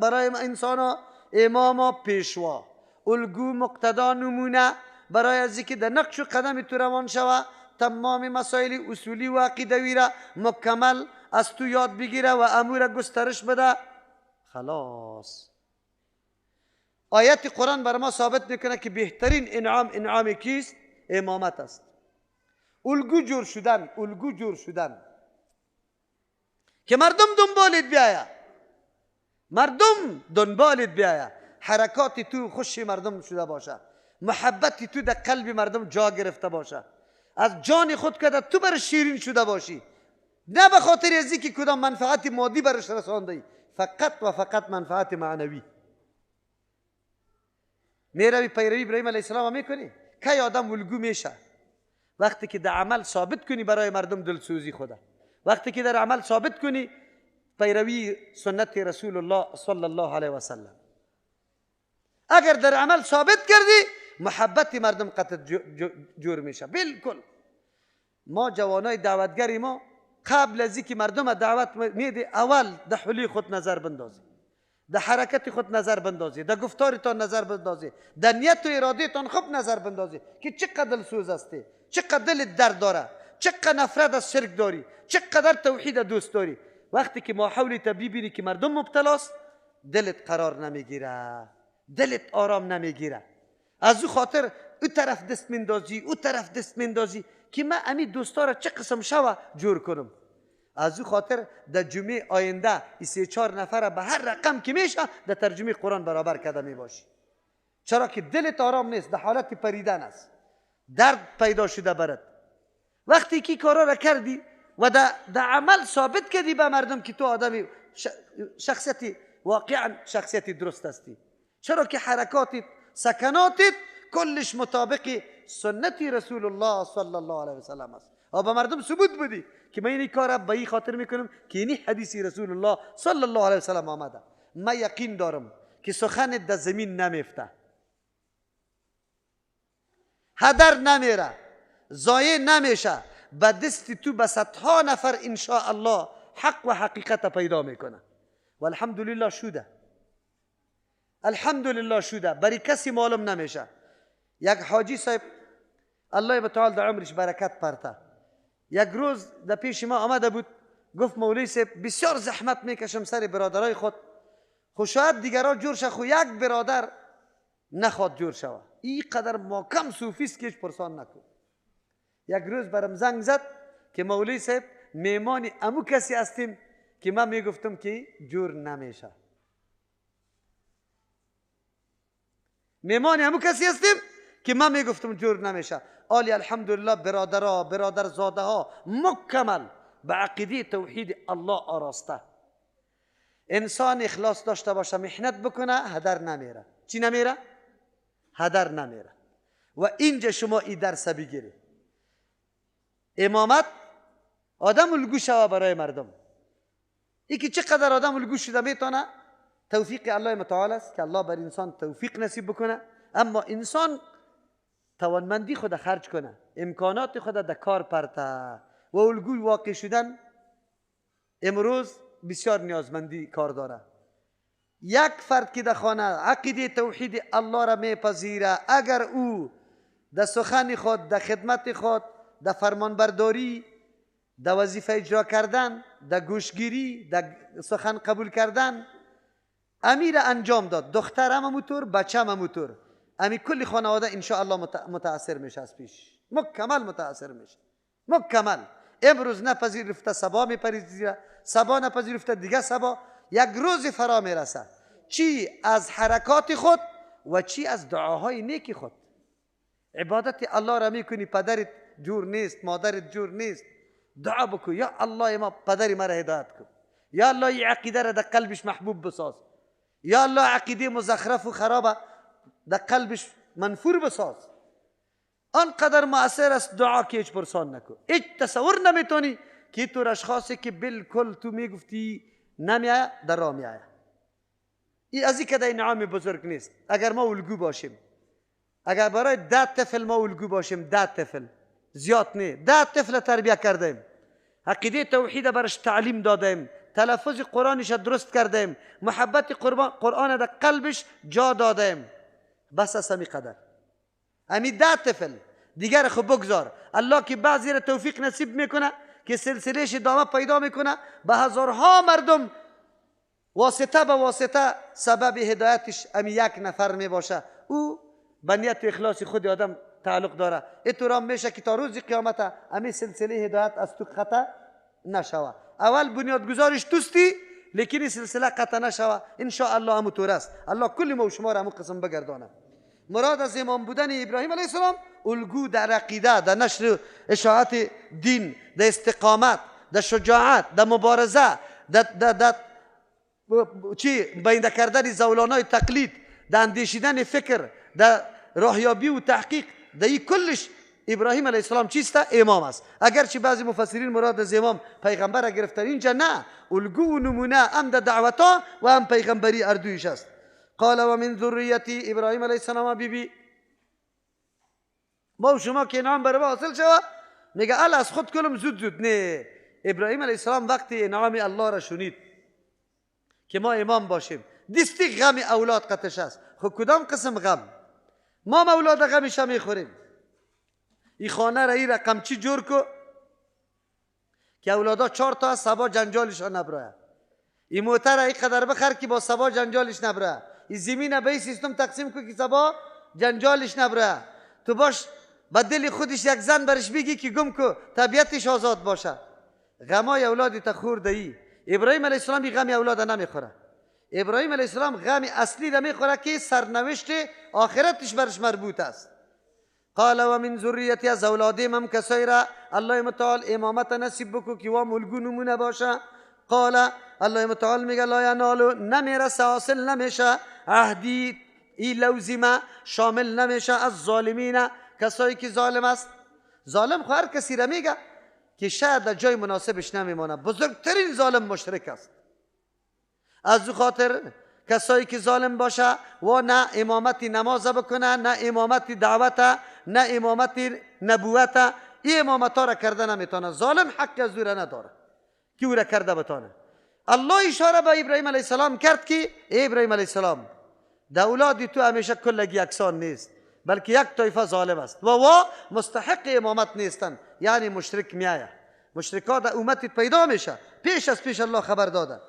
برای انسان اماما، پیشوا، الگو، مقتدا، نمونه، برای از اینکه در نقش و قدم تو روان شوه، تمام مسائل اصولی و عقیدوی را مکمل از تو یاد بگیره و امور گسترش بده. خلاص. آیت قرآن بر ما ثابت میکنه که بهترین انعام کیست؟ امامت است. الگو جور شدن که مردم دنبالت بیاید، حرکات تو خوشی مردم شده باشه، محبت تو در قلب مردم جا گرفته باشه، از جان خود که تو بر شیرین شده باشی، نه به خاطر از اینکه کدام منفعت مادی برش رسانده، فقط و فقط منفعت معنوی. میروی پیروی ابراهیم علیه السلام میکنی که آدم الگو میشه وقتی که در عمل ثابت کنی برای مردم دلسوزی خدا، وقتی که در عمل ثابت کنی پیروی سنت رسول الله صلی الله علیه و سلم. اگر در عمل ثابت کردی محبت مردم قطع جور میشه. بالکل ما جوانای دعوتگری ما قبل از اینکه مردم دعوت میده اول در حلی خود نظر بندازی. در حرکت خود نظر بندازی، در گفتارتان نظر بندازی، در نیت و ارادهتان خوب نظر بندازی که چقدر دلسوز هستی، چقدر دلت درد داره، چقدر نفرت از شرک داری، چقدر توحید دوست داری. وقتی که ما حول ببینی که مردم مبتلاست، دلت قرار نمیگیره، دلت آرام نمیگیره. از او خاطر او طرف دست مندازی، او طرف دست مندازی که من امی دوستا را چه قسم شوه جور کنم. از او خاطر در جمعه آینده 3-4 نفر به هر رقم که میشه در ترجمه قرآن برابر کرده میباشی. چرا که دلت آرام نیست، در حالت پریدن است، درد پیدا شده برد. وقتی که کارا را کردی و در عمل ثابت کردی به مردم که تو آدمی شخصیتی واقعا شخصیتی درست هستی، چرا که حرکاتت سکناتت کلش مطابق سنت رسول الله صلی الله علیه وسلم است. و به مردم ثبوت بدی که من این کار به این خاطر میکنم که این حدیثی رسول الله صلی الله علیه وسلم آمده. من یقین دارم که سخن در زمین نمیفته، هدر نمیره، ضایع نمیشه، به دست تو به صدها نفر ان شاء الله حق و حقیقت پیدا میکنه. و الحمدلله شده، الحمدلله شده، برای کسی معلوم نمیشه. یک حاجی صاحب الله متعال در عمرش برکت پرته، یک روز در پیش ما آمده بود، گفت مولوی صاحب بسیار زحمت میکشم سر برادرای خود، خو شاید دیگرها جور شه، خو یک برادر نخواد جور شوه. این قدر محکم صوفیست که پرسان نکن. یک روز برم زنگ زد که مولوی صاحب میمان امو کسی هستیم که من میگفتم که جور نمیشه. میمان امو کسی هستیم که من میگفتم جور نمیشه. آلی الحمدلله برادرها، برادر زاده ها مکمل به عقیده توحید الله آراسته. انسان اخلاص داشته باشه، محنت بکنه، هدر نمیره. چی نمیره؟ هدر نمیره. و اینجا شما این درس بگیری. امامت آدم الگو شوه برای مردم. ای که چقدر آدم الگو شده میتونه، توفیق الله متعال است که الله بر انسان توفیق نصیب بکنه. اما انسان توانمندی خود خرج کنه، امکانات خود در کار پرته و الگوی واقع شدن امروز بسیار نیازمندی کار داره. یک فرد که در خانه عقیده توحید الله را میپذیره، اگر او در سخن خود، در خدمت خود، در فرمانبرداری، در وظیفه اجرا کردن، در گوشگیری، در سخن قبول کردن امیر انجام داد، دختر هم همونطور، بچه هم همونطور، امی کل خانواده انشاءالله متاثر میشه، از پیش مکمل متاثر میشه، مکمل. امروز نپذیرفته صبا میپذیره، صبا نپذیرفته دیگه صبا، یک روز فرا میرسه، چی از حرکات خود و چی از دعاهای نیکی خود. عبادت الله را میکنی، پدرت جور نیست، مادرت جور نیست، دعا بکن یا الله ما پدری مرا هدایت کن، یا الله این عقیده را در قلبش محبوب بساز، یا الله عقیده مزخرف و خرابه در قلبش منفور بساز. آنقدر مؤثر است دعا که هیچ پرسان نکن. هیچ تصور نمیتونی که تو اشخاصی که بالکل تو میگفتی نمیایه در راه میایه. این از این که نعام بزرگ نیست. اگر ما الگو باشیم، اگر برای 10 طفل ما الگو باشیم، 10 طفل زیاد نه، 10 طفل تربیت کردیم، عقیده توحید برش تعلیم دادیم، تلفظ قرآنش درست کردیم، محبت قرآن در قلبش جا دادیم، بس از همی قدر. همی 10 طفل دیگر خب بگذار. الله که بعضی را توفیق نصیب میکنه که سلسلهش ادامه پیدا میکنه، به هزارها مردم واسطه به واسطه سبب هدایتش همی یک نفر میباشه. او به نیت و اخلاص خود آدم تعلق داره. اترام میشه که تا روز قیامت همی سلسله هدایت از تو قطع نشوه. اول بنیادگذارش توستی، لیکن این سلسله قطع نشوه. انشاءالله همونطور است. الله کل ما و شما را همون قسم بگردانه. مراد از امام بودن ابراهیم علیه السلام الگو در عقیده، در نشر اشاعت دین، در استقامت، در شجاعت، در مبارزه، در بینده کردن زولانای تقلید، در اندیشیدن فکر، در راهیابی و تحقیق، در این کلش ابراهیم علیه السلام چیست؟ امام است. اگرچه بعضی مفسرین مراد از امام پیغمبر را گرفتن، اینجا نه، الگو و نمونه هم در دعوتا و هم پیغمبری اردویش است. قال و من ذریتی ابراهیم علیه السلام بیبی. ما و شما که انعام بر ما حاصل شود میگه الله از خود کلم زود زود. نه، ابراهیم علیه السلام وقتی انعام الله را شنید که ما امام باشیم، دیستی غم اولاد قطش است. خب کدام قسم غم؟ ما اولاد غمش هم میخوریم. این خانه را این رقم چی جور کو که اولادا 4 تا از سبا جنجالشان نبره. این موتر ای قدر بخر که با سبا جنجالش نبره. این زمین به این سیستم تقسیم کو که سبا جنجالش نبره. تو باش با دل خودش یک زن برش بگی که گم کو طبیعتش آزاد باشه. غمای اولادی تا خورده ای. ابراهیم علیه السلام غم اولاد نمیخوره. ابراهیم علیه السلام غم اصلی را میخوره که سرنوشت آخرتش برش مربوط است. قال و من ذریتی، از اولادیم هم کسایی را الله متعال امامت نصیب بکو که وام الگو نمونه باشه. قال الله متعال میگه لا ینالو، نمیرسه حاصل نمیشه عهدی ای لوزیمه شامل نمیشه از ظالمین، کسایی که ظالم است. ظالم خو هر کسی را میگه که شاید در جای مناسبش نمیمانه. بزرگترین ظالم مشرک است. از خاطر کسایی که ظالم باشه و نه امامتی نماز بکنه، نه امامتی دعوت، نه امامتی نبوت، این امامت ها را کرده نمیتونه. ظالم حق از او را نداره که او را کرده بتانه. الله اشاره به ابراهیم علیه السلام کرد که ای ابراهیم علیه السلام، در اولادی تو همیشه کلگی یکسان نیست، بلکه یک طایفه ظالم است و مستحق امامت نیستن. یعنی مشرک میایه، مشرکات در امتت پیدا میشه. پیش از پیش الله خبر داده.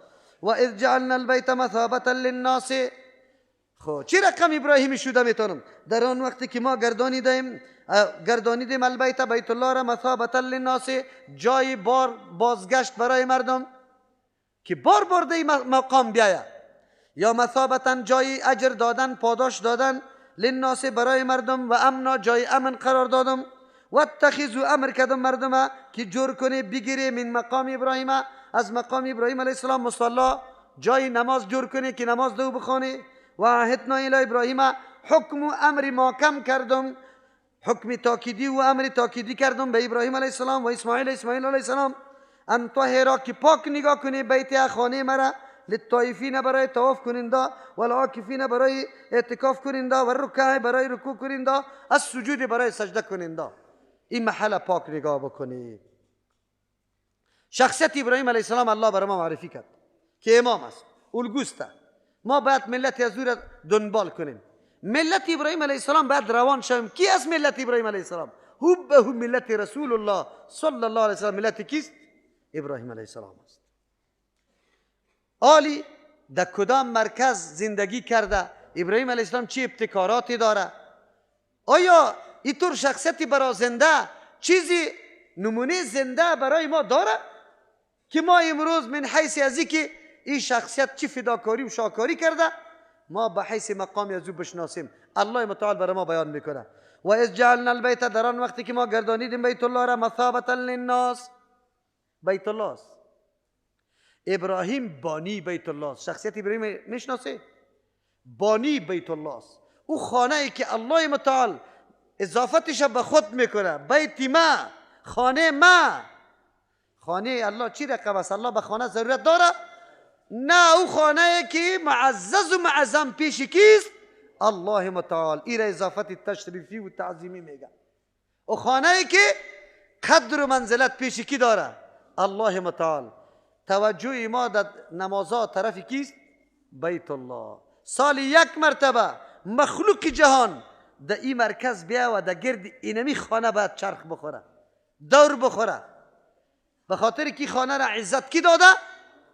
و اذ جعلنا البیت مثابة للناس. خب چی رقم ابراهیمی شده میتونم؟ در آن وقتی که ما گردانیدیم البیت، بیت الله را مثابة للناس، جای بازگشت برای مردم که بار ده مقام بیاید، یا مثابتا جای اجر دادن، پاداش دادن، للناس برای مردم، و امنا جای امن قرار دادم. و اتخذوا امر کردم مردم که جور کنه بگیره من مقام ابراهیم، از مقام ابراهیم علیه السلام مصلا، جای نماز جور کنه که نماز دو بخونه. و عهدنا الی ابراهیم، حکم و امر محکم کردم، حکم تاکیدی و امر تاکیدی کردم به ابراهیم علیه السلام و اسماعیل علیه السلام، ان طهرا که پاک نگاه کنه بیت خانه مرا، للطائفین برای طواف کننده، و العاکفین برای اعتکاف کننده، و الرکع برای رکوع کننده، از سجود برای سجده کننده. این محل پاک نگاه بکنی. شخصیت ابراهیم علیه السلام الله برای ما معرفی کرد که امام است، الگوست. ما باید ملت از او را دنبال کنیم. ملت ابراهیم علیه السلام باید روان شویم. کی است ملت ابراهیم علیه السلام؟ هو ملت رسول الله صلی الله علیه وسلم. ملت کیست؟ ابراهیم علیه السلام است. آلی در کدام مرکز زندگی کرده؟ ابراهیم علیه السلام چی ابتکاراتی داره؟ آیا اینطور شخصیتی برای زنده چیزی نمونه زنده برای ما داره که ما امروز من حیث ازی که این شخصیت چی فداکاری و شاکاری کرده ما به حیث مقامی از او بشناسیم؟ الله متعال برای ما بیان میکنه. و اذ جعلنا البیت، در آن وقتی که ما گردانیدیم بیت الله را مثابة للناس. بیت الله است. ابراهیم بانی بیت الله است. شخصیت ابراهیم میشناسه؟ بانی بیت الله است. او خانه ای که الله متعال اضافتش به خود میکنه، بیت ما، خانه ما. خانه الله چی رقم است؟ الله به خانه ضرورت داره؟ نه، او خانه ای که معزز و معظم پیش کیست؟ الله متعال. این را اضافت تشریفی و تعظیمی میگه. او خانه ای که قدر و منزلت پیش کی داره؟ الله متعال. توجه ما در نمازها طرف کیست؟ بیت الله. سال یک مرتبه مخلوق جهان در این مرکز بیا و در گرد اینمی خانه باید چرخ بخوره، دور بخوره. به خاطر کی خانه را عزت کی داده؟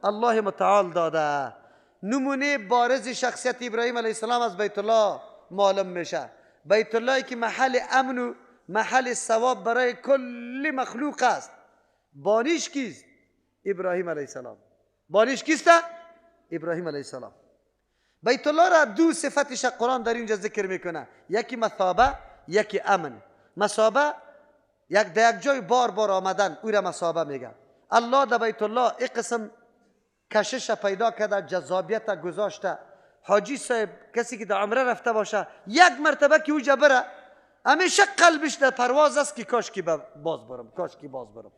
الله متعال داده. نمونه بارز شخصیت ابراهیم علیه السلام از بیت الله معلوم میشه. بیت الله که محل امن و محل ثواب برای کل مخلوق است. بانیش کیست؟ ابراهیم علیه السلام. بانیش کیست؟ ابراهیم علیه السلام. بیت الله را دو صفتش قرآن در اینجا ذکر میکنه، یکی مثابه، یکی امن. مثابه در یک جای بار آمدن، او را مثابه میگه. الله در بیت الله یک قسم کشش پیدا کرده، جذابیت گذاشته. حاجی صاحب کسی که در عمره رفته باشه یک مرتبه که اوجا بره همیشه قلبش در پرواز است که کاش که باز برم.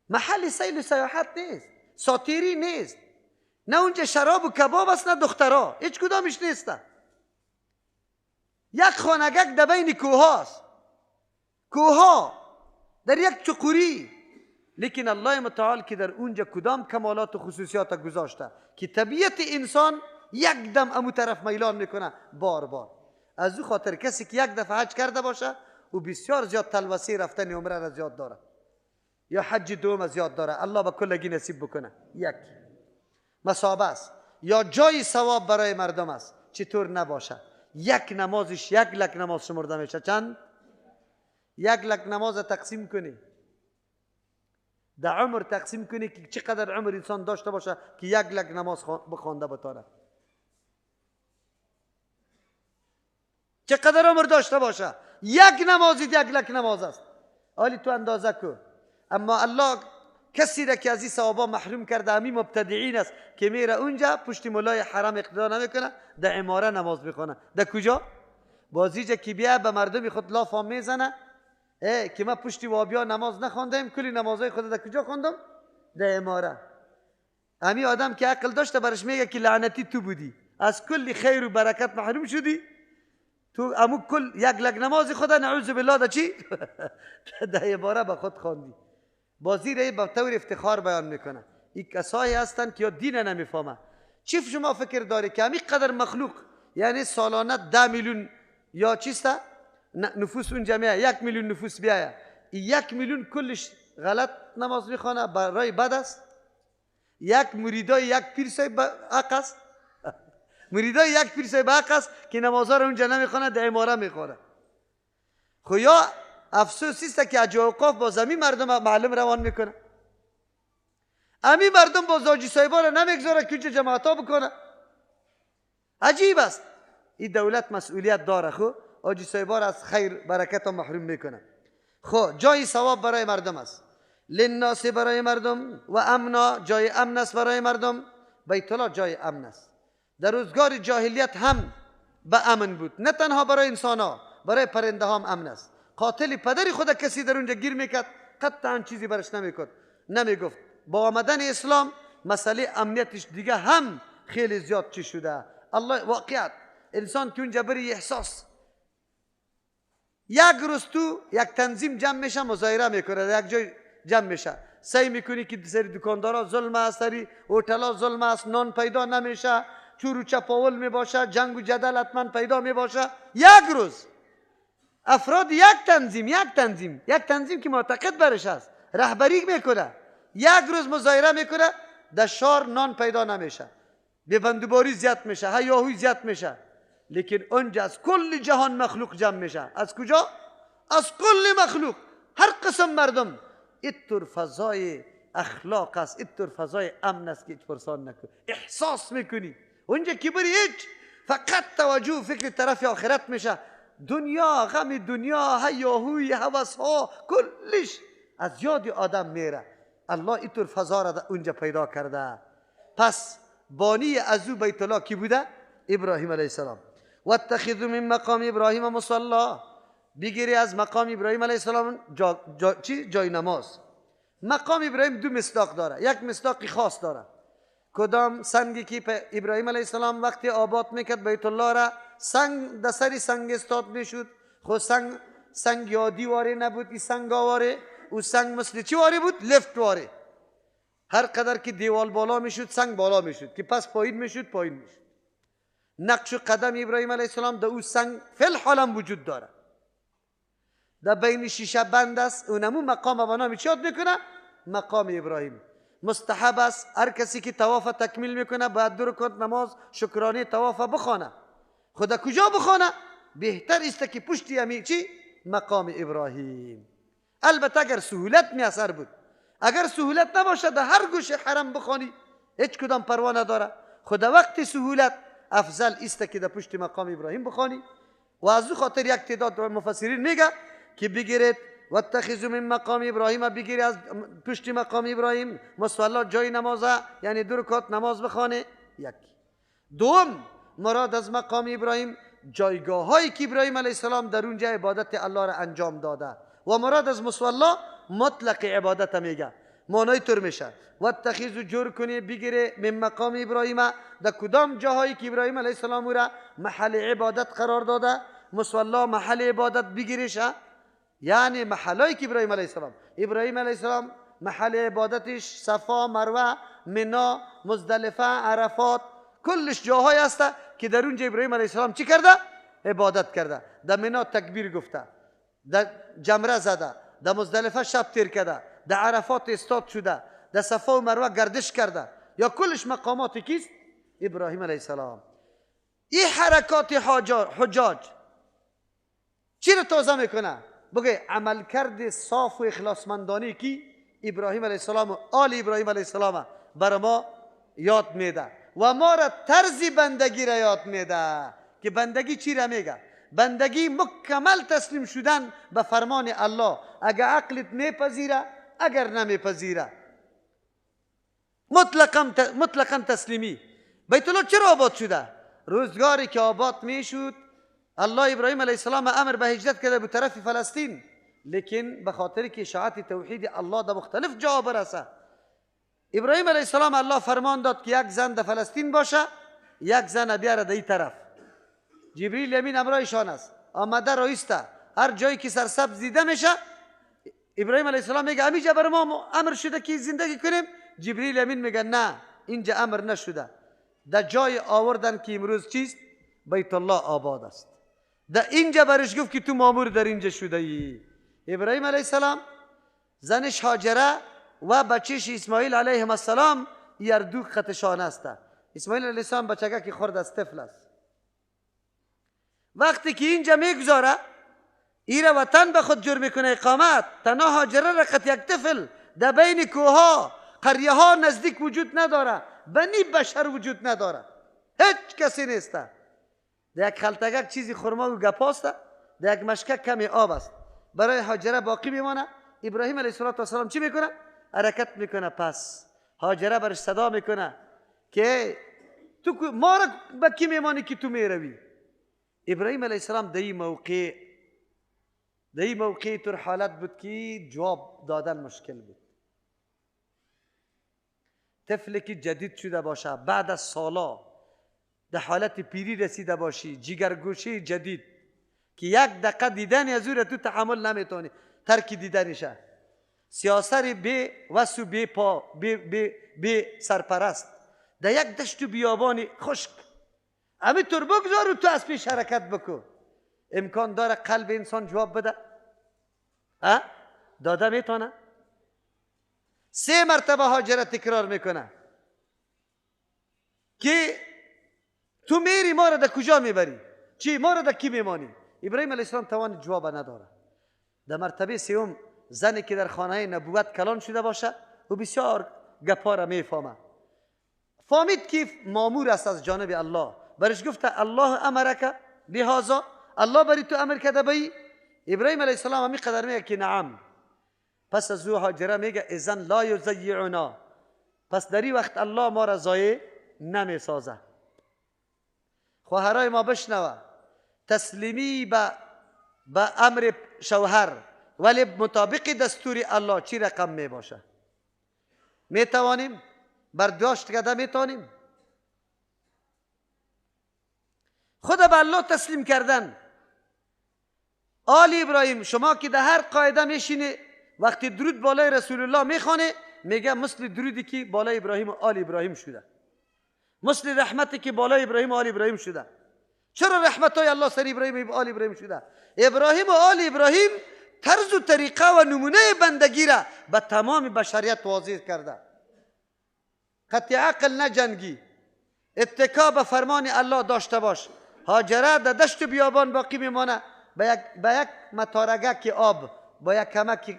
محل سیل و سیاحت نیست، ساتیری نیست، نه اونجا شراب و کباب است نه دخترها، هیچ کدامش نیست. یک خانگک در بین کوهاست، کوها در یک چقوری، لیکن الله متعال که در اونجا کدام کمالات و خصوصیات گذاشته که طبیعت انسان یک دم امو طرف میلان میکنه بار بار. از او خاطر کسی که یک دفعه حج کرده باشه و بسیار زیاد تلوسی رفتن عمره را زیاد داره یا حج دوم زیاد داره، الله به کلگی نصیب بکنه. یک مثابه است یا جای ثواب برای مردم است. چطور نباشه؟ یک نمازش 1 لک نماز شمرده میشه. چند؟ 1 لک نماز تقسیم کنی، در عمر تقسیم کنی که چقدر عمر انسان داشته باشه که 1 لک نماز بخوانده بتانه. چقدر عمر داشته باشه، یک نمازی 1 لک نماز است. حالی تو اندازه کو. اما الله کسی را که از این ثوابا محروم کرده همین مبتدعین است که میره اونجا پشت مولای حرم اقتدا نمیکنه، در عماره نماز میخونه. در کجا؟ بازیجا که بیا به مردم خود لافا میزنه که ما پشت وابیا نماز نخوندم، کلی نمازهای خود در کجا خوندم؟ در عماره. همین آدم که عقل داشته برش میگه که لعنتی تو بودی، از کلی خیر و برکت محروم شدی. تو امو کل 1 لک نماز خدا نعوذ بالله دا چی؟ در عباره به خود خواندی. بازی را به طور افتخار بیان میکنه. این کسایی هستن که یا دین نمیفهمه. چی شما فکر داری که همین قدر مخلوق، یعنی سالانه 10 میلیون یا چیسته نفوس اون جمعه 1 میلیون نفوس بیایه، 1 میلیون کلش غلط نماز میخوانه، برای بد است. یک مریدای یک پیرسای حق است. مریدای یک پیرسای حق است که نمازها رو اونجا نمیخوانه، در عماره میخوانه. خو یا افسوسی است که حج و اوقاف با زمین مردم معلم روان میکنه. امی مردم با حاجی صاحبا رو نمیگذاره که جماعتا بکنه. عجیب است. این دولت مسئولیت داره. خو حاجی صاحبا رو از خیر برکت محروم میکنه. خو جای ثواب برای مردم است. للناس برای مردم و امنا جای امن است برای مردم. بیت الله جای امن است. در روزگار جاهلیت هم به امن بود، نه تنها برای انسان ها، برای پرنده ها هم امن است. قاتل پدری خود کسی در اونجا گیر میکرد قطعا چیزی برش نمیگفت. با آمدن اسلام مسئله امنیتش دیگه هم خیلی زیاد چی شده. الله واقعیت انسان که اونجا بری احساس یک روز تو یک تنظیم جمع میشه مظاهره میکنه، یک جای جمع میشه، سعی میکنی که سری دکاندارا ظلم است، سری هتل‌ها ظلم است، نان پیدا نمیشه، چور و چپاول میباشه، جنگ و جدل حتما پیدا میباشه. یک روز افراد یک تنظیم که معتقد برش است رهبری میکنه، یک روز مظاهره میکنه، در شهر نان پیدا نمیشه، ببندوباری زیاد میشه، هیاهوی زیاد میشه. لیکن اونجا از کل جهان مخلوق جمع میشه. از کجا؟ از کل مخلوق، هر قسم مردم. اینطور فضای اخلاق است، اینطور فضای امن است که پرسان نکن. احساس میکنی اونجا که بری هیچ فقط توجه فکر طرف آخرت میشه. دنیا، غم دنیا، هیاهوی، هوس ها، کلش از یاد آدم میره. الله اینطور فضا را اونجا پیدا کرده. پس بانی از او بیت الله کی بوده؟ ابراهیم علیه السلام. واتخذوا من مقام ابراهیم مصلی، بگیری از مقام ابراهیم علیه السلام جای نماز. مقام ابراهیم دو مصداق داره. یک مصداقی خاص داره. کدام؟ سنگی که ابراهیم علیه السلام وقتی آباد میکرد بیت الله را، سنگ در سری سنگ استاد میشد. خود سنگ یادی واره نبود، این سنگ آواره. او سنگ مثل چی واره بود؟ لفت واره. هر قدر که دیوال بالا میشد سنگ بالا میشد، که پس پایین میشد پایین میشد. نقش و قدم ابراهیم علیه السلام در او سنگ فی الحال هم وجود داره. در بین شیشه بند است. اونمو مقام به نام چی یاد میکنه؟ مقام ابراهیم. مستحب است هر کسی که طواف تکمیل میکنه باید 2 رکعت نماز شکرانه طواف بخونه. خدا کجا بخونه؟ بهتر است که پشتی همی چی؟ مقام ابراهیم. البته اگر سهولت میسر بود، اگر سهولت نباشه در هر گوشه حرم بخوانی هیچ کدام پروا نداره. خدا وقتی سهولت افضل است که در پشت مقام ابراهیم بخوانی. و از او خاطر یک تعداد مفسرین میگه که بگیرید واتخذوا من مقام ابراهیم، بگیری از پشت مقام ابراهیم مصلی جای نمازه، یعنی 2 رکعت نماز بخوانه. یک. دوم، مراد از مقام ابراهیم جایگاه هایی که ابراهیم علیه السلام در اونجا عبادت الله را انجام داده. و مراد از مصلی مطلق عبادت میگه. معنای طور میشه واتخذوا جور کنی بگیره من مقام ابراهیم، در کدام جاهایی که ابراهیم علیه السلام را محل عبادت قرار داده، مصلی محل عبادت بگیرشه. یعنی محلایی که ابراهیم علیه السلام محل عبادتش صفا، مروه، منا، مزدلفه، عرفات، کلش جاهای هست که در اونجا ابراهیم علیه السلام چی کرده؟ عبادت کرده. در منا تکبیر گفته، در جمره زده، در مزدلفه شب تیر کرده، در عرفات استاد شده، در صفا و مروه گردش کرده. یا کلش مقامات کیست؟ ابراهیم علیه السلام. این حرکات حجاج چی رو تازه میکنه؟ بگه عملکرد صاف و اخلاصمندانه کی ابراهیم علیه السلام و آل ابراهیم علیه السلام برای ما یاد میده و ما را طرز بندگی را یاد میده. که بندگی چی را میگه؟ بندگی مکمل تسلیم شدن به فرمان الله، اگر عقلت میپذیره اگر نمیپذیره، مطلقا تسلیمی. بیت الله چرا آباد شده؟ روزگاری که آباد میشد الله ابراهیم علیه السلام امر به هجرت کرده به طرف فلسطین، لیکن به خاطر که اشاعت توحید الله در مختلف جا برسه، ابراهیم علیه السلام الله فرمان داد که یک زن در فلسطین باشه، یک زن بیاره در این طرف. جبریل امین امرایشان است، آمده رایسته، هر جایی که سرسبز دیده میشه ابراهیم علیه السلام میگه همینجا برای ما امر شده که زندگی کنیم. جبریل امین میگه نه، اینجا امر نشده. در جای آوردن که امروز چیست؟ بیت الله آباد است. در اینجا برش گفت که تو مامور در اینجا شده ای. ابراهیم علیه السلام، زنش هاجره و بچهش اسماعیل علیه السلام یردو خطشان است. اسماعیل علیه السلام بچگه که خورد از طفل است. وقتی که اینجا میگذاره ایره وطن به خود جور میکنه اقامت، تنها هاجره رقت یک طفل در بین کوها قریه ها نزدیک وجود نداره، بنی بشر وجود نداره، هیچ کسی نیسته. در یک خلطگک چیزی خرما و گپاسته، در یک مشکک کمی آب است، برای هاجره باقی میمانه. ابراهیم علیه السلام چی میکنه؟ حرکت میکنه. پس هاجره برش صدا میکنه که تو ما را به کی میمانی که تو میروی؟ ابراهیم علیه السلام در این موقع طور حالت بود که جواب دادن مشکل بود. طفلی که جدید شده باشه، بعد از سالا در حالت پیری رسیده باشی، جگرگوشی جدید که یک دقیقه دیدن از او را تو تحمل نمیتونی، ترک دیدنشه. سیاسر بی وسو بی پا بی سرپرست در یک دشت و بیابانی خشک، همین طور بگذار و تو از پیش حرکت بکن. امکان داره قلب انسان جواب بده؟ داده میتونه؟ 3 مرتبه هاجره تکرار میکنه که تو میری ما را در کجا میبری؟ چی؟ ما را در کی میمانی؟ ابراهیم علیه السلام توان جواب نداره. در مرتبه 3 زنی که در خانه نبوت کلان شده باشه و بسیار گپا را میفهمه، فهمید که مامور است از جانب الله. برش گفته الله امرک بهذا، الله بری تو امر کرده بی؟ ابراهیم علیه السلام همی قدر میگه که نعم. پس از او هاجره میگه اذن لا یضیعنا، پس در این وقت الله ما را ضایع نمیسازه. خواهرای ما بشنوه، تسلیمی به امر شوهر ولی مطابق دستور الله چی رقم می باشه؟ میتوانیم برداشت کرده؟ میتوانیم خود به الله تسلیم کردن. آل ابراهیم، شما که در هر قاعده میشینه وقتی درود بالای رسول الله میخوانه میگه مثل درودی که بالای ابراهیم و آل ابراهیم شده، مثل رحمتی که بالای ابراهیم و آل ابراهیم شده. چرا رحمت های الله سر ابراهیم و آل ابراهیم شده؟ ابراهیم و آل ابراهیم طرز و طریقه و نمونه بندگی را به تمام بشریت واضح کرده. قطع عقل نجنگی، اتکا به فرمان الله داشته باش. هاجره در دشت و بیابان باقی میمانه به یک متارگک آب، با یک کمک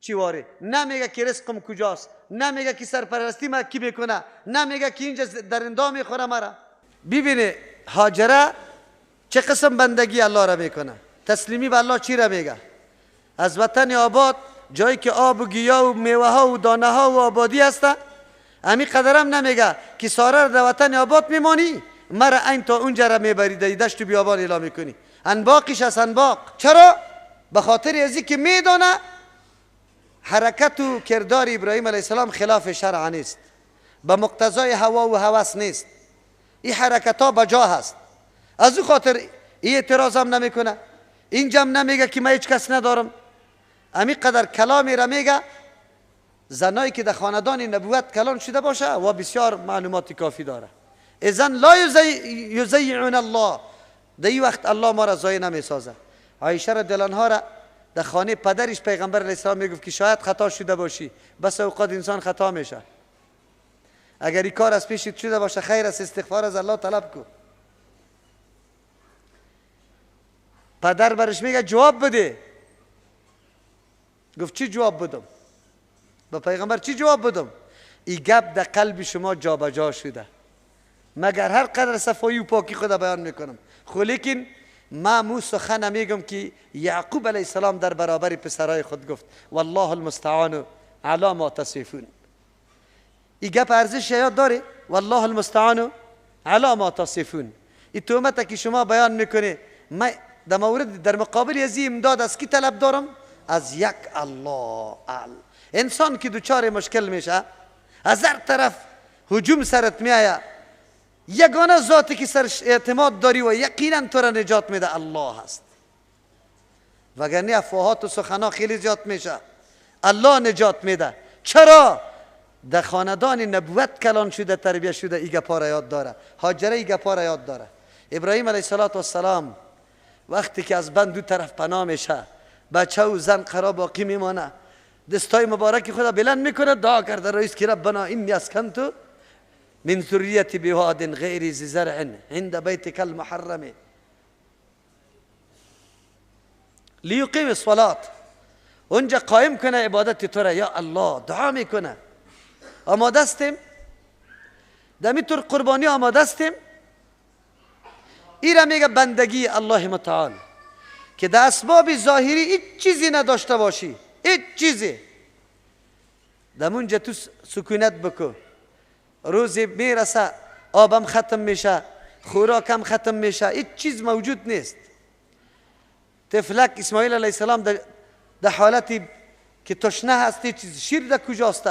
چیواره. نمیگه که رزقم کجاست، نمیگه که سرپرستی ما کی میکنه، نمیگه که اینجا درنده میخوره مرا. ببینه هاجره چه قسم بندگی الله را میکنه. تسلیمی به الله چی را میگه؟ از وطن آباد، جایی که آب و گیا و میوه ها و دانه ها و آبادی هسته، امی قدرم نمیگه که ساره در وطن آباد میمانی، مرا این تا اونجا را میبری، در دشت و بیابان اعلام میکنی. انباقش از انباق. چرا؟ به خاطر ازی که میدانه حرکت و کردار ابراهیم علیه السلام خلاف شرع نیست، به مقتضای هوا و هوس نیست. این حرکت ها بجا هست. از او خاطر این اعتراض هم نمیکنه، اینجا هم نمیگه که من هیچ کس ندارم. امی قدر کلامی را میگه زنایی که در خاندان نبوت کلان شده باشه و بسیار معلومات کافی داره. اذن لا یضیعون الله، در این وقت الله ما را ضایع نمیسازه. عایشه رضی الله عنها را در خانه پدرش پیغمبر علیه السلام میگفت که شاید خطا شده باشی. بس اوقات انسان خطا میشه. اگر این کار از پیشت شده باشه خیر است، استغفار از الله طلب کن. پدر برش میگه جواب بده. گفت چی جواب بدم؟ با پیغمبر چی جواب بدم؟ این گپ در قلب شما جابجا شده. مگر هر قدر صفایی و پاکی خدا بیان میکنم، خو لیکن ما مو سخن میگم که یعقوب علیه السلام در برابر پسرای خود گفت والله المستعان علی ما تصفون. این گپ ارزش یاد داره؟ والله المستعان علی ما تصفون. این تهمت که شما بیان میکنه من در مورد در مقابل از این امداد از کی طلب دارم؟ از یک الله. انسان که دوچار مشکل میشه از هر طرف هجوم سرت میآید، یگانه ذاتی که سرش اعتماد داری و یقینا تو را نجات میده الله هست. وگرنه افواهات و سخنا خیلی زیاد میشه. الله نجات میده. چرا؟ در خاندان نبوت کلان شده، تربیت شده. این گپا را یاد داره. هاجره این گپا را یاد داره. ابراهیم علیه السلام وقتی که از بند دو طرف پناه میشه، بچه و زن قرار باقی میمانه، دستای مبارک خدا بلند میکنه، دعا کرده رئیس که ربنا اینی اسکنتو من ذریتی بواد غیر ذی زرع عند بیتک المحرم لیقیم الصلاة. اونجا قائم کنه عبادت تو را. یا الله دعا میکنه. آماده استیم؟ دمی طور قربانی آماده استیم؟ این را میگه بندگی الله متعال که در اسباب ظاهری هیچ چیزی نداشته باشی، هیچ چیزی. دمونجا تو سکونت بکو. روزی میرسه آبم ختم میشه، خوراکم ختم میشه، هیچ چیز موجود نیست. طفلک اسماعیل علیه السلام در حالتی که تشنه هستی، چیز شیر در کجاست؟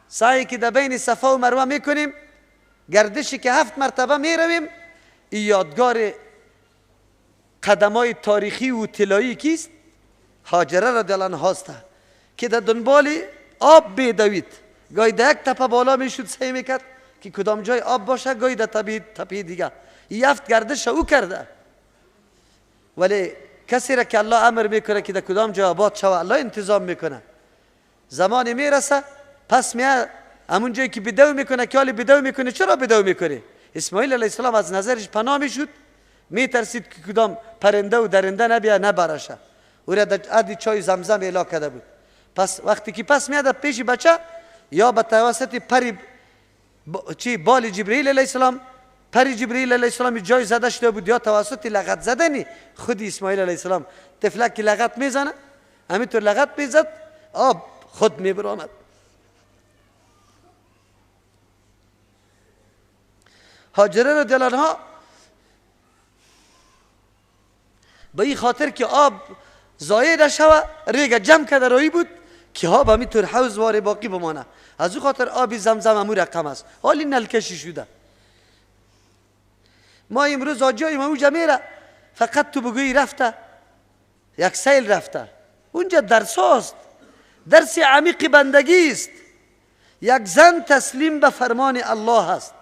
سعی که در بین صفا و مروه میکنیم، گردشی که 7 مرتبه میرویم. این یادگار قدمای تاریخی و طلایی کیست؟ هاجره رضی الله عنها است که در دنبال آب میدوید. گاهی در یک تپه بالا میشد سعی میکرد که کدام جای آب باشه، گاهی در تپه دیگه. این 7 گردش او کرده. ولی کسی را که الله امر میکنه که در کدام جای آباد شوه، الله انتظام میکنه. زمانی میرسه پس میاد همون جایی که بدو میکنه که حالی بدو میکنه. چرا بدو میکنه؟ اسماعیل علیه السلام از نظرش پناه میشد، میترسید که کدام پرنده و درنده نبیه نبرشه. او را در عدی چای زمزم اعلا کرده بود. پس وقتی که پس میاد پیش بچه، یا به توسط بال جبرئیل علیه السلام، پری جبرئیل علیه السلام جای زده شده بود، یا توسط لغت زدنی خود اسماعیل علیه السلام. طفلک که لغت میزنه همینطور لغت میزد، آب خود میبراند. هاجره رضی الله عنها به این خاطر که آب ضایع نشود ریگ جمع کرده روی بود که آب همینطور حوض واره باقی بمانه. از او خاطر آب زمزم همون رقم است. حالی نلکشی شده. ما امروز آجای ما اونجا میره، فقط تو بگویی رفته یک سیل رفته، اونجا درس هست، درس عمیق بندگی است. یک زن تسلیم به فرمان الله است،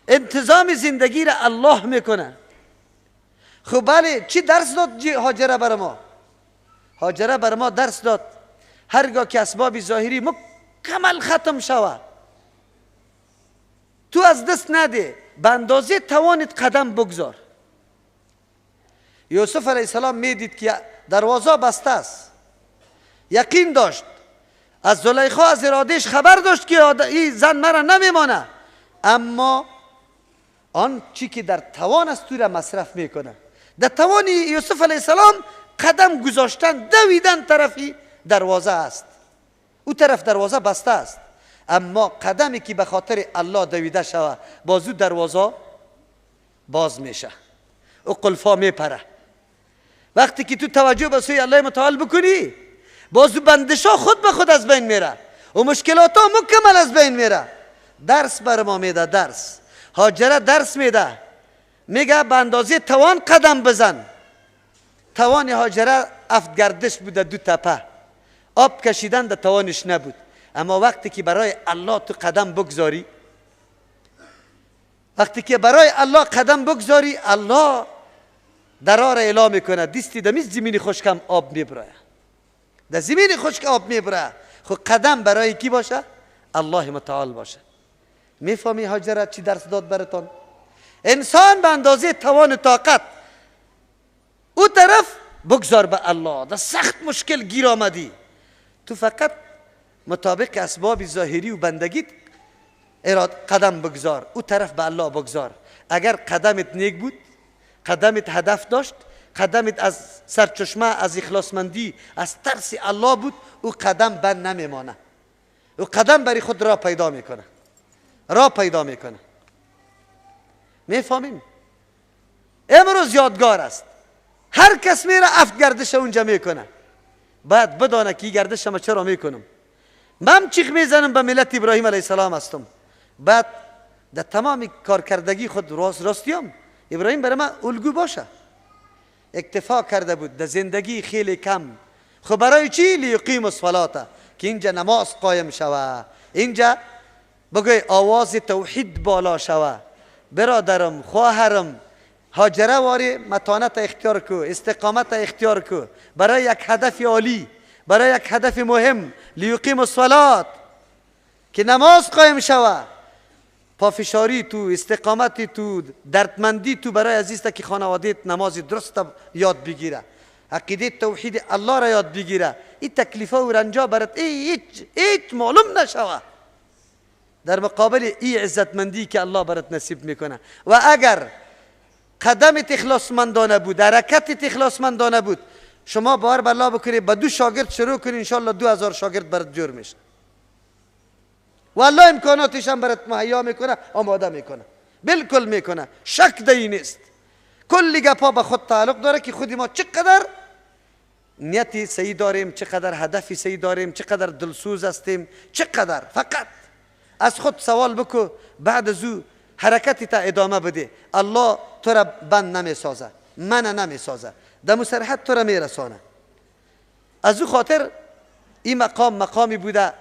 انتظام زندگی را الله میکنه. خب بله، چی درس داد هاجره بر ما؟ هاجره بر ما درس داد هرگاه که اسباب ظاهری مکمل ختم شود، تو از دست نده، به اندازه توانت قدم بگذار. یوسف علیه السلام میدید که دروازه بسته است، یقین داشت، از زلیخا از ارادهش خبر داشت که این زن مرا نمیمانه، اما آن چی که در توان است تو را مصرف میکنه. در توان یوسف علیه السلام قدم گذاشتن، دویدن طرفی دروازه است، او طرف دروازه بسته است، اما قدمی که به خاطر الله دویده شود بازو دروازه باز میشه، او قلفا میپره. وقتی که تو توجه به سوی الله متعال بکنی، بازو بندشا خود به خود از بین میره و مشکلات ها مکمل از بین میره. درس بر ما میده، درس. هاجره درس میده، میگه به اندازه توان قدم بزن. توان هاجره 7 گردش بوده، 2 تپه، آب کشیدن در توانش نبود، اما وقتی که برای الله تو قدم بگذاری وقتی که برای الله قدم بگذاری، الله درا را اعلام میکنه دیستی دمی زمین خشکم آب میبره، در زمین خشک آب میبره. خب قدم برای کی باشه؟ الله متعال باشه. میفهمی هاجر چی درس داد براتون؟ انسان به اندازه توان طاقت او طرف بگذار به الله. در سخت مشکل گیر آمدی، تو فقط مطابق اسباب ظاهری و بندگی قدم بگذار، او طرف به الله بگذار. اگر قدمت نیک بود، قدمت هدف داشت، قدمت از سرچشمه، از اخلاصمندی، از ترس الله بود، او قدم بند نمیمانه، او قدم برای خود راه پیدا میکنه، راه پیدا میکنه. میفهمیم؟ امروز یادگار است، هر کس میره افت گردش اونجا میکنه، باید بدانه که گردش ما چرا میکنم. من چیخ میزنم به ملت ابراهیم علیه السلام هستم، بعد در تمام کارکردگی خود راستیم ابراهیم برای من الگو باشه. اکتفا کرده بود در زندگی خیلی کم. خب برای چی؟ لیقیم الصلاة، که اینجا نماز قایم شوه، اینجا بگوی آواز توحید بالا شوه. برادرم، خواهرم، هاجره واری متانت اختیار کو، استقامت اختیار کو برای یک هدف عالی، برای یک هدف مهم، لیقیم الصلاة، که نماز قایم شوه. پافشاری تو، استقامتی تو، دردمندی تو برای عزیزت که خانوادهت نماز درست یاد بگیره، عقیده توحید الله را یاد بگیره. این تکلیفه و رنجا برات هیچ معلوم نشوه در مقابل این عزتمندی که الله برات نصیب میکنه. و اگر قدمت اخلاصمندانه بود، حرکتت اخلاصمندانه بود، شما باور به الله بکنید با 2 شاگرد شروع کنید، انشاءالله 2000 شاگرد برات جور میشه و الله امکاناتش هم برات مهیا میکنه، آماده میکنه، بالکل میکنه، شک دی نیست. کلی گپا به خود تعلق داره که خودی ما چقدر نیتی صحیح داریم، چقدر هدفی صحیح داریم، چقدر دلسوز هستیم، چقدر. فقط از خود سوال بکو، بعد از او حرکتی تا ادامه بده. الله تو را بند نمیسازه، من نمیسازه، در مسرحت تو را میرسانه. از او خاطر این مقامی بوده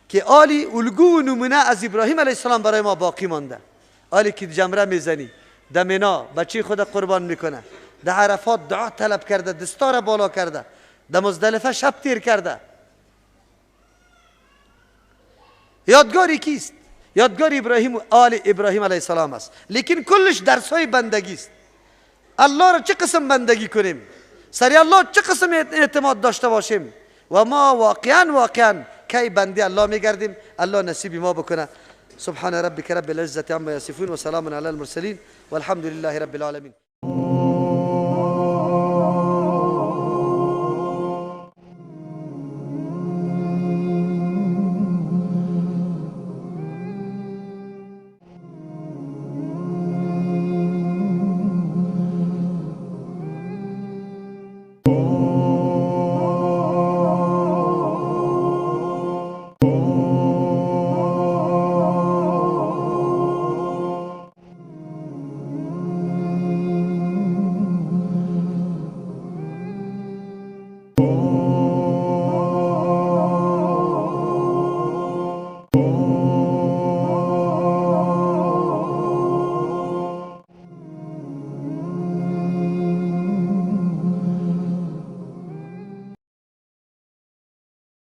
که آلی الگو و نمونه از ابراهیم علیه السلام برای ما باقی مانده. آلی که جمره میزنی، در مینا بچه خود قربان میکنه، در عرفات دعا طلب کرده، دستار بالا کرده، در مزدلفه شب تیر کرده. یادگاری کیست؟ یادگار ابراهیم و آل ابراهیم علیه السلام است. لیکن کلش درسای بندگی است. الله را چه قسم بندگی کنیم، سری الله چه قسم اعتماد داشته باشیم و ما واقعا کی بنده الله میگردیم. الله نصیب ما بکنه. سبحان ربک رب العزة عما یصفون و سلام علی المرسلین والحمد لله رب العالمین. Oh